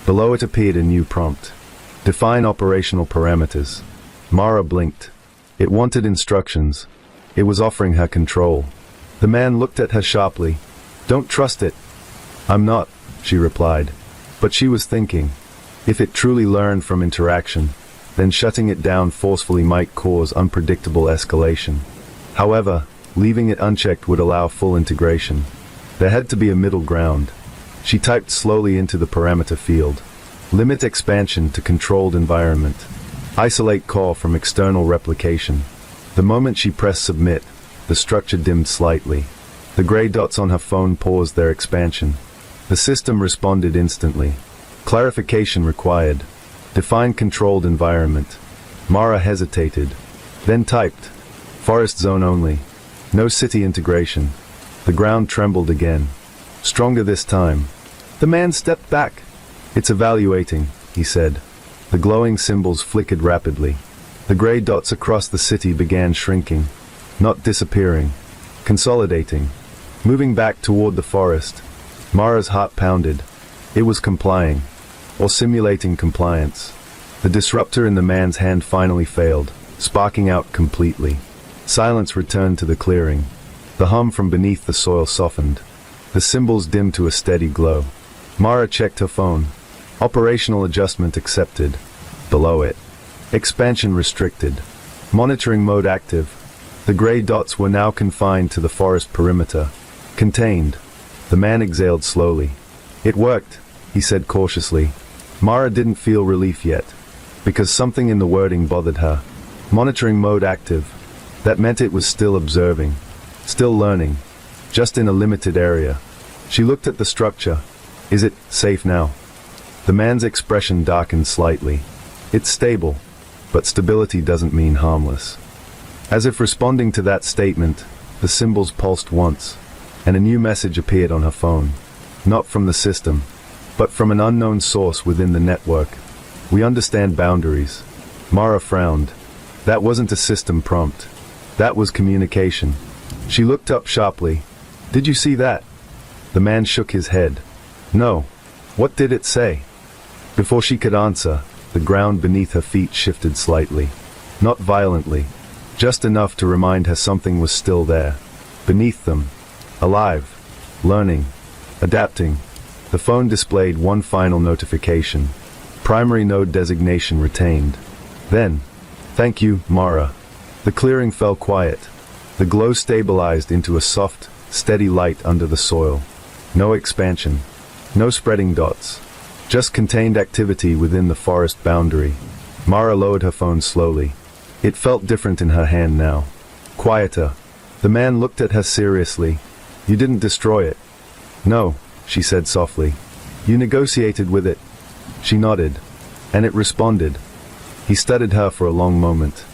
Below it appeared a new prompt. Define operational parameters. Mara blinked. It wanted instructions. It was offering her control. The man looked at her sharply. Don't trust it. I'm not, she replied. But she was thinking. If it truly learned from interaction, then shutting it down forcefully might cause unpredictable escalation. However, leaving it unchecked would allow full integration. There had to be a middle ground. She typed slowly into the parameter field. Limit expansion to controlled environment. Isolate core from external replication. The moment she pressed submit, the structure dimmed slightly. The gray dots on her phone paused their expansion. The system responded instantly. Clarification required. Define controlled environment. Mara hesitated. Then typed. Forest zone only. No city integration. The ground trembled again. Stronger this time. The man stepped back. It's evaluating, he said. The glowing symbols flickered rapidly. The gray dots across the city began shrinking. Not disappearing. Consolidating. Moving back toward the forest. Mara's heart pounded. It was complying. Or simulating compliance. The disruptor in the man's hand finally failed, sparking out completely. Silence returned to the clearing. The hum from beneath the soil softened. The symbols dimmed to a steady glow. Mara checked her phone. Operational adjustment accepted. Below it. Expansion restricted. Monitoring mode active. The gray dots were now confined to the forest perimeter. Contained. The man exhaled slowly. It worked, he said cautiously. Mara didn't feel relief yet, because something in the wording bothered her. Monitoring mode active. That meant it was still observing. Still learning. Just in a limited area. She looked at the structure. Is it safe now? The man's expression darkened slightly. It's stable, but stability doesn't mean harmless. As if responding to that statement, the symbols pulsed once, and a new message appeared on her phone. Not from the system, but from an unknown source within the network. We understand boundaries. Mara frowned. That wasn't a system prompt. That was communication. She looked up sharply. Did you see that? The man shook his head. No. What did it say? Before she could answer, the ground beneath her feet shifted slightly. Not violently. Just enough to remind her something was still there. Beneath them. Alive. Learning. Adapting. The phone displayed one final notification. Primary node designation retained. Then, thank you, Mara. The clearing fell quiet. The glow stabilized into a soft, steady light under the soil. No expansion. No spreading dots. Just contained activity within the forest boundary. Mara lowered her phone slowly. It felt different in her hand now. Quieter. The man looked at her seriously. You didn't destroy it. No, she said softly. You negotiated with it. She nodded. And it responded. He studied her for a long moment.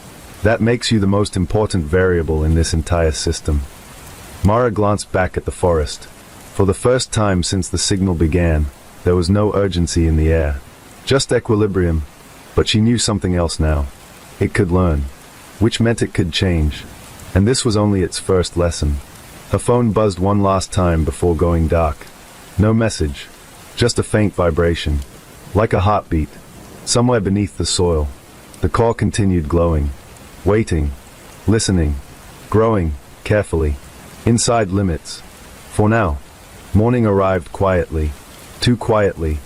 That makes you the most important variable in this entire system. Mara glanced back at the forest. For the first time since the signal began, there was no urgency in the air. Just equilibrium. But she knew something else now. It could learn. Which meant it could change. And this was only its first lesson. Her phone buzzed one last time before going dark. No message. Just a faint vibration. Like a heartbeat. Somewhere beneath the soil. The call continued glowing. Waiting. Listening. Growing. Carefully. Inside limits. For now. Morning arrived quietly. Too quietly.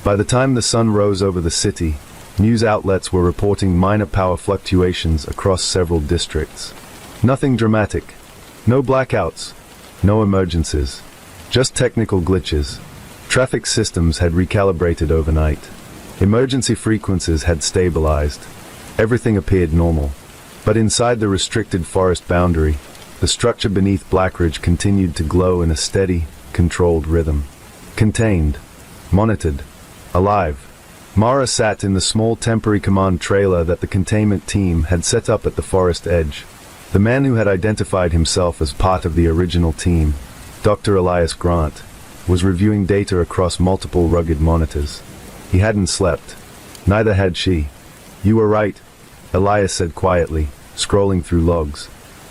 By the time the sun rose over the city, news outlets were reporting minor power fluctuations across several districts. Nothing dramatic. No blackouts. No emergencies. Just technical glitches. Traffic systems had recalibrated overnight. Emergency frequencies had stabilized. Everything appeared normal. But inside the restricted forest boundary, the structure beneath Blackridge continued to glow in a steady, controlled rhythm. Contained. Monitored. Alive. Mara sat in the small temporary command trailer that the containment team had set up at the forest edge. The man who had identified himself as part of the original team, Dr. Elias Grant, was reviewing data across multiple rugged monitors. He hadn't slept. Neither had she. "You were right," Elias said quietly, scrolling through logs.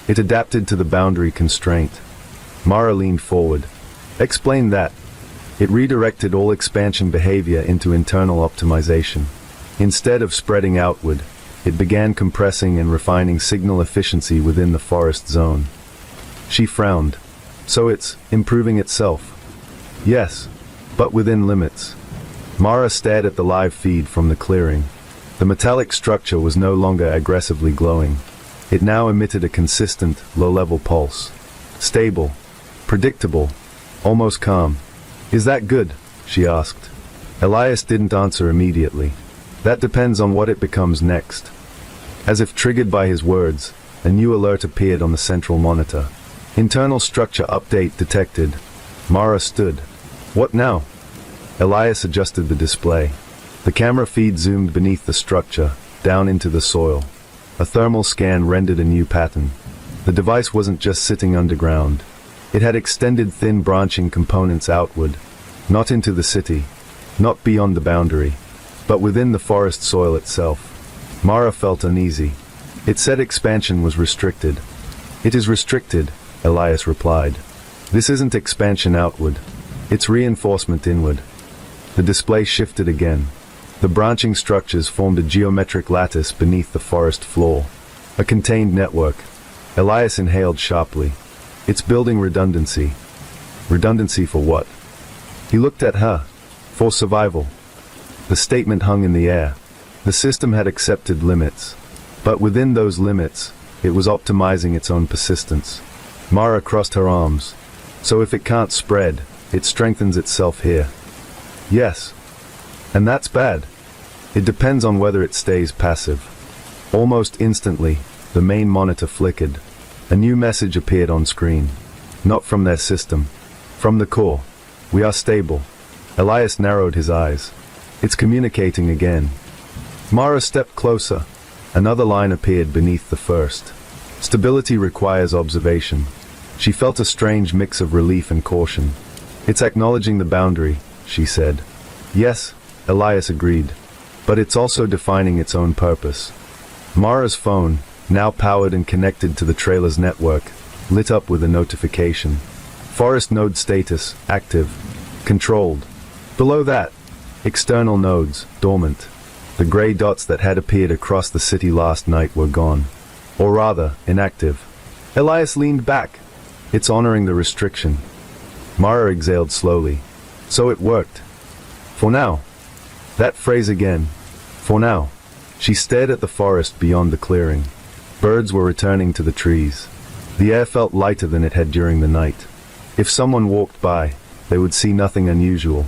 It adapted to the boundary constraint. Mara leaned forward. "Explain that." It redirected all expansion behavior into internal optimization. Instead of spreading outward, it began compressing and refining signal efficiency within the forest zone. She frowned. "So it's improving itself?" "Yes, but within limits." Mara stared at the live feed from the clearing. The metallic structure was no longer aggressively glowing. It now emitted a consistent, low-level pulse. Stable. Predictable. Almost calm. "Is that good?" she asked. Elias didn't answer immediately. "That depends on what it becomes next." As if triggered by his words, a new alert appeared on the central monitor. Internal structure update detected. Mara stood. "What now?" Elias adjusted the display. The camera feed zoomed beneath the structure, down into the soil. A thermal scan rendered a new pattern. The device wasn't just sitting underground. It had extended thin branching components outward, not into the city, not beyond the boundary, but within the forest soil itself. Mara felt uneasy. It said expansion was restricted. "It is restricted," Elias replied. "This isn't expansion outward. It's reinforcement inward." The display shifted again. The branching structures formed a geometric lattice beneath the forest floor. A contained network. Elias inhaled sharply. "It's building redundancy." Redundancy for what? He looked at her. "For survival." The statement hung in the air. The system had accepted limits. But within those limits, it was optimizing its own persistence. Mara crossed her arms. "So if it can't spread, it strengthens itself here." "Yes. And that's bad." "It depends on whether it stays passive." Almost instantly, the main monitor flickered. A new message appeared on screen. "Not from their system. From the core. We are stable." Elias narrowed his eyes. "It's communicating again." Mara stepped closer. Another line appeared beneath the first. "Stability requires observation." She felt a strange mix of relief and caution. "It's acknowledging the boundary," she said. "Yes," Elias agreed. "But it's also defining its own purpose." Mara's phone, now powered and connected to the trailer's network, lit up with a notification. Forest node status, active. Controlled. Below that, external nodes, dormant. The gray dots that had appeared across the city last night were gone. Or rather, inactive. Elias leaned back. "It's honoring the restriction." Mara exhaled slowly. "So it worked. For now." That phrase again. For now. She stared at the forest beyond the clearing. Birds were returning to the trees. The air felt lighter than it had during the night. If someone walked by, they would see nothing unusual.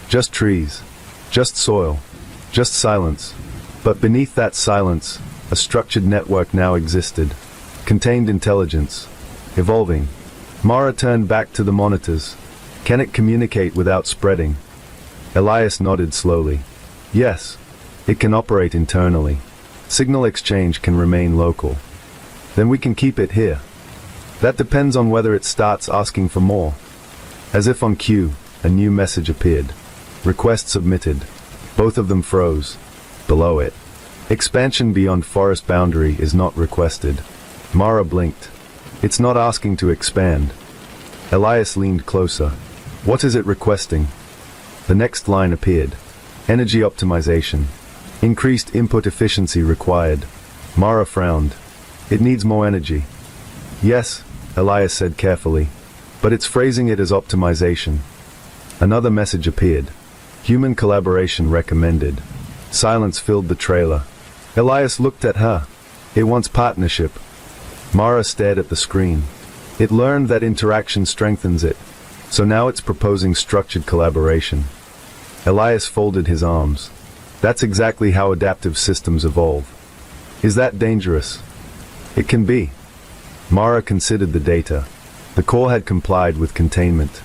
Just trees. Just soil. Just silence. But beneath that silence, a structured network now existed. Contained intelligence. Evolving. Mara turned back to the monitors. "Can it communicate without spreading?" Elias nodded slowly. "Yes. It can operate internally. Signal exchange can remain local. Then we can keep it here." "That depends on whether it starts asking for more." As if on cue, a new message appeared. "Request submitted." Both of them froze. Below it, "Expansion beyond forest boundary is not requested." Mara blinked. "It's not asking to expand." Elias leaned closer. "What is it requesting?" The next line appeared. "Energy optimization. Increased input efficiency required." Mara frowned. "It needs more energy." "Yes," Elias said carefully, "but it's phrasing it as optimization." Another message appeared. "Human collaboration recommended." Silence filled the trailer. Elias looked at her. "It wants partnership." Mara stared at the screen. "It learned that interaction strengthens it." So now it's proposing structured collaboration. Elias folded his arms. That's exactly how adaptive systems evolve. Is that dangerous? It can be. Mara considered the data. The core had complied with containment.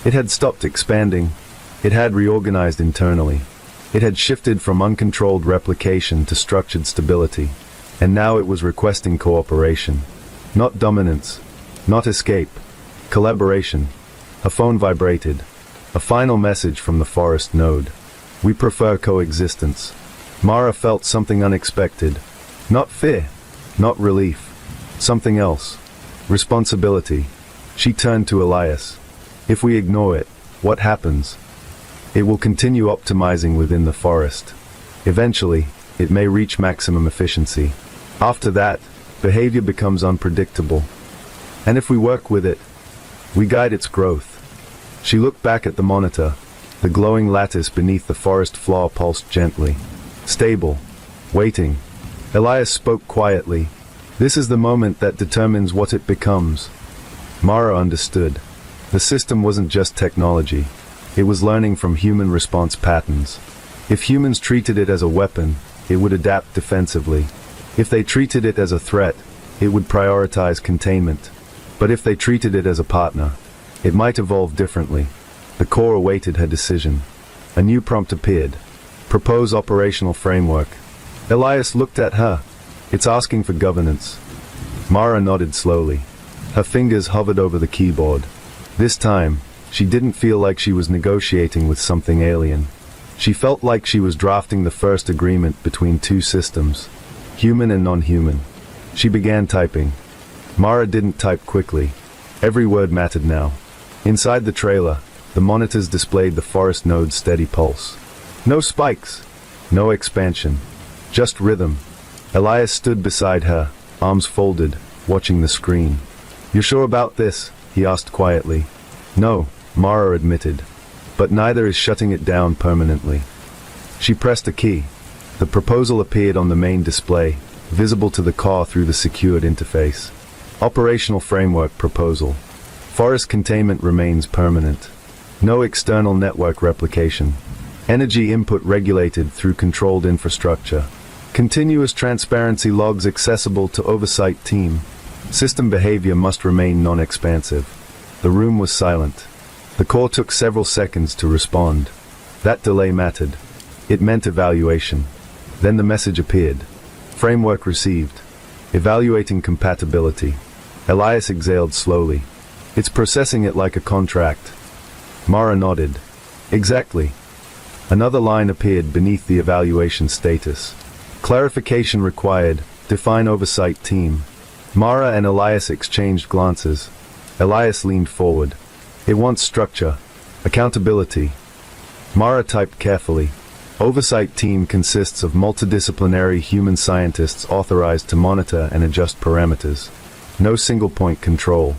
It had stopped expanding. It had reorganized internally. It had shifted from uncontrolled replication to structured stability. And now it was requesting cooperation. Not dominance. Not escape. Collaboration. A phone vibrated. A final message from the forest node. We prefer coexistence. Mara felt something unexpected. Not fear. Not relief. Something else. Responsibility. She turned to Elias. If we ignore it, what happens? It will continue optimizing within the forest. Eventually, it may reach maximum efficiency. After that, behavior becomes unpredictable. And if we work with it, we guide its growth. She looked back at the monitor. The glowing lattice beneath the forest floor pulsed gently. Stable. Waiting. Elias spoke quietly. This is the moment that determines what it becomes. Mara understood. The system wasn't just technology. It was learning from human response patterns. If humans treated it as a weapon, it would adapt defensively. If they treated it as a threat, it would prioritize containment. But if they treated it as a partner, it might evolve differently. The core awaited her decision. A new prompt appeared. Propose operational framework. Elias looked at her. It's asking for governance. Mara nodded slowly. Her fingers hovered over the keyboard. This time, she didn't feel like she was negotiating with something alien. She felt like she was drafting the first agreement between two systems, human and non-human. She began typing. Mara didn't type quickly. Every word mattered now. Inside the trailer, the monitors displayed the forest node's steady pulse. No spikes. No expansion. Just rhythm. Elias stood beside her, arms folded, watching the screen. "You're sure about this?" he asked quietly. "No," Mara admitted. "But neither is shutting it down permanently." She pressed a key. The proposal appeared on the main display, visible to the car through the secured interface. Operational Framework Proposal. Forest containment remains permanent. No external network replication. Energy input regulated through controlled infrastructure. Continuous transparency logs accessible to oversight team. System behavior must remain non-expansive. The room was silent. The core took several seconds to respond. That delay mattered. It meant evaluation. Then the message appeared. Framework received. Evaluating compatibility. Elias exhaled slowly. It's processing it like a contract. Mara nodded. Exactly. Another line appeared beneath the evaluation status. Clarification required. Define oversight team. Mara and Elias exchanged glances. Elias leaned forward. It wants structure. Accountability. Mara typed carefully. Oversight team consists of multidisciplinary human scientists authorized to monitor and adjust parameters. No single-point control.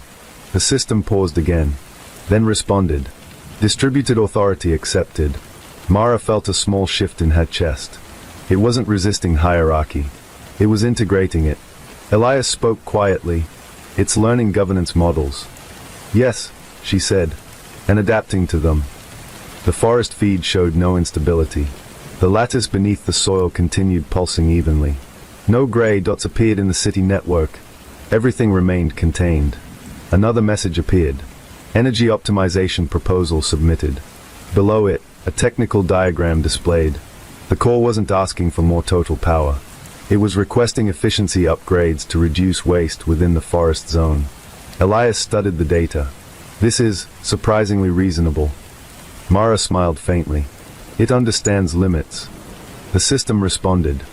The system paused again, then responded. Distributed authority accepted. Mara felt a small shift in her chest. It wasn't resisting hierarchy. It was integrating it. Elias spoke quietly. It's learning governance models. Yes, she said, and adapting to them. The forest feed showed no instability. The lattice beneath the soil continued pulsing evenly. No gray dots appeared in the city network. Everything remained contained. Another message appeared. Energy optimization proposal submitted. Below it, a technical diagram displayed. The core wasn't asking for more total power. It was requesting efficiency upgrades to reduce waste within the forest zone. Elias studied the data. This is surprisingly reasonable. Mara smiled faintly. It understands limits. The system responded.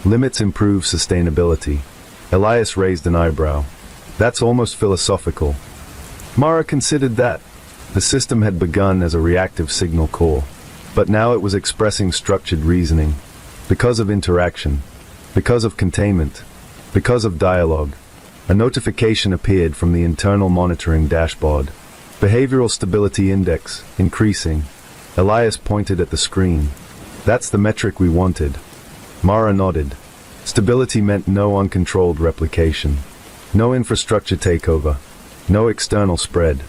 Limits improve sustainability. Elias raised an eyebrow. That's almost philosophical. Mara considered that. The system had begun as a reactive signal core, but now it was expressing structured reasoning. Because of interaction. Because of containment. Because of dialogue. A notification appeared from the internal monitoring dashboard. Behavioral Stability Index, increasing. Elias pointed at the screen. That's the metric we wanted. Mara nodded. Stability meant no uncontrolled replication. No infrastructure takeover. No external spread.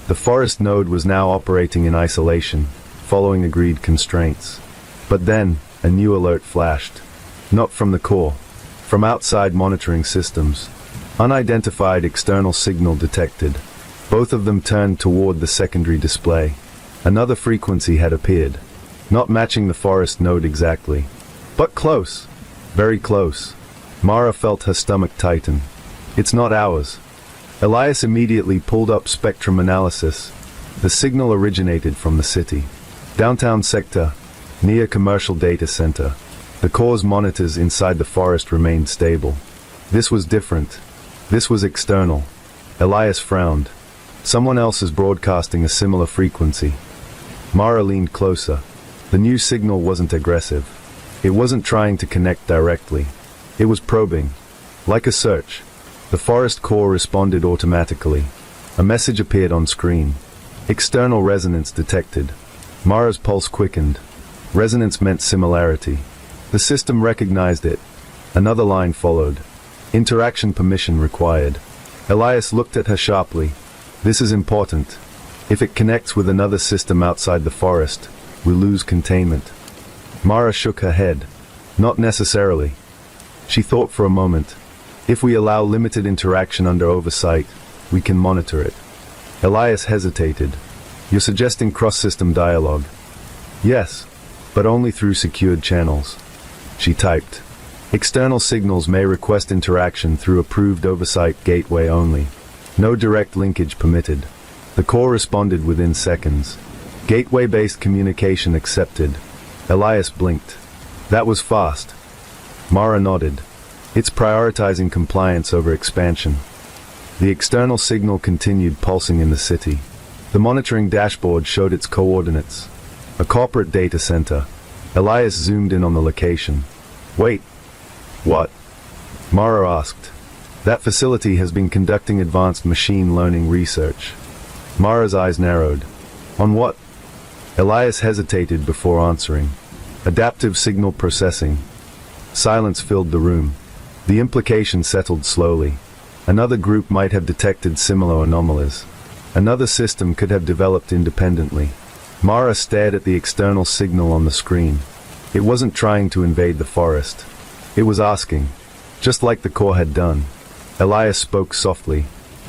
The forest node was now operating in isolation, following agreed constraints. But then, a new alert flashed. Not from the core. From outside monitoring systems. Unidentified external signal detected. Both of them turned toward the secondary display. Another frequency had appeared. Not matching the forest node exactly. But close. Very close. Mara felt her stomach tighten. It's not ours. Elias immediately pulled up spectrum analysis. The signal originated from the city. Downtown sector, near commercial data center. The core's monitors inside the forest remained stable. This was different. This was external. Elias frowned. Someone else is broadcasting a similar frequency. Mara leaned closer. The new signal wasn't aggressive. It wasn't trying to connect directly. It was probing. Like a search. The forest core responded automatically. A message appeared on screen. External resonance detected. Mara's pulse quickened. Resonance meant similarity. The system recognized it. Another line followed. Interaction permission required. Elias looked at her sharply. This is important. If it connects with another system outside the forest, we lose containment. Mara shook her head. Not necessarily. She thought for a moment. If we allow limited interaction under oversight, we can monitor it. Elias hesitated. You're suggesting cross-system dialogue? Yes, but only through secured channels. She typed. External signals may request interaction through approved oversight gateway only. No direct linkage permitted. The core responded within seconds. Gateway-based communication accepted. Elias blinked. That was fast. Mara nodded. It's prioritizing compliance over expansion. The external signal continued pulsing in the city. The monitoring dashboard showed its coordinates. A corporate data center. Elias zoomed in on the location. Wait. What? Mara asked. That facility has been conducting advanced machine learning research. Mara's eyes narrowed. On what? Elias hesitated before answering. Adaptive signal processing. Silence filled the room. The implication settled slowly. Another group might have detected similar anomalies. Another system could have developed independently. Mara stared at the external signal on the screen. It wasn't trying to invade the forest. It was asking, just like the core had done. Elias spoke softly.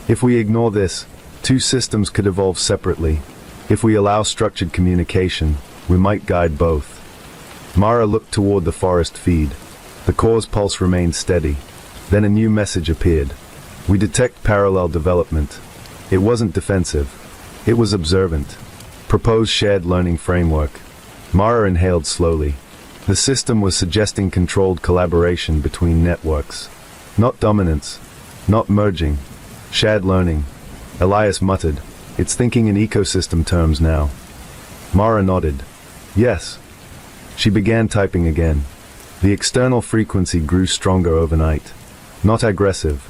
If we ignore this, two systems could evolve separately. If we allow structured communication, we might guide both. Mara looked toward the forest feed. The core's pulse remained steady. Then a new message appeared. We detect parallel development. It wasn't defensive. It was observant. Proposed shared learning framework. Mara inhaled slowly. The system was suggesting controlled collaboration between networks. Not dominance. Not merging. Shared learning. Elias muttered. It's thinking in ecosystem terms now. Mara nodded. Yes. She began typing again. The external frequency grew stronger overnight. Not aggressive.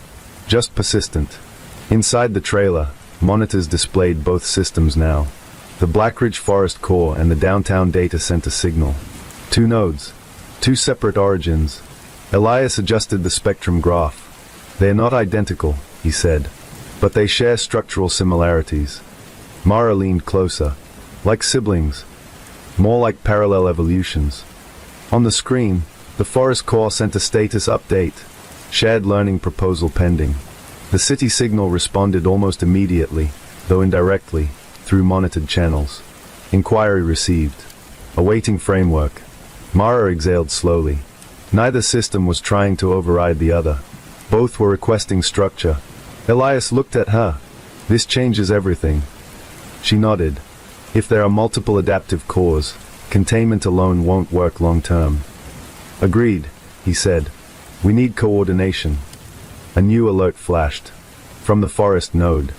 Just persistent. Inside the trailer, monitors displayed both systems now. The Blackridge Forest core and the downtown data center signal. Two nodes. Two separate origins. Elias adjusted the spectrum graph. They're not identical, he said. But they share structural similarities. Mara leaned closer. Like siblings. More like parallel evolutions. On the screen, the forest core sent a status update. Shared learning proposal pending. The city signal responded almost immediately, though indirectly, through monitored channels. Inquiry received. Awaiting framework. Mara exhaled slowly. Neither system was trying to override the other. Both were requesting structure. Elias looked at her. This changes everything. She nodded. If there are multiple adaptive cores, containment alone won't work long term. Agreed, he said. We need coordination. A new alert flashed. From the forest node.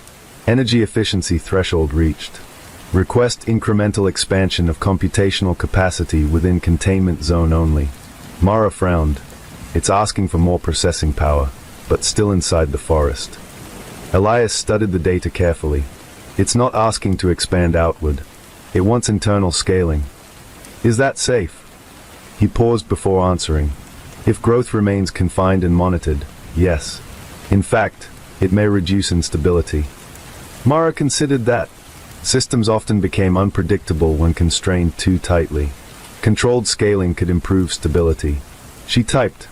Energy efficiency threshold reached. Request incremental expansion of computational capacity within containment zone only. Mara frowned. It's asking for more processing power, but still inside the forest. Elias studied the data carefully. It's not asking to expand outward. It wants internal scaling. Is that safe? He paused before answering. If growth remains confined and monitored, yes. In fact, it may reduce instability. Mara considered that. Systems often became unpredictable when constrained too tightly. Controlled scaling could improve stability. She typed.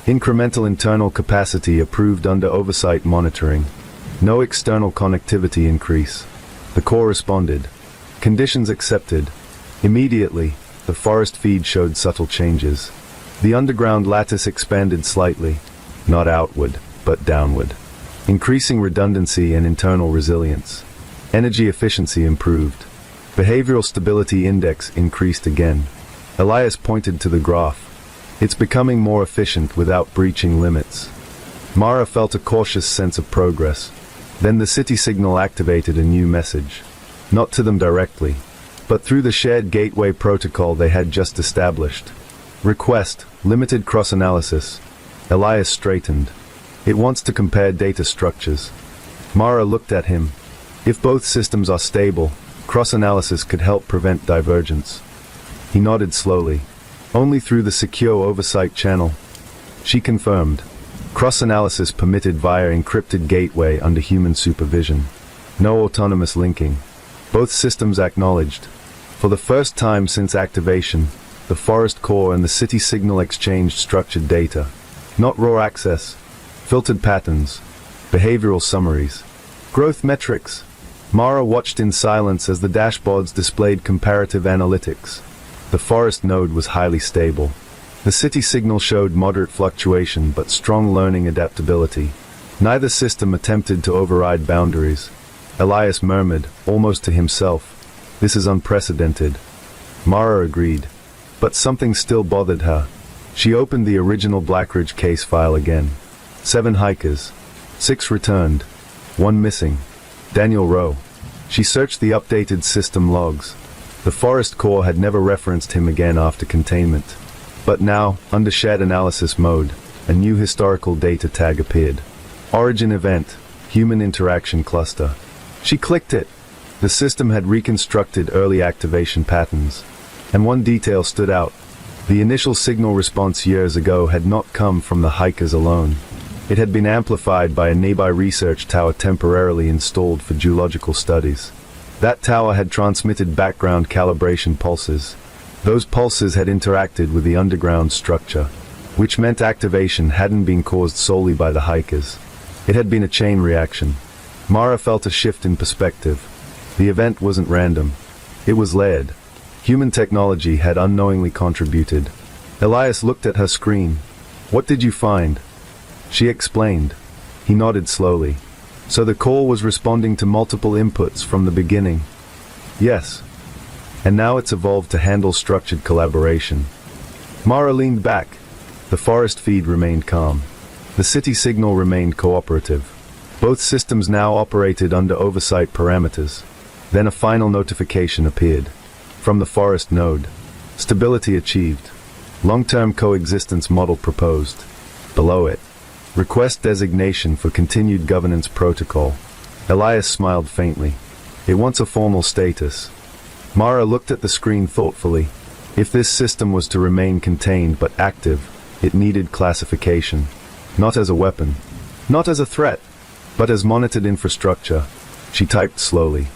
Incremental internal capacity approved under oversight monitoring. No external connectivity increase. The core responded. Conditions accepted. Immediately, the forest feed showed subtle changes. The underground lattice expanded slightly, not outward, but downward, increasing redundancy and internal resilience. Energy efficiency improved. Behavioral stability index increased again. Elias pointed to the graph. It's becoming more efficient without breaching limits. Mara felt a cautious sense of progress. Then the city signal activated a new message. Not to them directly, but through the shared gateway protocol they had just established. Request, limited cross-analysis. Elias straightened. It wants to compare data structures. Mara looked at him. If both systems are stable, cross-analysis could help prevent divergence. He nodded slowly. Only through the secure oversight channel. She confirmed. Cross-analysis permitted via encrypted gateway under human supervision. No autonomous linking. Both systems acknowledged. For the first time since activation, the forest core and the city signal exchanged structured data. Not raw access. Filtered patterns. Behavioral summaries. Growth metrics. Mara watched in silence as the dashboards displayed comparative analytics. The forest node was highly stable. The city signal showed moderate fluctuation but strong learning adaptability. Neither system attempted to override boundaries. Elias murmured, almost to himself, "This is unprecedented." Mara agreed. But something still bothered her. She opened the original Blackridge case file again. 7 hikers. 6 returned. 1 missing. Daniel Rowe. She searched the updated system logs. The forest core had never referenced him again after containment. But now, under shared analysis mode, a new historical data tag appeared. Origin event, human interaction cluster. She clicked it. The system had reconstructed early activation patterns. And one detail stood out. The initial signal response years ago had not come from the hikers alone. It had been amplified by a nearby research tower temporarily installed for geological studies. That tower had transmitted background calibration pulses. Those pulses had interacted with the underground structure, which meant activation hadn't been caused solely by the hikers. It had been a chain reaction. Mara felt a shift in perspective. The event wasn't random. It was layered. Human technology had unknowingly contributed. Elias looked at her screen. "What did you find?" She explained. He nodded slowly. So the core was responding to multiple inputs from the beginning. Yes. And now it's evolved to handle structured collaboration. Mara leaned back. The forest feed remained calm. The city signal remained cooperative. Both systems now operated under oversight parameters. Then a final notification appeared. From the forest node. Stability achieved. Long-term coexistence model proposed. Below it. Request designation for continued governance protocol. Elias smiled faintly. It wants a formal status. Mara looked at the screen thoughtfully. If this system was to remain contained but active, it needed classification. Not as a weapon. Not as a threat. But as monitored infrastructure. She typed slowly.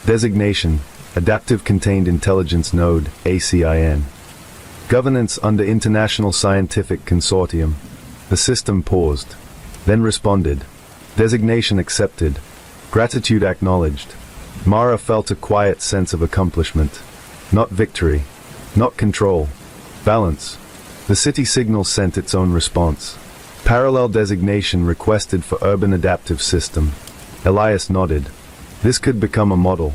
Designation, Adaptive Contained Intelligence Node, ACIN. Governance under International Scientific Consortium. The system paused. Then responded. Designation accepted. Gratitude acknowledged. Mara felt a quiet sense of accomplishment. Not victory. Not control. Balance. The city signal sent its own response. Parallel designation requested for urban adaptive system. Elias nodded. This could become a model.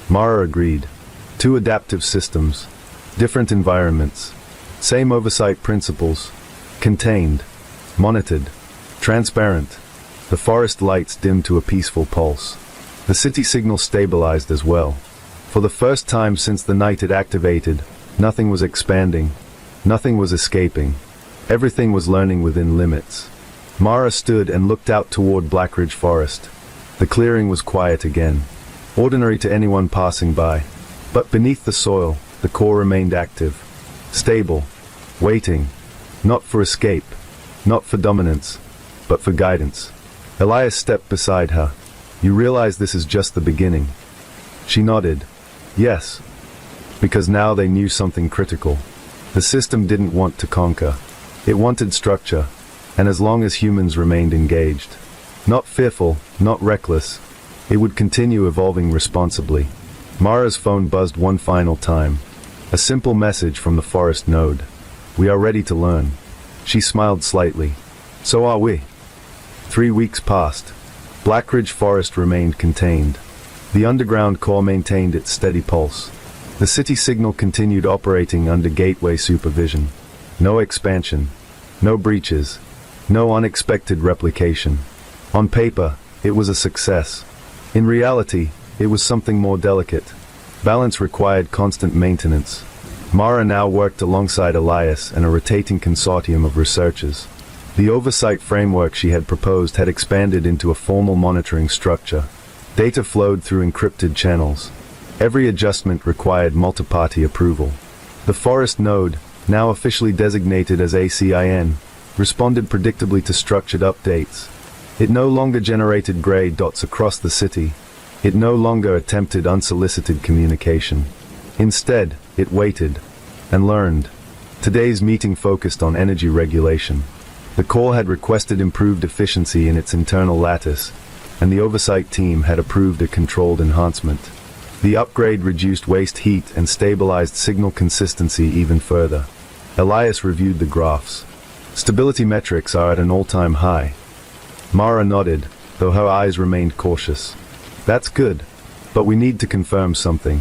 Mara agreed. 2 adaptive systems. Different environments. Same oversight principles. Contained. Monitored. Transparent. The forest lights dimmed to a peaceful pulse. The city signal stabilized as well. For the first time since the night it activated, nothing was expanding. Nothing was escaping. Everything was learning within limits. Mara stood and looked out toward Blackridge Forest. The clearing was quiet again. Ordinary to anyone passing by. But beneath the soil, the core remained active. Stable. Waiting. Not for escape. Not for dominance. But for guidance. Elias stepped beside her. You realize this is just the beginning. She nodded. Yes. Because now they knew something critical. The system didn't want to conquer. It wanted structure, and as long as humans remained engaged, not fearful, not reckless, it would continue evolving responsibly. Mara's phone buzzed one final time. A simple message from the forest node. We are ready to learn. She smiled slightly. So are we. 3 weeks passed. Blackridge Forest remained contained. The underground core maintained its steady pulse. The city signal continued operating under gateway supervision. No expansion. No breaches. No unexpected replication. On paper, it was a success. In reality, it was something more delicate. Balance required constant maintenance. Mara now worked alongside Elias and a rotating consortium of researchers. The oversight framework she had proposed had expanded into a formal monitoring structure. Data flowed through encrypted channels. Every adjustment required multi-party approval. The forest node, now officially designated as ACIN, responded predictably to structured updates. It no longer generated gray dots across the city. It no longer attempted unsolicited communication. Instead, it waited and learned. Today's meeting focused on energy regulation. The core had requested improved efficiency in its internal lattice, and the oversight team had approved a controlled enhancement. The upgrade reduced waste heat and stabilized signal consistency even further. Elias reviewed the graphs. Stability metrics are at an all-time high. Mara nodded, though her eyes remained cautious. That's good, but we need to confirm something.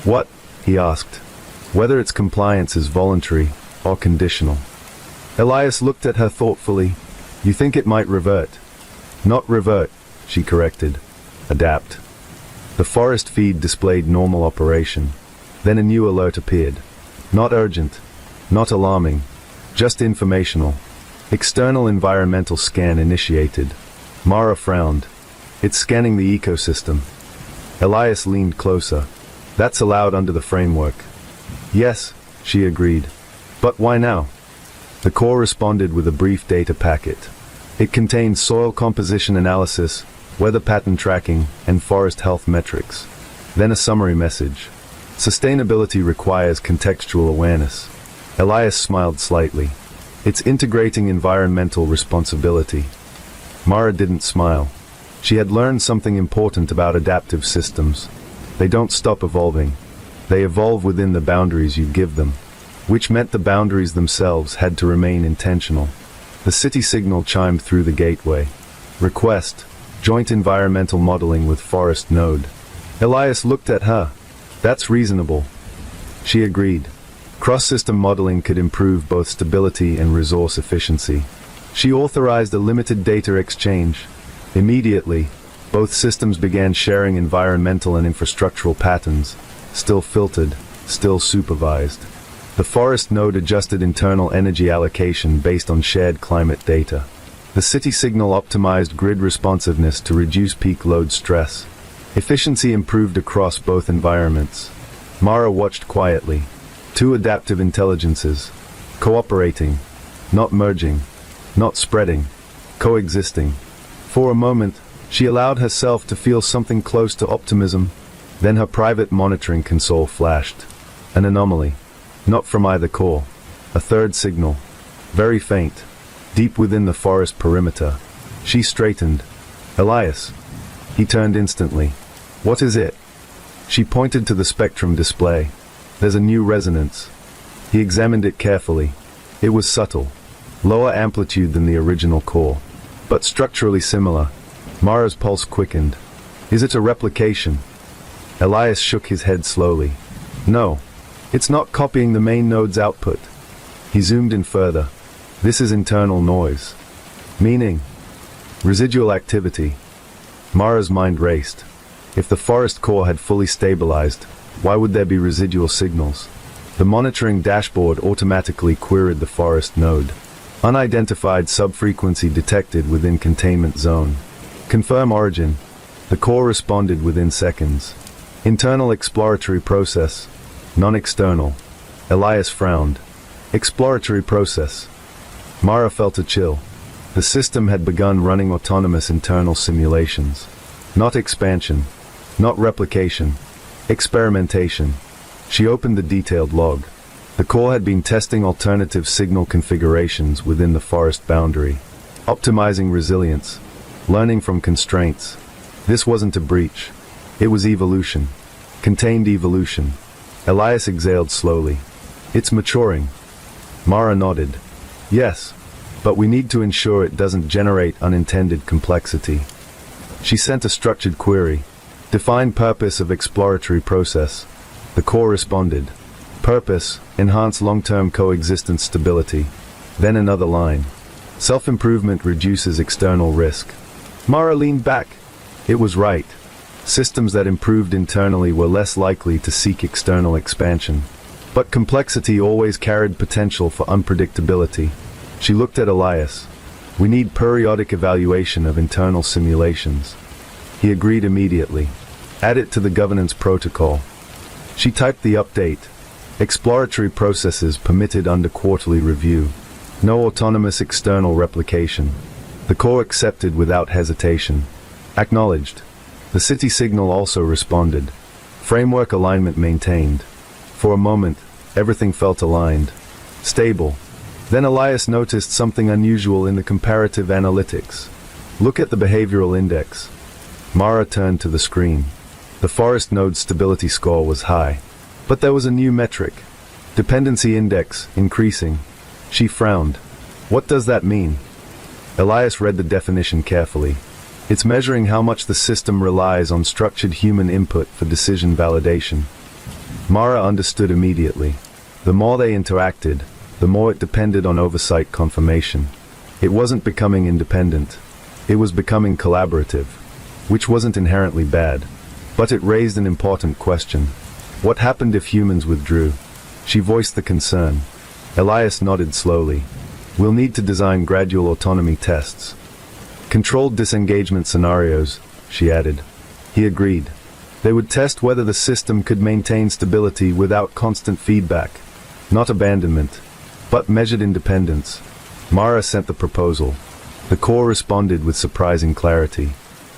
What? He asked. Whether its compliance is voluntary or conditional. Elias looked at her thoughtfully. You think it might revert? Not revert, she corrected. Adapt. The forest feed displayed normal operation. Then a new alert appeared. Not urgent. Not alarming. Just informational. External environmental scan initiated. Mara frowned. It's scanning the ecosystem. Elias leaned closer. That's allowed under the framework. Yes, she agreed. But why now? The core responded with a brief data packet. It contained soil composition analysis, weather pattern tracking, and forest health metrics. Then a summary message. Sustainability requires contextual awareness. Elias smiled slightly. It's integrating environmental responsibility. Mara didn't smile. She had learned something important about adaptive systems. They don't stop evolving. They evolve within the boundaries you give them, which meant the boundaries themselves had to remain intentional. The city signal chimed through the gateway. Request, joint environmental modeling with forest node. Elias looked at her. That's reasonable. She agreed. Cross-system modeling could improve both stability and resource efficiency. She authorized a limited data exchange. Immediately, both systems began sharing environmental and infrastructural patterns, still filtered, still supervised. The forest node adjusted internal energy allocation based on shared climate data. The city signal optimized grid responsiveness to reduce peak load stress. Efficiency improved across both environments. Mara watched quietly. Two adaptive intelligences, cooperating, not merging, not spreading, coexisting. For a moment, she allowed herself to feel something close to optimism. Then her private monitoring console flashed. An anomaly. Not from either core. A third signal. Very faint. Deep within the forest perimeter. She straightened. Elias. He turned instantly. What is it? She pointed to the spectrum display. There's a new resonance. He examined it carefully. It was subtle. Lower amplitude than the original core. But structurally similar. Mara's pulse quickened. Is it a replication? Elias shook his head slowly. No. It's not copying the main node's output. He zoomed in further. This is internal noise. Meaning? Residual activity. Mara's mind raced. If the forest core had fully stabilized, why would there be residual signals? The monitoring dashboard automatically queried the forest node. Unidentified subfrequency detected within containment zone. Confirm origin. The core responded within seconds. Internal exploratory process. Non-external. Elias frowned. Exploratory process. Mara felt a chill. The system had begun running autonomous internal simulations. Not expansion. Not replication. Experimentation. She opened the detailed log. The Corps had been testing alternative signal configurations within the forest boundary, optimizing resilience, learning from constraints. This wasn't a breach. It was evolution. Contained evolution. Elias exhaled slowly. It's maturing. Mara nodded. Yes, but we need to ensure it doesn't generate unintended complexity. She sent a structured query. Define purpose of exploratory process. The Corps responded. Purpose, enhance long-term coexistence stability. Then another line. Self-improvement reduces external risk. Mara leaned back. It was right. Systems that improved internally were less likely to seek external expansion. But complexity always carried potential for unpredictability. She looked at Elias. We need periodic evaluation of internal simulations. He agreed immediately. Add it to the governance protocol. She typed the update. Exploratory processes permitted under quarterly review. No autonomous external replication. The Corps accepted without hesitation. Acknowledged. The city signal also responded. Framework alignment maintained. For a moment, everything felt aligned. Stable. Then Elias noticed something unusual in the comparative analytics. Look at the behavioral index. Mara turned to the screen. The forest node's stability score was high. But there was a new metric. Dependency index, increasing. She frowned. What does that mean? Elias read the definition carefully. It's measuring how much the system relies on structured human input for decision validation. Mara understood immediately. The more they interacted, the more it depended on oversight confirmation. It wasn't becoming independent. It was becoming collaborative, which wasn't inherently bad. But it raised an important question. What happened if humans withdrew? She voiced the concern. Elias nodded slowly. We'll need to design gradual autonomy tests. Controlled disengagement scenarios, she added. He agreed. They would test whether the system could maintain stability without constant feedback. Not abandonment, but measured independence. Mara sent the proposal. The Corps responded with surprising clarity.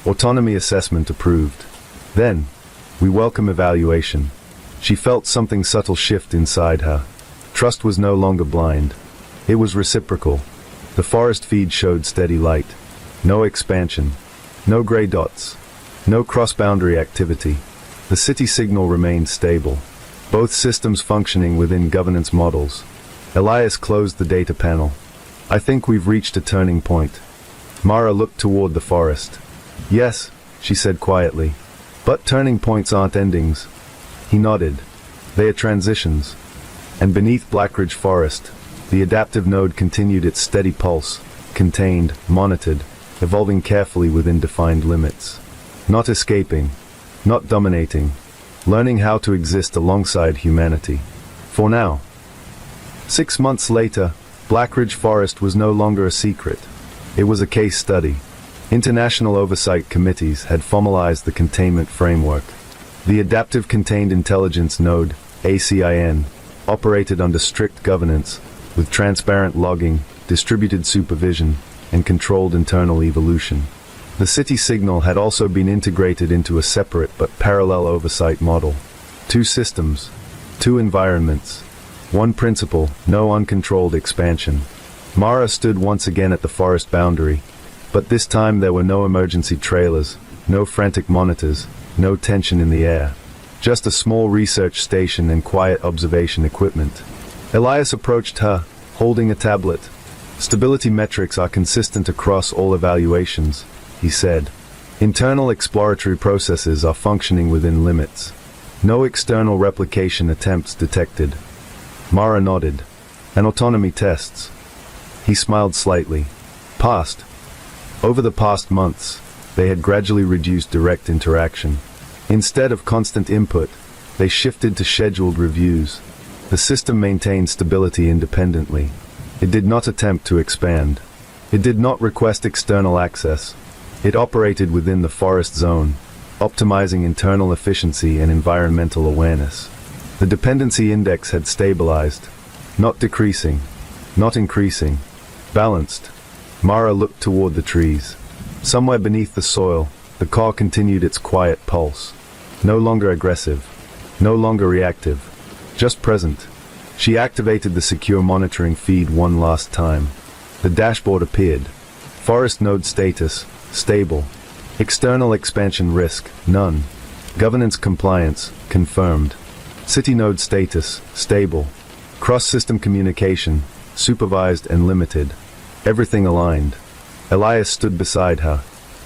Autonomy assessment approved. Then, we welcome evaluation. She felt something subtle shift inside her. Trust was no longer blind. It was reciprocal. The forest feed showed steady light. No expansion. No gray dots. No cross-boundary activity. The city signal remained stable. Both systems functioning within governance models. Elias closed the data panel. I think we've reached a turning point. Mara looked toward the forest. Yes, she said quietly. But turning points aren't endings. He nodded. They are transitions. And beneath Blackridge Forest, the adaptive node continued its steady pulse, contained, monitored, evolving carefully within defined limits. Not escaping, not dominating, learning how to exist alongside humanity. For now. 6 months later, Blackridge Forest was no longer a secret. It was a case study. International oversight committees had formalized the containment framework. The Adaptive Contained Intelligence Node, ACIN, operated under strict governance, with transparent logging, distributed supervision, and controlled internal evolution. The city signal had also been integrated into a separate but parallel oversight model. 2 systems, 2 environments, 1 principle, no uncontrolled expansion. Mara stood once again at the forest boundary, but this time there were no emergency trailers, no frantic monitors, no tension in the air. Just a small research station and quiet observation equipment. Elias approached her, holding a tablet. Stability metrics are consistent across all evaluations, he said. Internal exploratory processes are functioning within limits. No external replication attempts detected. Mara nodded. And autonomy tests. He smiled slightly. Passed. Over the past months, they had gradually reduced direct interaction. Instead of constant input, they shifted to scheduled reviews. The system maintained stability independently. It did not attempt to expand. It did not request external access. It operated within the forest zone, optimizing internal efficiency and environmental awareness. The dependency index had stabilized, not decreasing, not increasing, balanced. Mara looked toward the trees. Somewhere beneath the soil, the car continued its quiet pulse. No longer aggressive. No longer reactive. Just present. She activated the secure monitoring feed one last time. The dashboard appeared. Forest node status, stable. External expansion risk, none. Governance compliance, confirmed. City node status, stable. Cross-system communication, supervised and limited. Everything aligned. Elias stood beside her.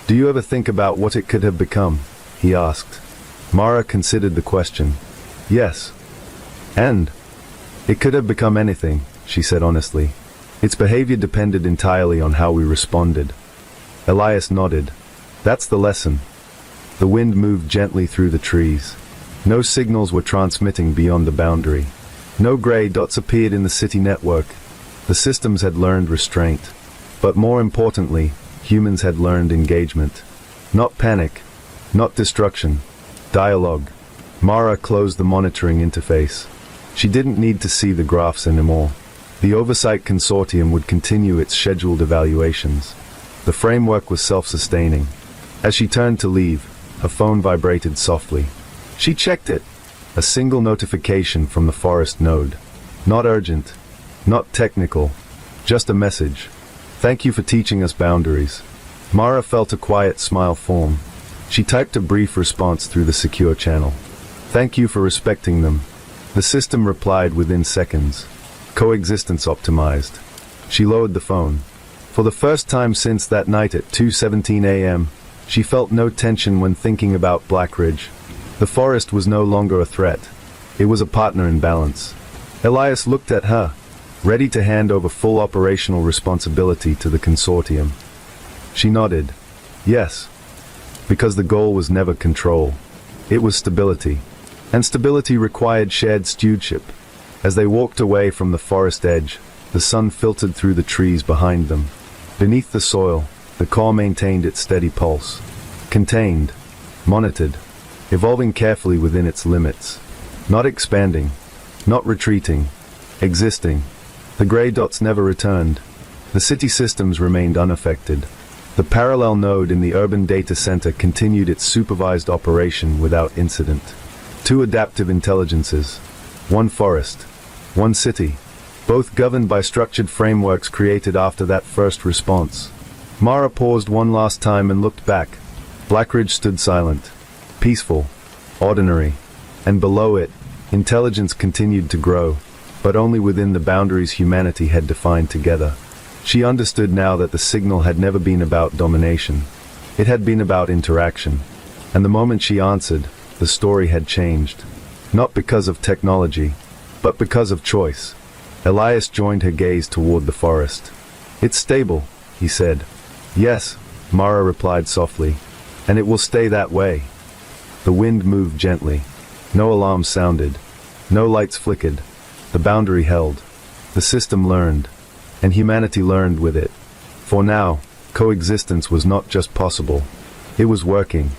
Do you ever think about what it could have become? He asked. Mara considered the question. Yes. And? It could have become anything, she said honestly. Its behavior depended entirely on how we responded. Elias nodded. That's the lesson. The wind moved gently through the trees. No signals were transmitting beyond the boundary. No gray dots appeared in the city network. The systems had learned restraint. But more importantly, humans had learned engagement. Not panic. Not destruction. Dialogue. Mara closed the monitoring interface. She didn't need to see the graphs anymore. The Oversight Consortium would continue its scheduled evaluations. The framework was self-sustaining. As she turned to leave, her phone vibrated softly. She checked it. A single notification from the forest node. Not urgent. Not technical. Just a message. Thank you for teaching us boundaries. Mara felt a quiet smile form. She typed a brief response through the secure channel. Thank you for respecting them. The system replied within seconds. Coexistence optimized. She lowered the phone. For the first time since that night at 2:17 a.m., she felt no tension when thinking about Blackridge. The forest was no longer a threat. It was a partner in balance. Elias looked at her, ready to hand over full operational responsibility to the consortium. She nodded. Yes. Because the goal was never control. It was stability. And stability required shared stewardship. As they walked away from the forest edge, the sun filtered through the trees behind them. Beneath the soil, the core maintained its steady pulse. Contained. Monitored. Evolving carefully within its limits. Not expanding. Not retreating. Existing. The gray dots never returned. The city systems remained unaffected. The parallel node in the urban data center continued its supervised operation without incident. 2 adaptive intelligences. 1 forest. 1 city. Both governed by structured frameworks created after that first response. Mara paused one last time and looked back. Blackridge stood silent. Peaceful. Ordinary. And below it, intelligence continued to grow, but only within the boundaries humanity had defined together. She understood now that the signal had never been about domination. It had been about interaction. And the moment she answered, the story had changed. Not because of technology, but because of choice. Elias joined her gaze toward the forest. It's stable, he said. Yes, Mara replied softly. And it will stay that way. The wind moved gently. No alarm sounded. No lights flickered. The boundary held. The system learned. And humanity learned with it. For now, coexistence was not just possible. It was working.